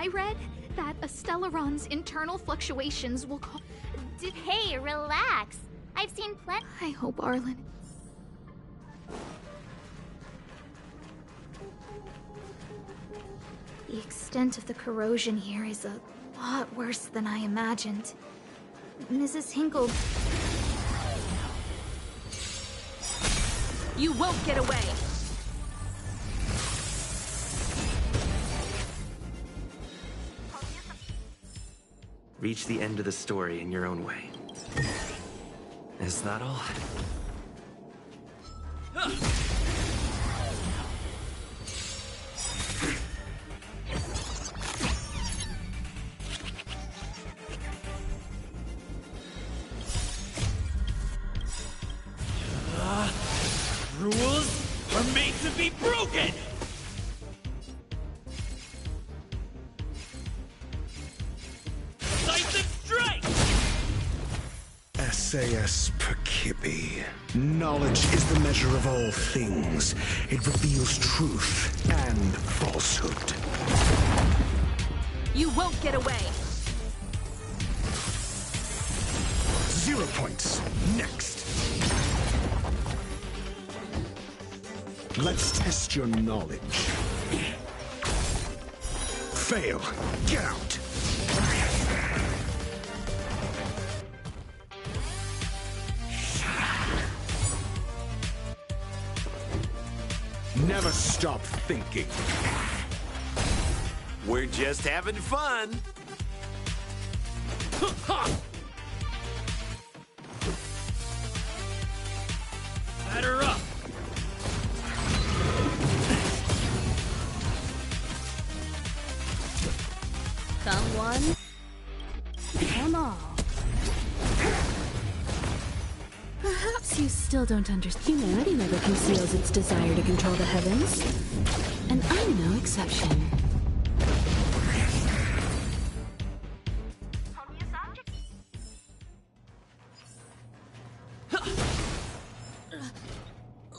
I read that Stellarion's internal fluctuations will cause... Hey, relax. I've seen plenty. I hope Arlen... The extent of the corrosion here is a lot worse than I imagined. Mrs. Hinkle... You won't get away! Reach the end of the story in your own way. Is that all? Rules are made to be broken! Decisive strike! SAS Perkibi. Knowledge is the measure of all things. It reveals truth and falsehood. You won't get away! 0 points. Next. Let's test your knowledge. Fail. Get out. Never stop thinking. We're just having fun. Batter up! Come one, come all. Perhaps you still don't understand. Humanity never conceals its desire to control the heavens. And I'm no exception.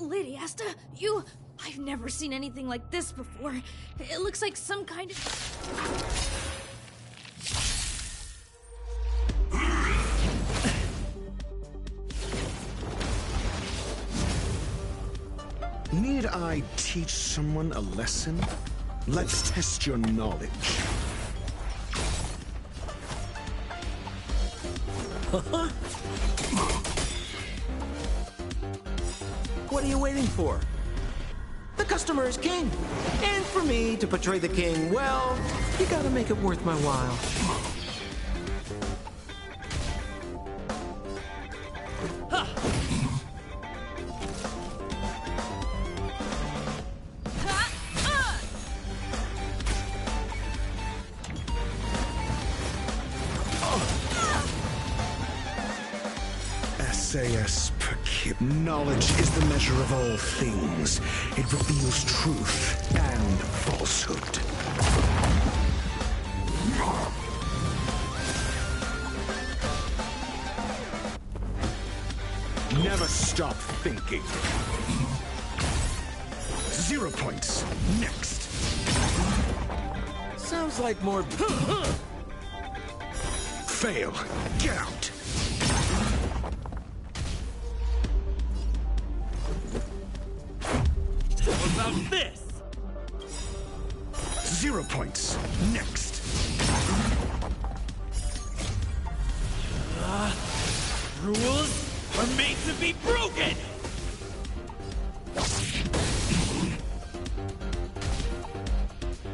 Lady Asta, you... I've never seen anything like this before. It looks like some kind of... Need I teach someone a lesson? Let's test your knowledge. What are you waiting for? The customer is king. And for me to portray the king, well, you gotta make it worth my while. SAS Perkib. Knowledge is the measure of all things. It reveals truth and falsehood. Never stop thinking. 0 points. Next. Sounds like more... Fail. Get out. How about this? 0 points. Next. Rules are made to be broken!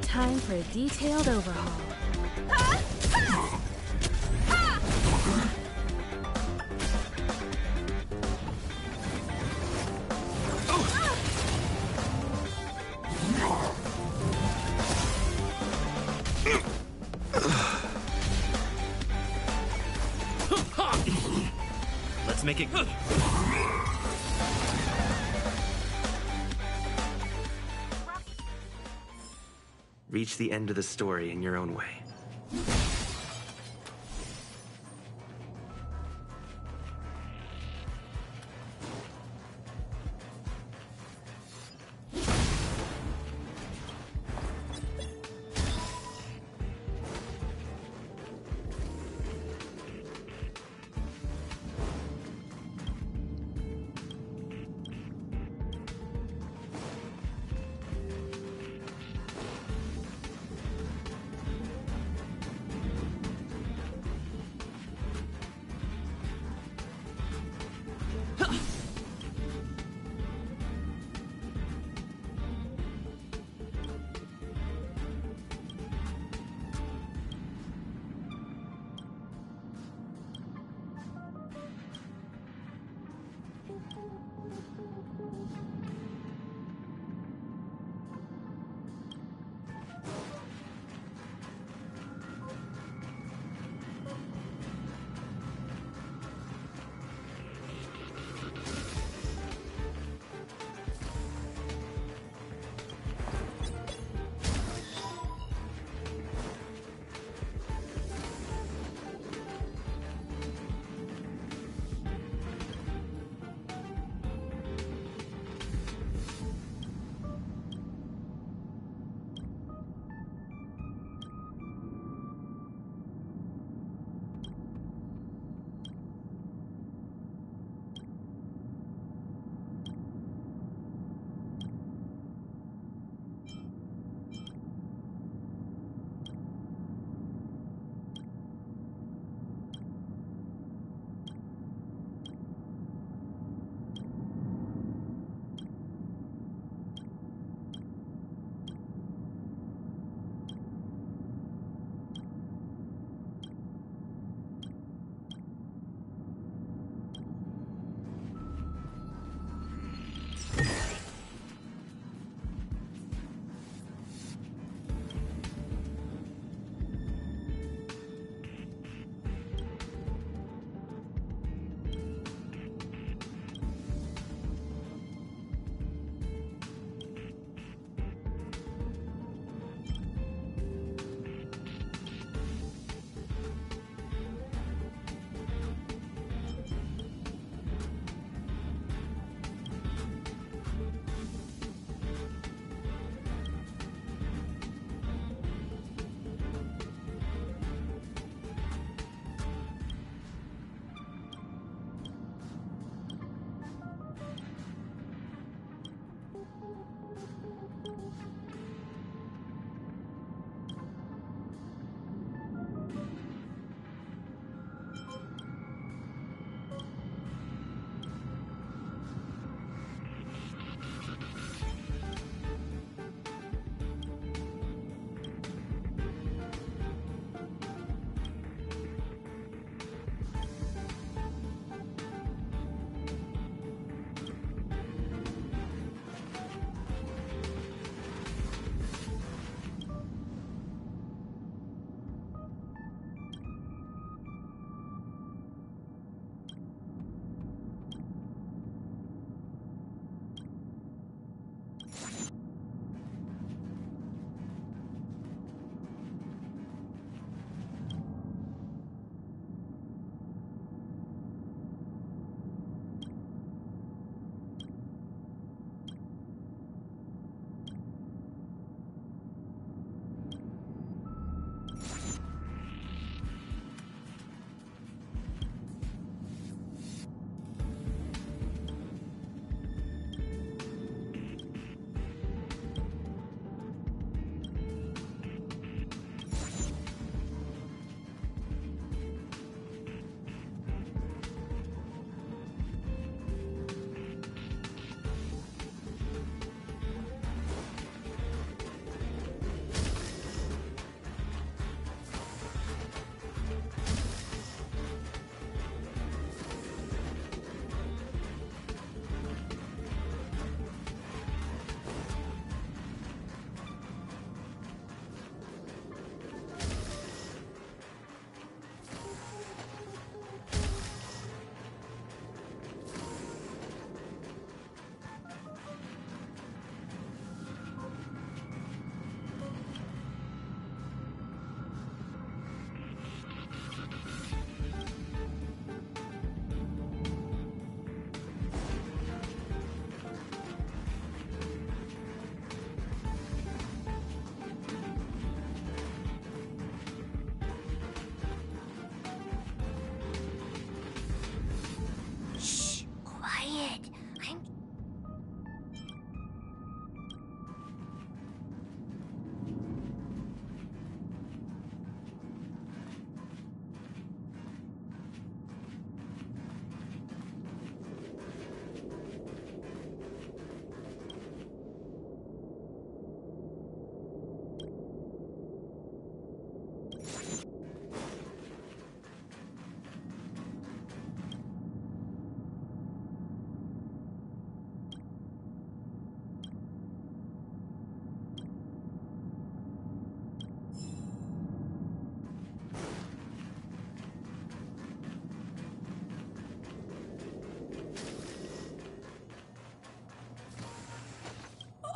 Time for a detailed overhaul. Let's make it good. Reach the end of the story in your own way.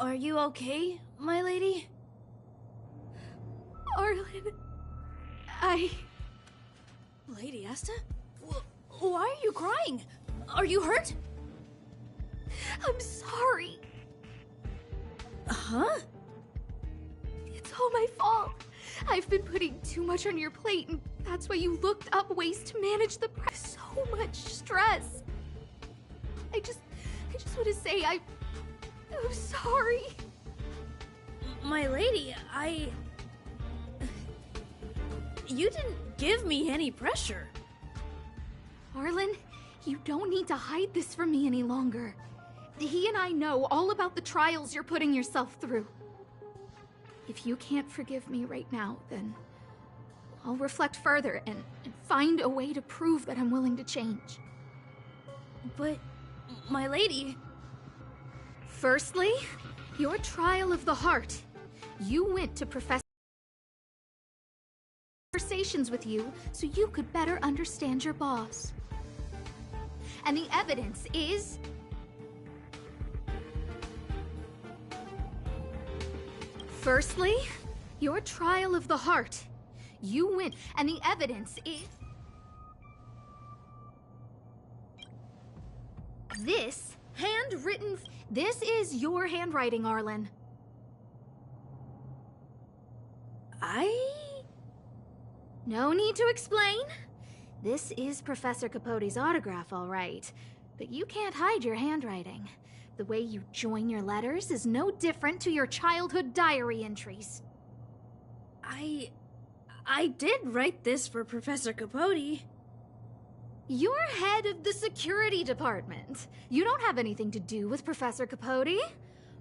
Are you okay, my lady? Arlen, Lady Asta? Why are you crying? Are you hurt? I'm sorry. Huh? It's all my fault. I've been putting too much on your plate, and that's why you looked up ways to manage the press. So much stress. I just want to say I'm sorry. My lady, You didn't give me any pressure. Arlen, you don't need to hide this from me any longer. He and I know all about the trials you're putting yourself through. If you can't forgive me right now, then I'll reflect further and find a way to prove that I'm willing to change. But, my lady... Firstly, your trial of the heart. You went to Professor conversations with you so you could better understand your boss. And the evidence is... Firstly, your trial of the heart. You went, and the evidence is... This handwritten... This is your handwriting, Arlen. No need to explain. This is Professor Capote's autograph, all right. But you can't hide your handwriting. The way you join your letters is no different to your childhood diary entries. I did write this for Professor Capote. You're head of the security department. You don't have anything to do with Professor Capote.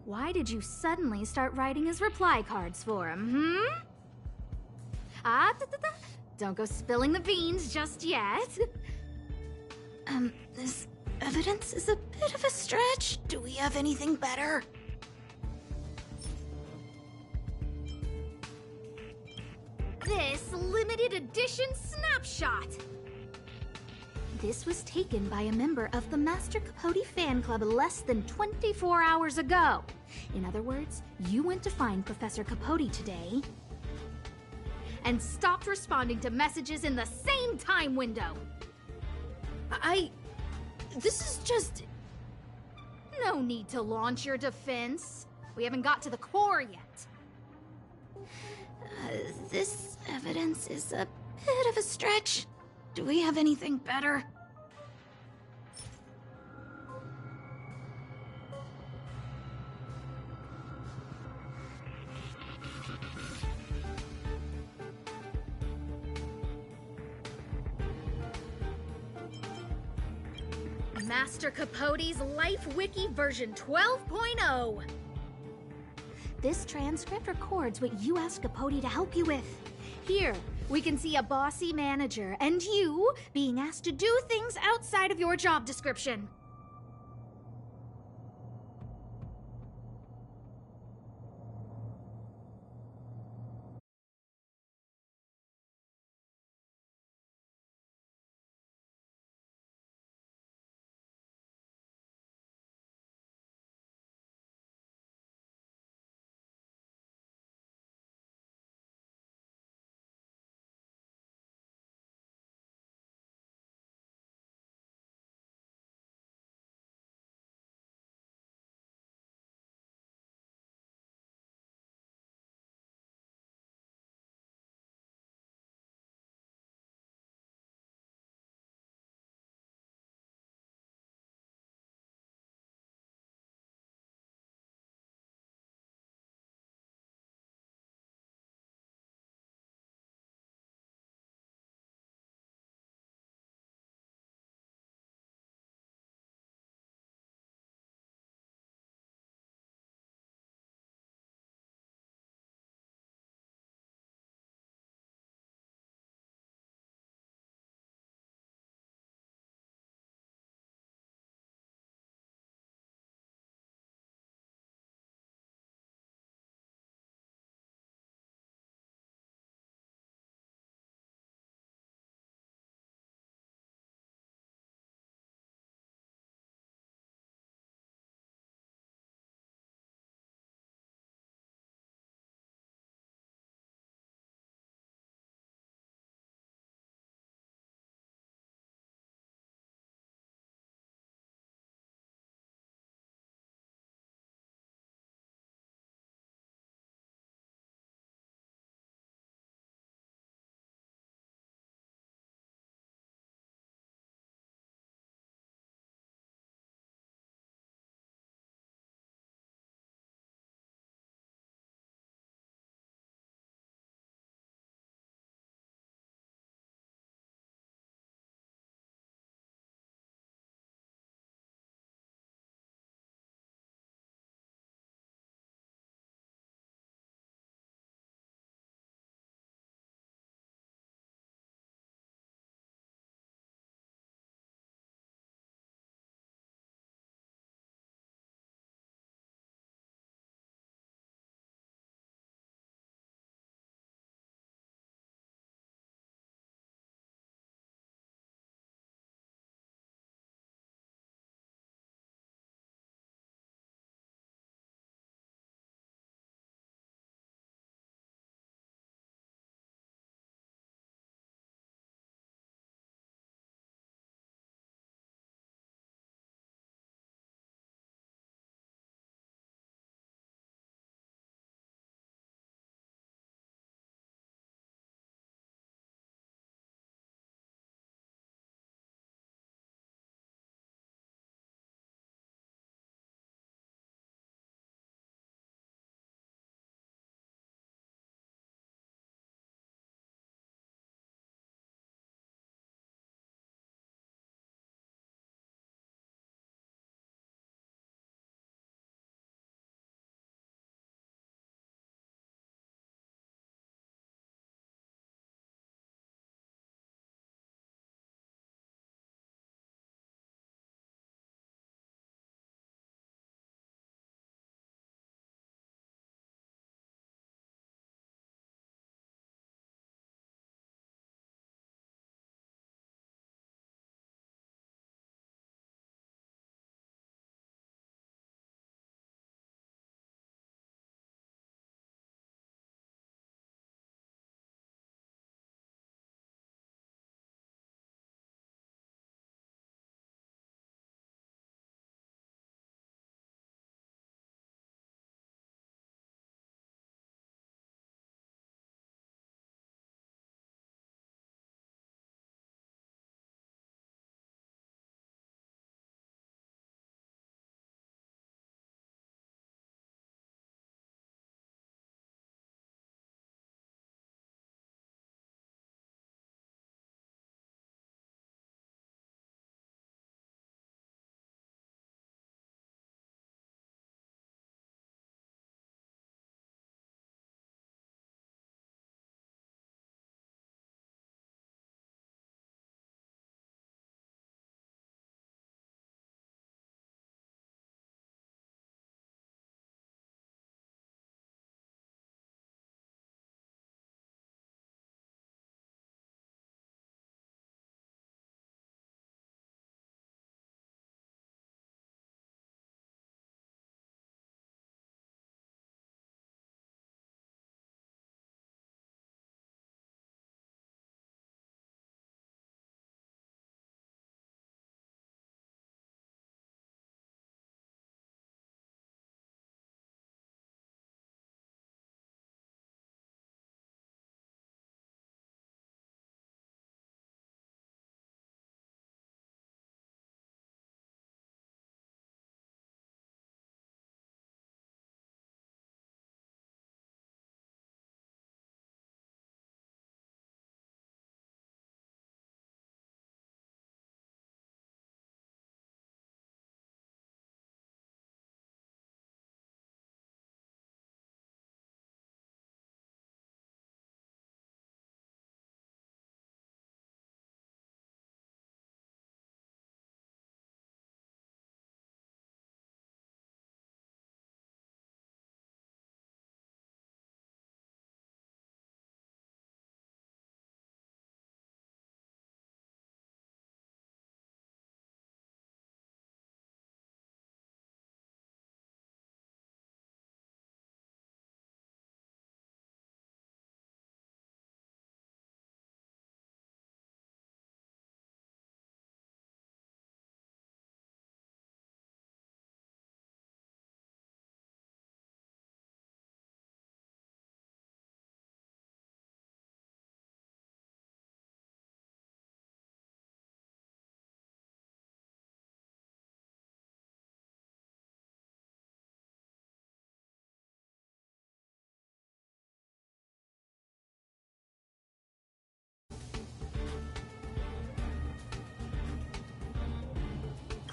Why did you suddenly start writing his reply cards for him, Don't go spilling the beans just yet. This evidence is a bit of a stretch. Do we have anything better? This limited edition snapshot. This was taken by a member of the Master Capote fan club less than 24 hours ago. In other words, you went to find Professor Capote today and stopped responding to messages in the same time window. This is just... No need to launch your defense. We haven't got to the core yet. This evidence is a bit of a stretch. Do we have anything better? Master Capote's Life Wiki version 12.0. This transcript records what you asked Capote to help you with. Here, we can see a bossy manager and you being asked to do things outside of your job description.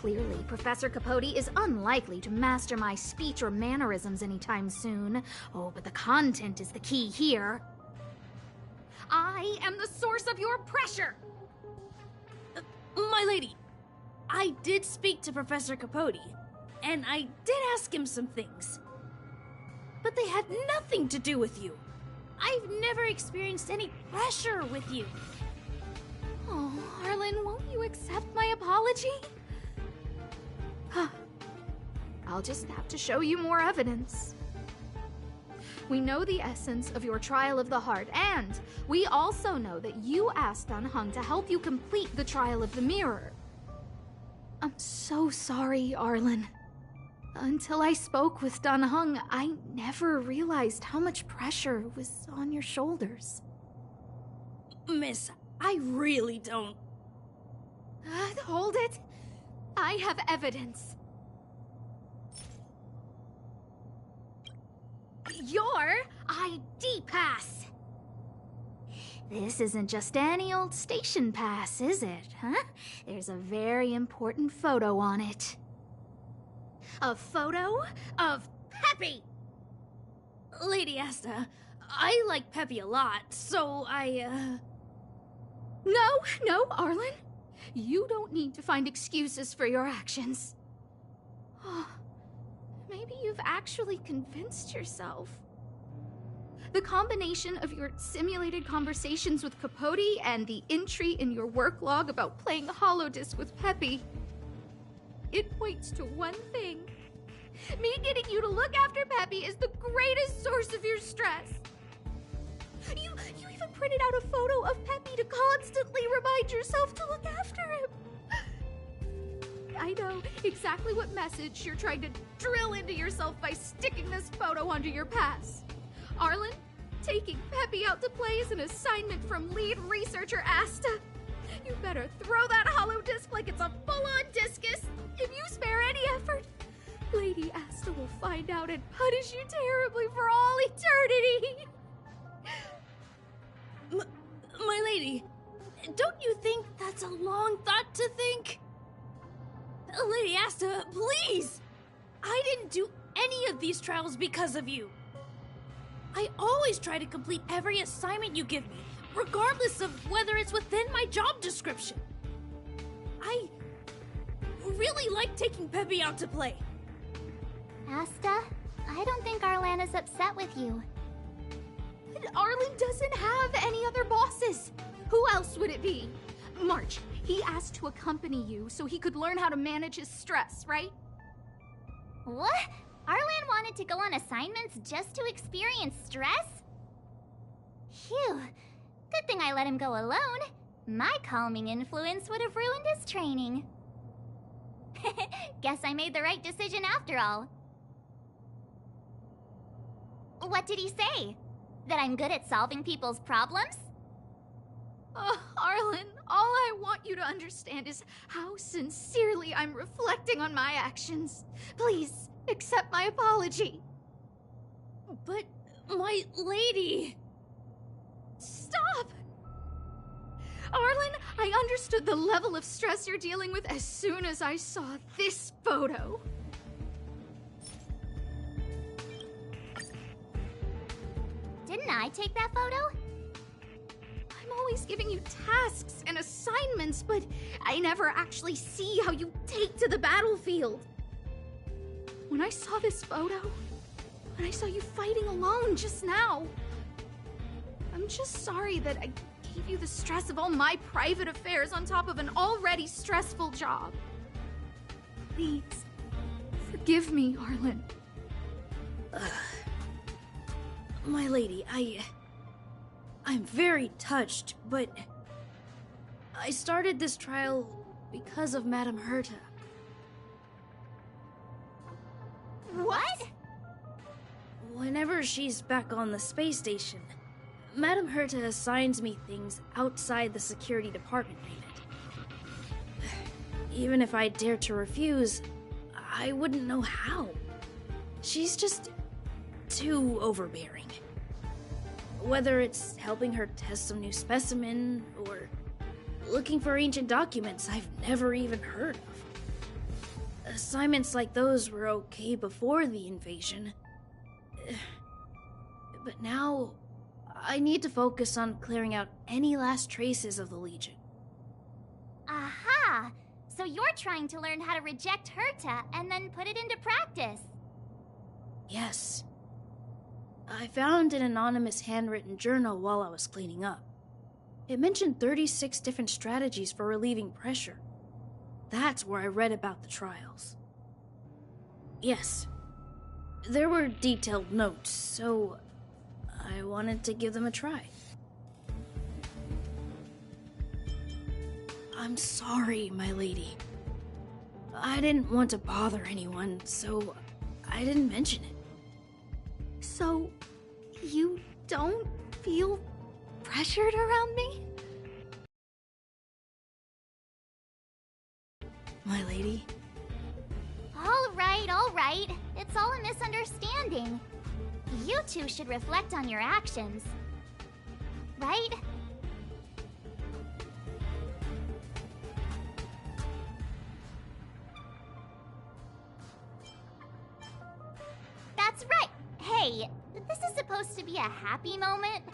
Clearly, Professor Capote is unlikely to master my speech or mannerisms anytime soon. Oh, but the content is the key here. I am the source of your pressure! My lady, I did speak to Professor Capote, and I did ask him some things. But they had nothing to do with you. I've never experienced any pressure with you. Oh, Arlen, won't you accept my apology? I'll just have to show you more evidence. We know the essence of your trial of the heart, and we also know that you asked Dunhung to help you complete the trial of the mirror. I'm so sorry, Arlen. Until I spoke with Dunhung, I never realized how much pressure was on your shoulders. Miss, I really don't... Hold it. I have evidence. Your ID pass. This isn't just any old station pass, is it, huh? There's a very important photo on it. A photo of Peppy! Lady Asta, I like Peppy a lot, so No, Arlen. You don't need to find excuses for your actions. Maybe you've actually convinced yourself. The combination of your simulated conversations with Capote and the entry in your work log about playing Holodisc with Peppy, it points to one thing. Me getting you to look after Peppy is the greatest source of your stress. You even printed out a photo of Peppy to constantly remind yourself to look after him. I know exactly what message you're trying to drill into yourself by sticking this photo onto your pass. Arlen, taking Peppy out to play is an assignment from lead researcher Asta. You better throw that holodisc like it's a full-on discus. If you spare any effort, Lady Asta will find out and punish you terribly for all eternity. My lady, don't you think that's a long thought to think? Lady Asta, please! I didn't do any of these trials because of you. I always try to complete every assignment you give me, regardless of whether it's within my job description. I really like taking Peppy out to play. Asta, I don't think Arlan is upset with you. Arlen doesn't have any other bosses. Who else would it be? March, he asked to accompany you so he could learn how to manage his stress, right? What? Arlan wanted to go on assignments just to experience stress? Phew. Good thing I let him go alone. My calming influence would have ruined his training. Guess I made the right decision after all. What did he say? That I'm good at solving people's problems? Arlen, all I want you to understand is how sincerely I'm reflecting on my actions. Please, accept my apology. But, my lady... Stop! Arlen, I understood the level of stress you're dealing with as soon as I saw this photo. Didn't I take that photo? I'm always giving you tasks and assignments, but I never actually see how you take to the battlefield. When I saw this photo, when I saw you fighting alone just now, I'm just sorry that I gave you the stress of all my private affairs on top of an already stressful job. Please, forgive me, Arlen. My lady, I'm very touched, but I started this trial because of Madame Herta. What? Whenever she's back on the space station, Madame Herta assigns me things outside the security department unit. Even if I dared to refuse, I wouldn't know how. She's just too overbearing. Whether it's helping her test some new specimen, or looking for ancient documents I've never even heard of. Assignments like those were okay before the invasion. But now, I need to focus on clearing out any last traces of the Legion. Aha! So you're trying to learn how to reject Herta and then put it into practice. Yes. I found an anonymous handwritten journal while I was cleaning up. It mentioned 36 different strategies for relieving pressure. That's where I read about the trials. Yes. There were detailed notes, so I wanted to give them a try. I'm sorry, my lady. I didn't want to bother anyone, so I didn't mention it. So, you don't feel pressured around me? My lady? All right. It's all a misunderstanding. You two should reflect on your actions. Right? That's right. Hey, this is supposed to be a happy moment.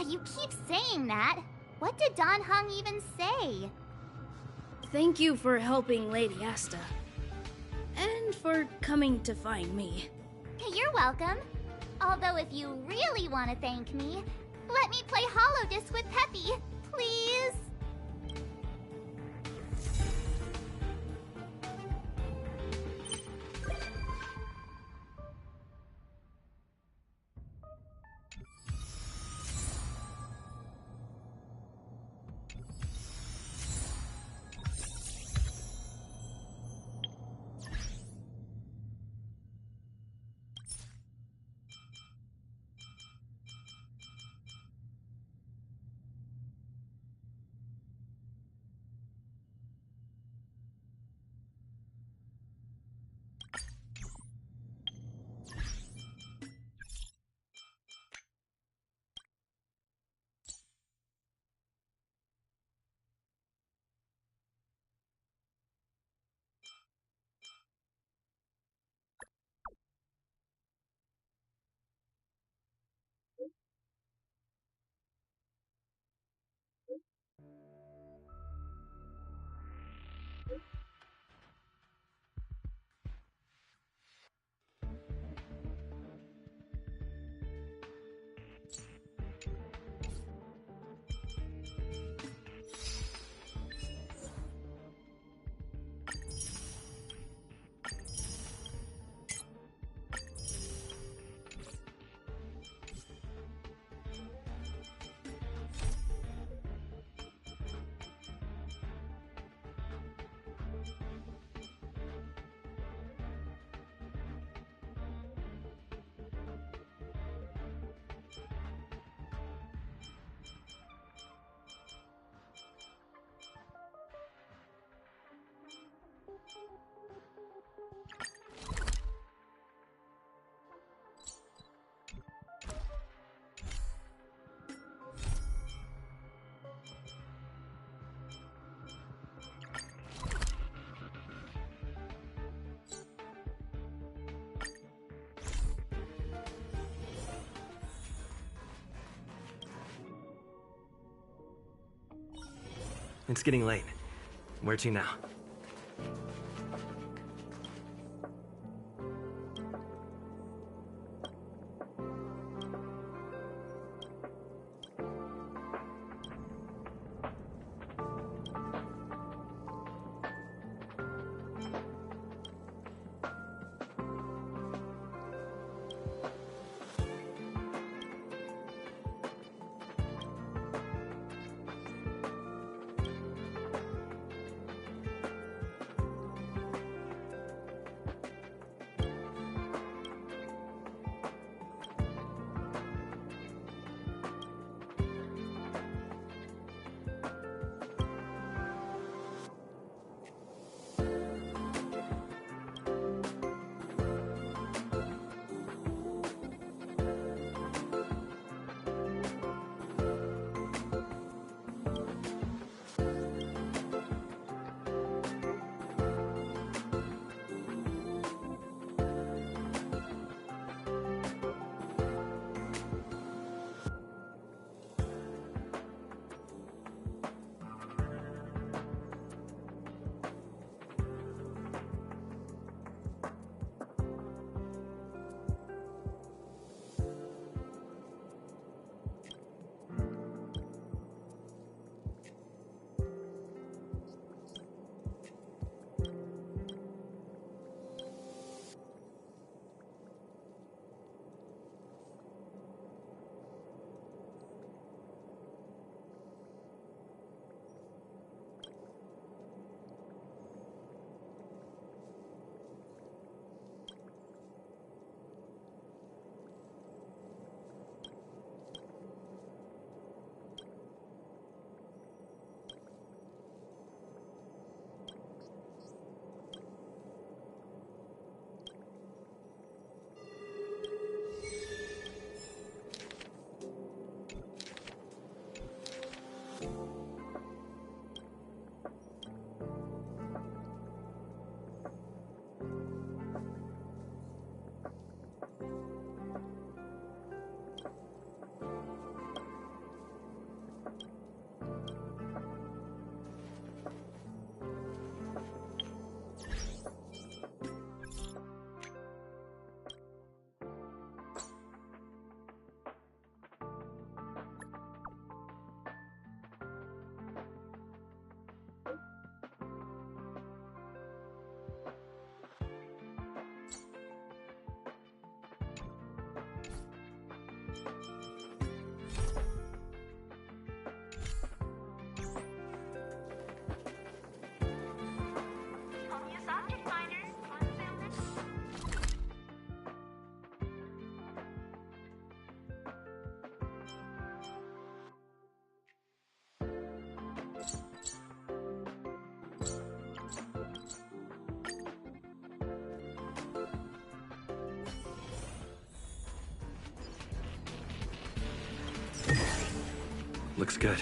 You keep saying that. What did Don Hung even say? Thank you for helping Lady Asta. And for coming to find me. You're welcome. Although if you really want to thank me, let me play Hollow Disc with Peppy, please. It's getting late. Where to now? Looks good.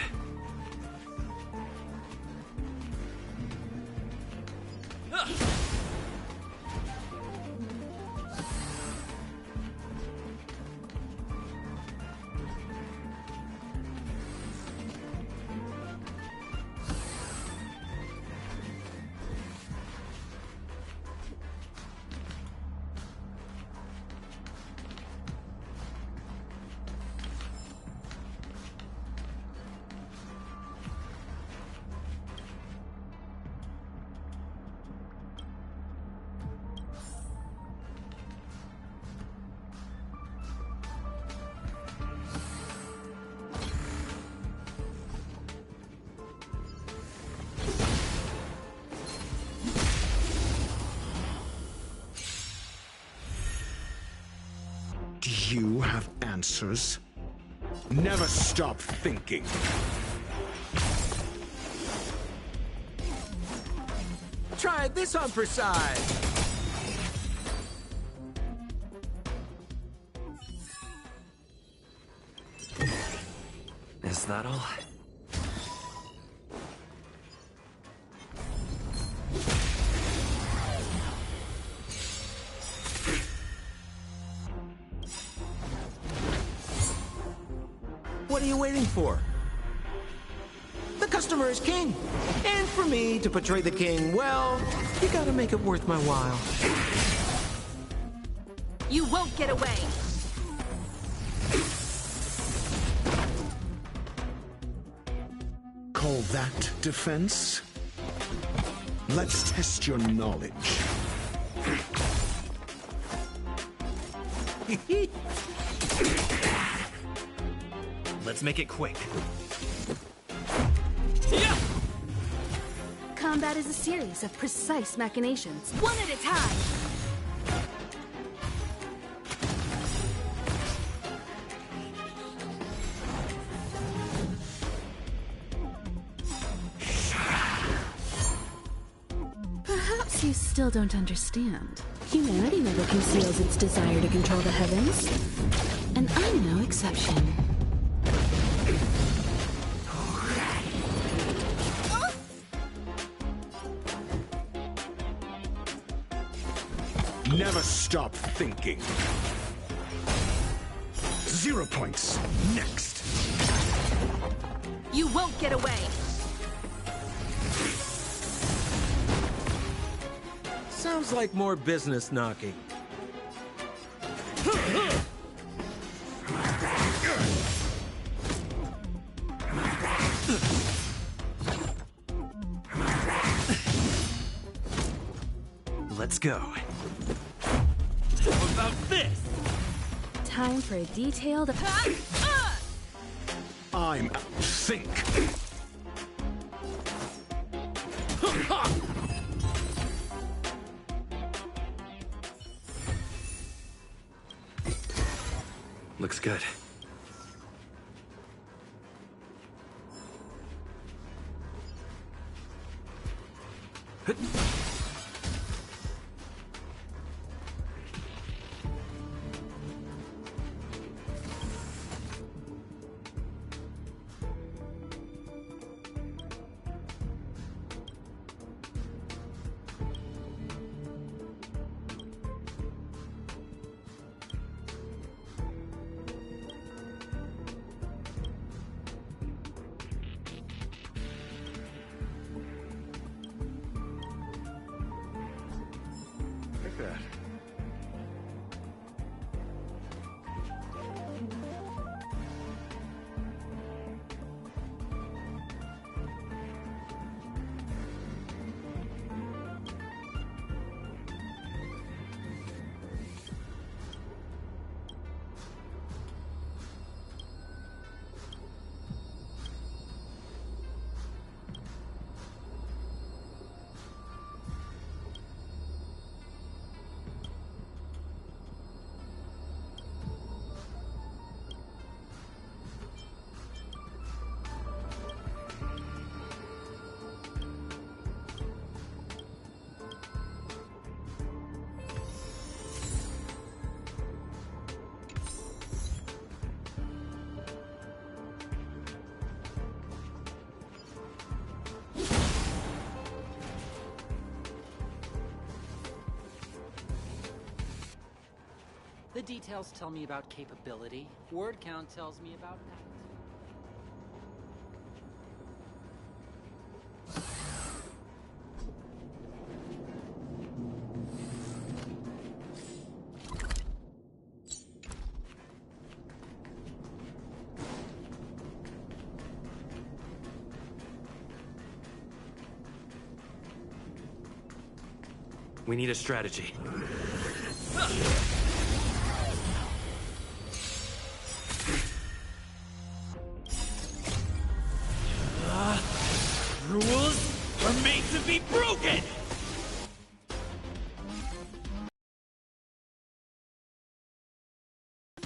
Do you have answers? Never stop thinking. Try this on for size. Is that all? What are you waiting for? The customer is king. And for me to portray the king, well, you gotta make it worth my while. You won't get away! Call that defense? Let's test your knowledge. Let's make it quick. Combat is a series of precise machinations, one at a time. Perhaps you still don't understand. Humanity never conceals its desire to control the heavens. And I'm no exception. Never stop thinking. 0 points. Next. You won't get away! Sounds like more business knocking. Let's go. How about this? Time for a detailed... I'm out. Think. Looks good. The details tell me about capability. Word count tells me about that. We need a strategy. Rules are made to be broken!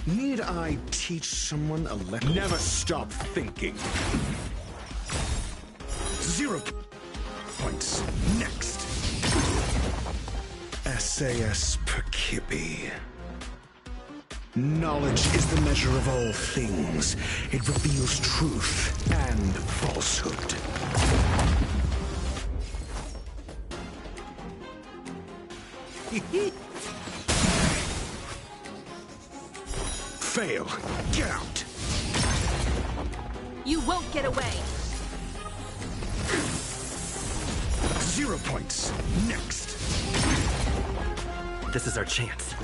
Need I teach someone a lesson? Never stop thinking. 0 points. Next. SAS per Kippy. Knowledge is the measure of all things. It reveals truth and falsehood. Fail. Get out. You won't get away. 0 points. Next. This is our chance.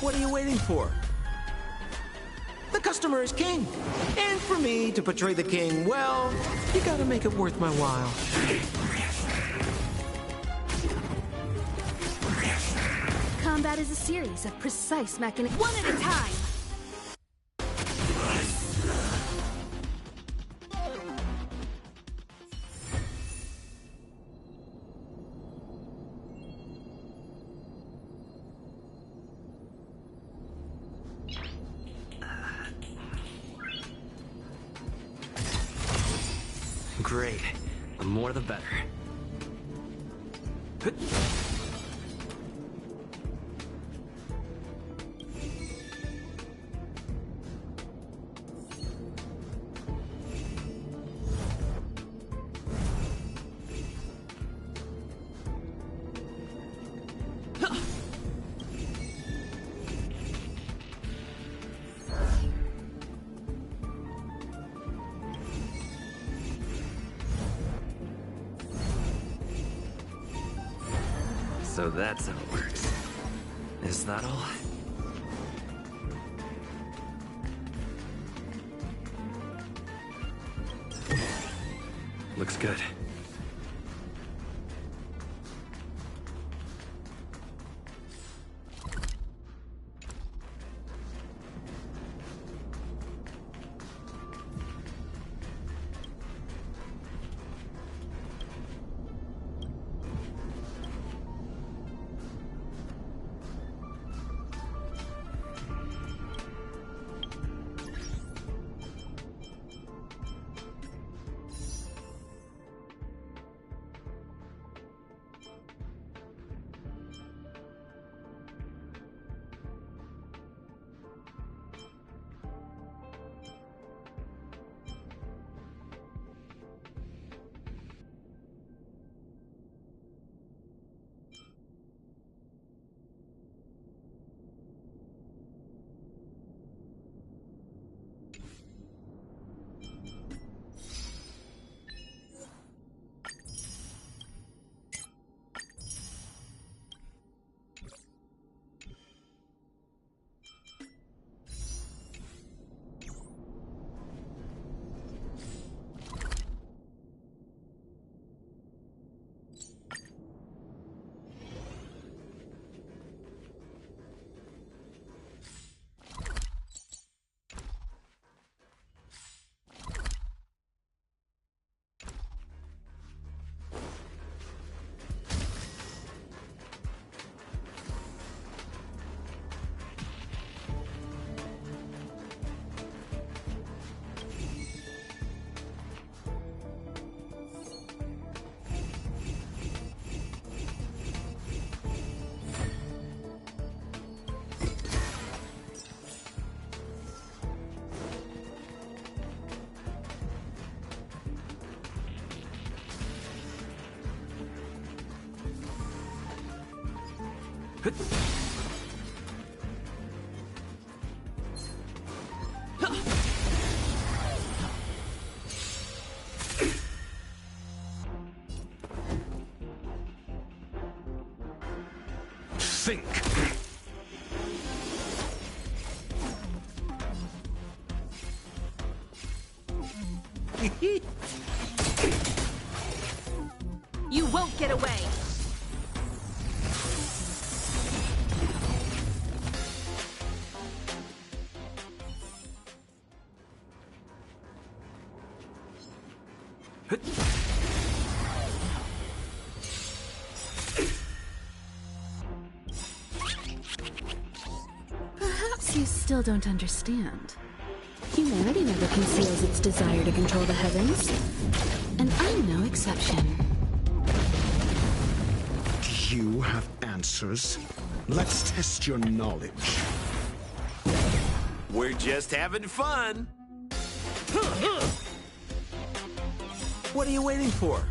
What are you waiting for? The customer is king. And for me to portray the king, well, you gotta make it worth my while. Combat is a series of precise mechanics. One at a time! Great. The more the better. So that's how it works. Is that all? Looks good. Think. You won't get away! Perhaps you still don't understand. Humanity never conceals its desire to control the heavens. And I'm no exception. Do you have answers? Let's test your knowledge. We're just having fun. What are you waiting for?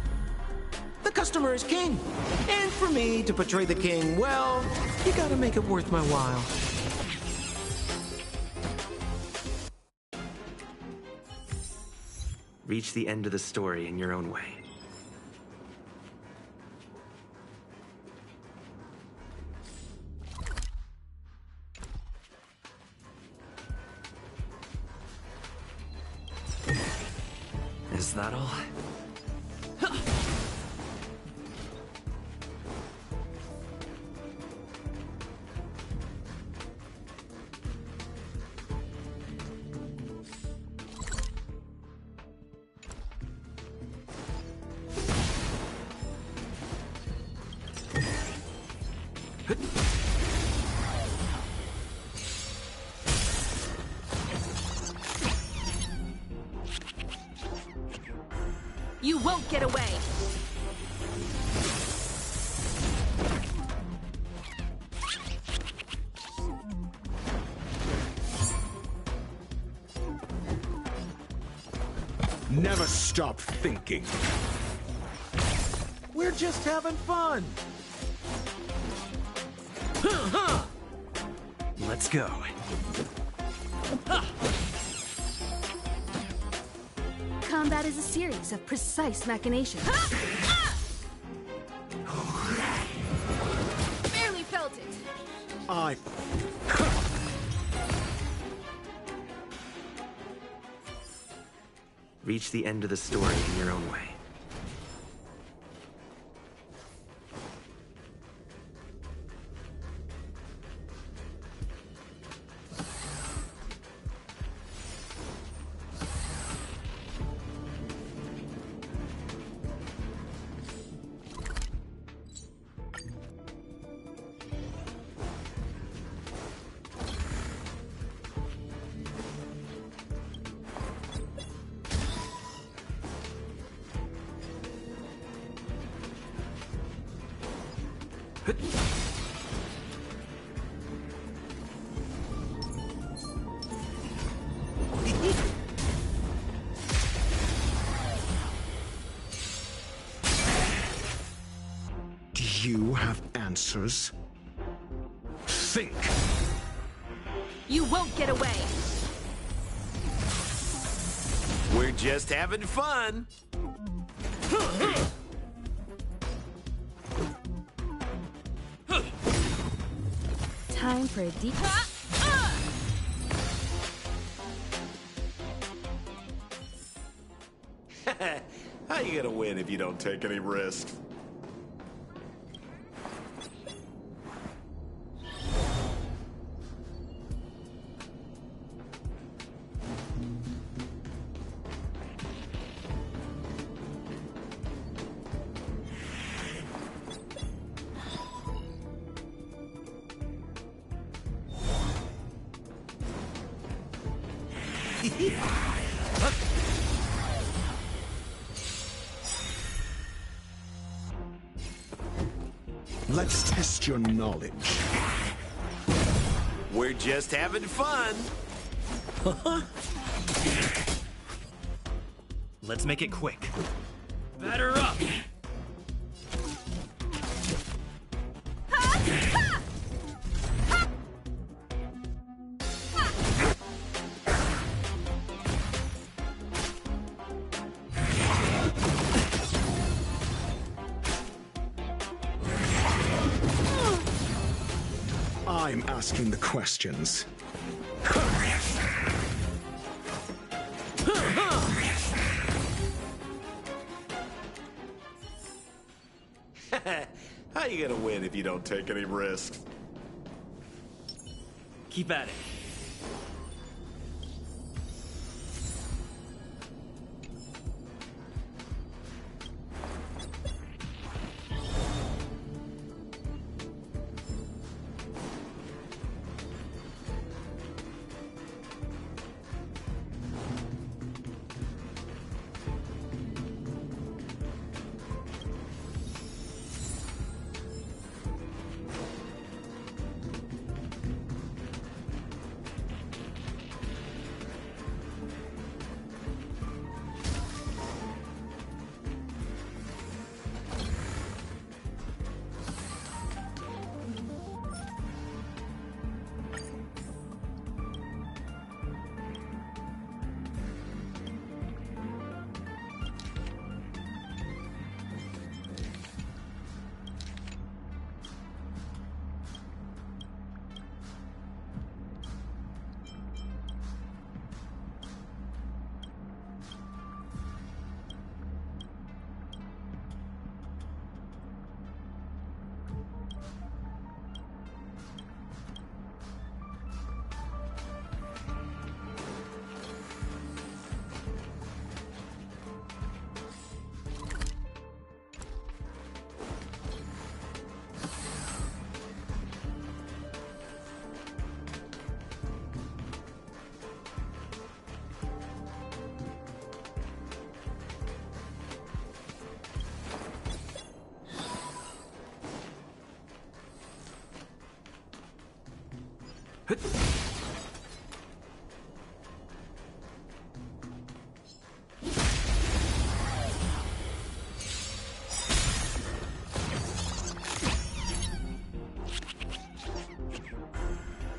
The customer is king. And for me to portray the king, well, you gotta make it worth my while. Reach the end of the story in your own way. Is that all? You won't get away! Never stop thinking. We're just having fun. Let's go. Combat is a series of precise machinations. Barely felt it. I... Reach the end of the story in your own way. Do you have answers? Think. You won't get away! We're just having fun. Time for a deep... How you gonna win if you don't take any risks? Let's test your knowledge. We're just having fun. Let's make it quick. Batter up! I'm asking the questions. How you gonna win if you don't take any risks? Keep at it.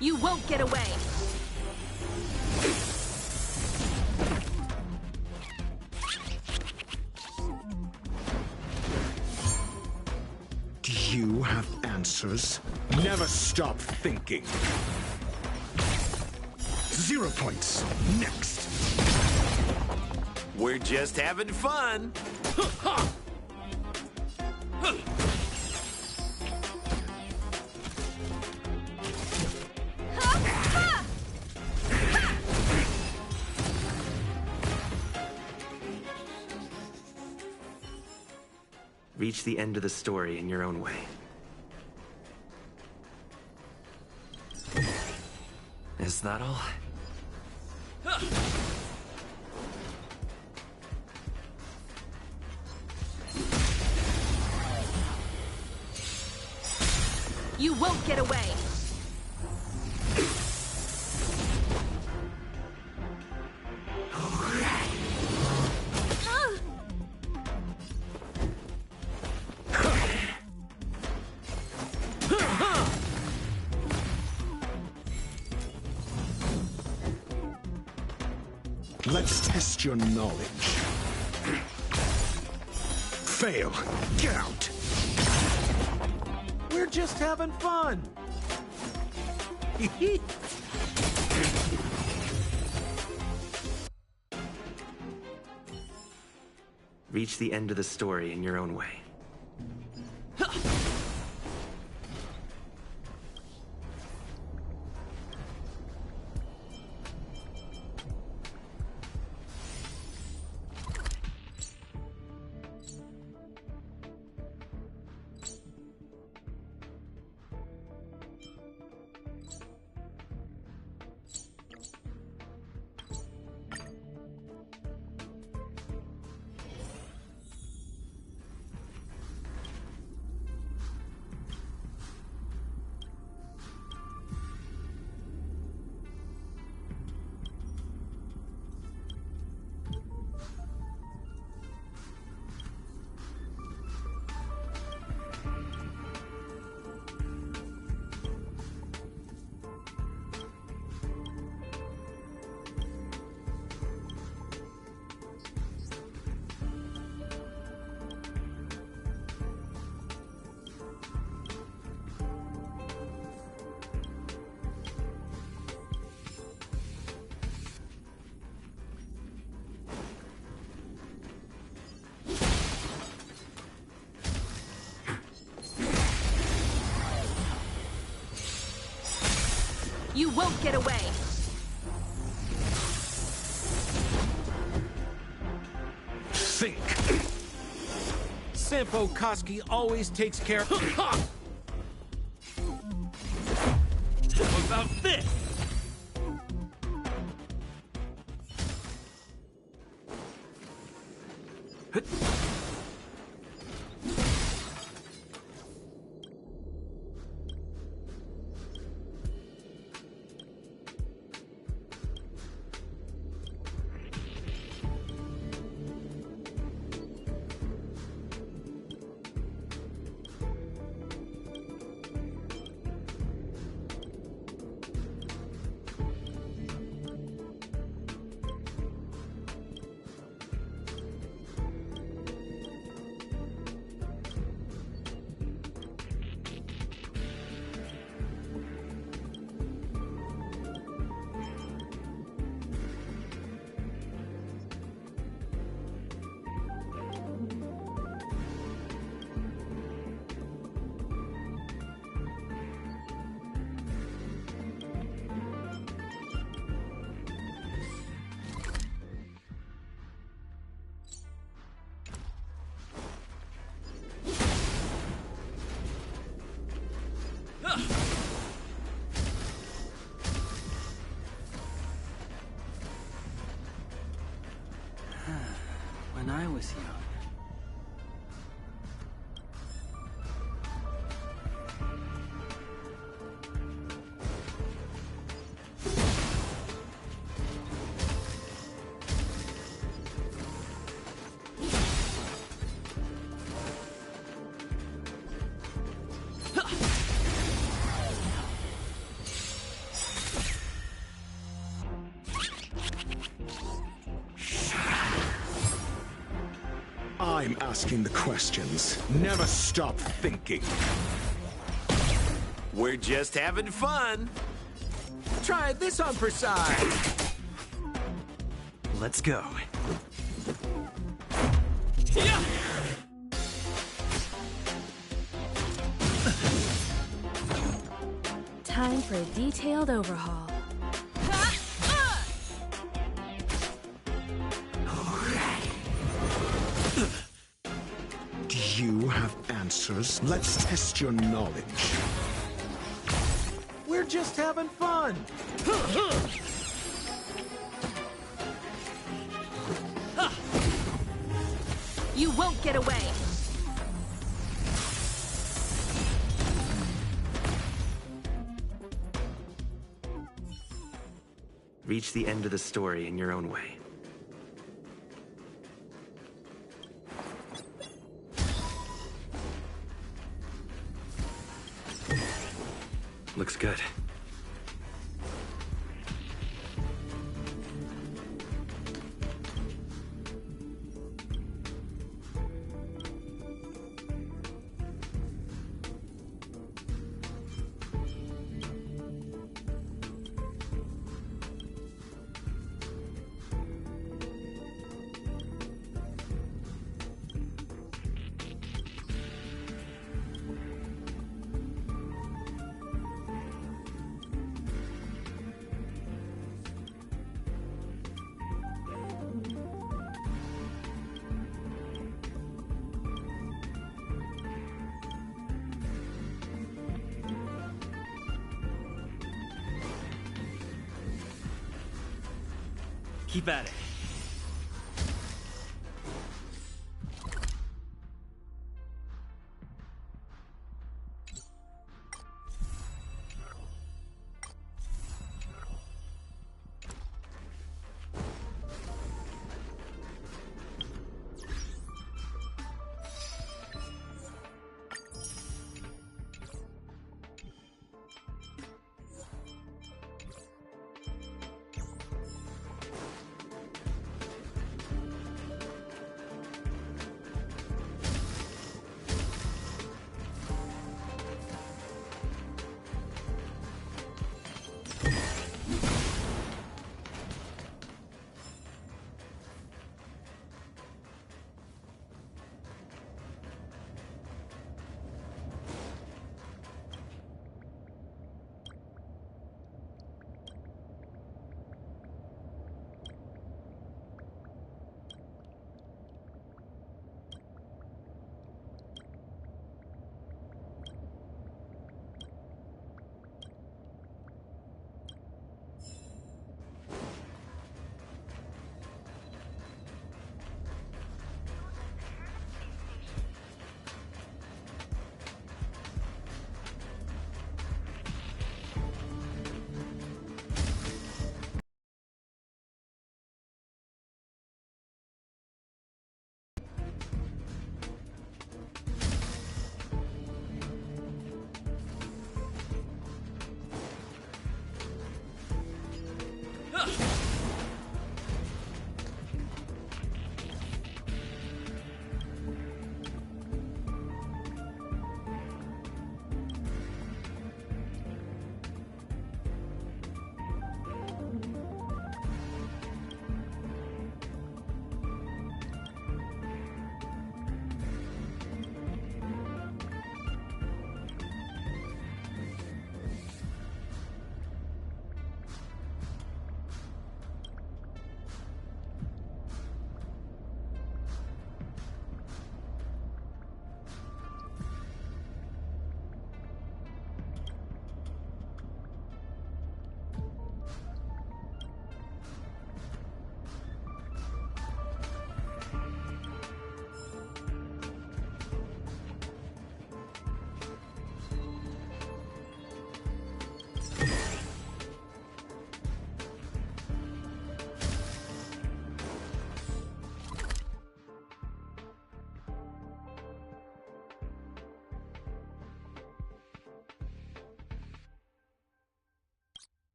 You won't get away! Do you have answers? Never stop thinking. 0 points. Next. We're just having fun. Reach the end of the story in your own way. Is that all? You won't get away! Let's test your knowledge. Fail. Get out. We're just having fun. Reach the end of the story in your own way. You won't get away! Think! Sampo Koski always takes care. How about this? When I was young. I'm asking the questions. Never stop thinking. We're just having fun. Try this on Prasad. Let's go. Time for a detailed overhaul. Do you have answers? Let's test your knowledge. We're just having fun. You won't get away! Reach the end of the story in your own way. Looks good. Keep at it.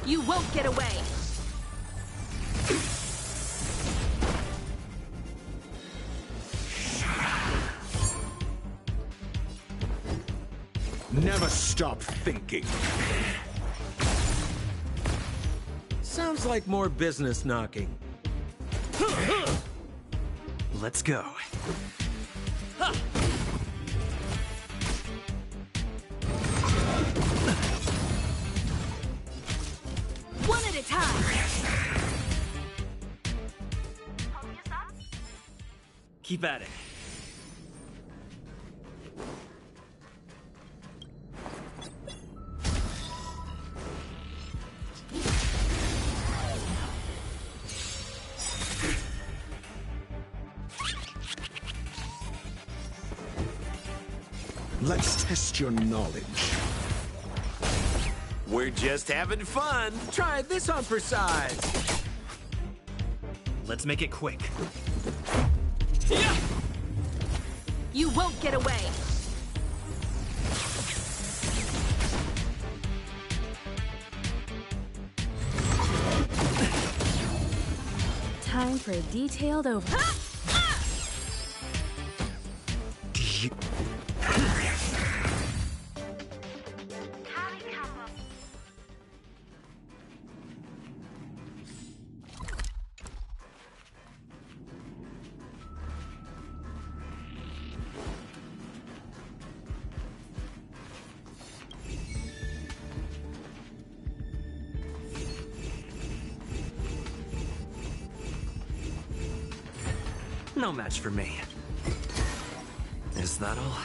You won't get away! Never stop thinking. Sounds like more business knocking. Let's go. One at a time! Keep at it. Let's test your knowledge. We're just having fun. Try this on for size. Let's make it quick. You won't get away! Time for a detailed over. No match for me. Is that all?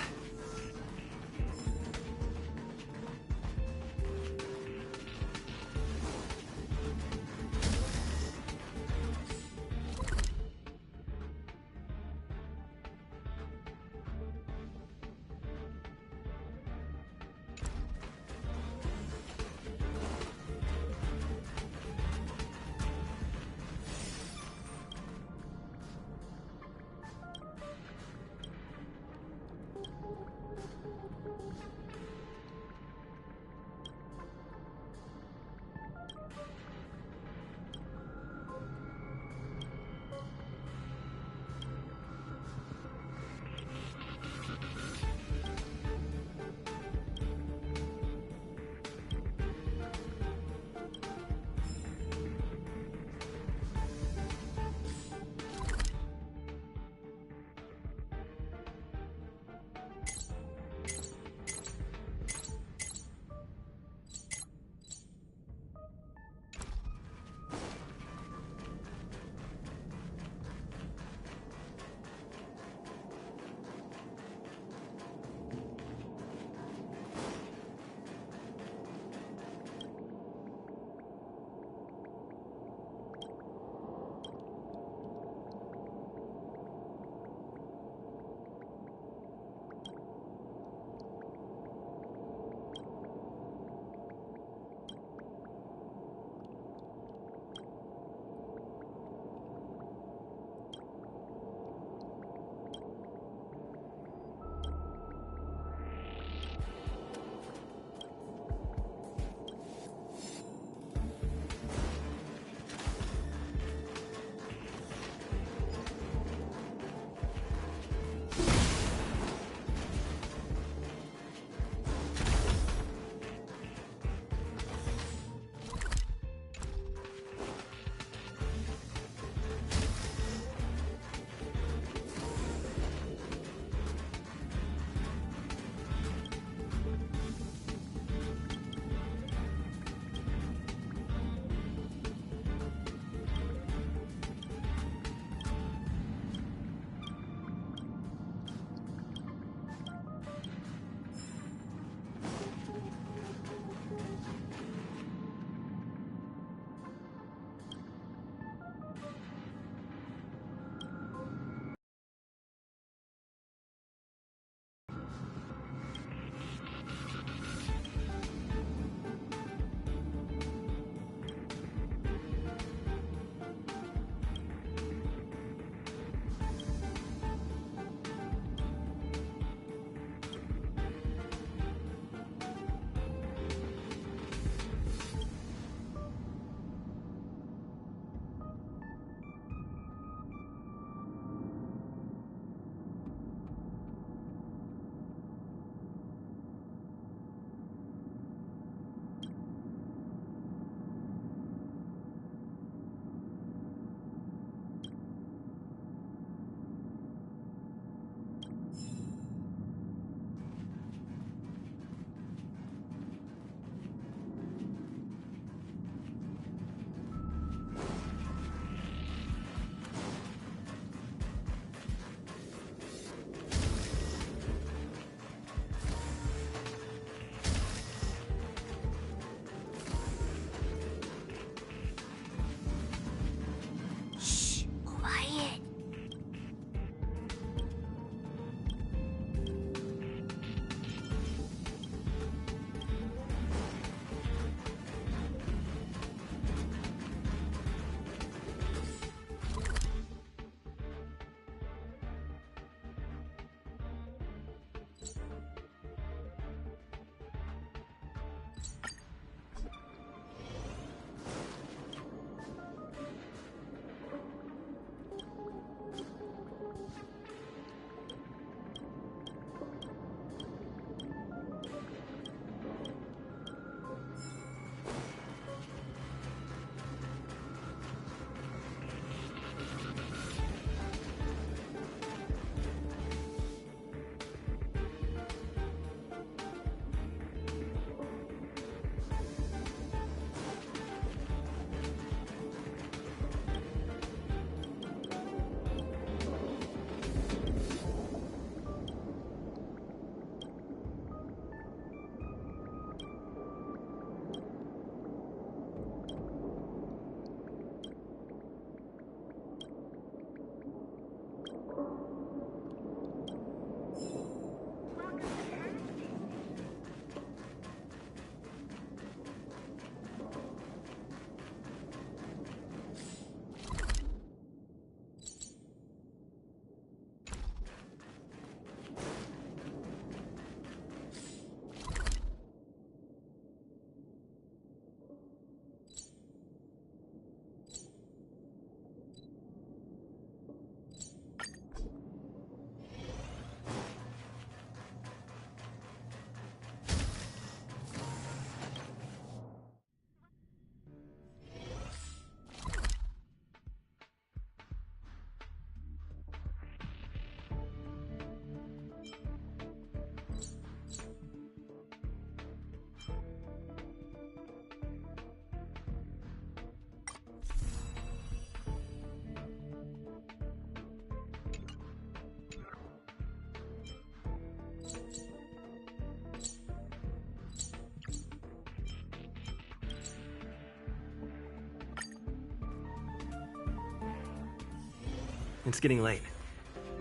It's getting late.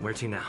Where to now?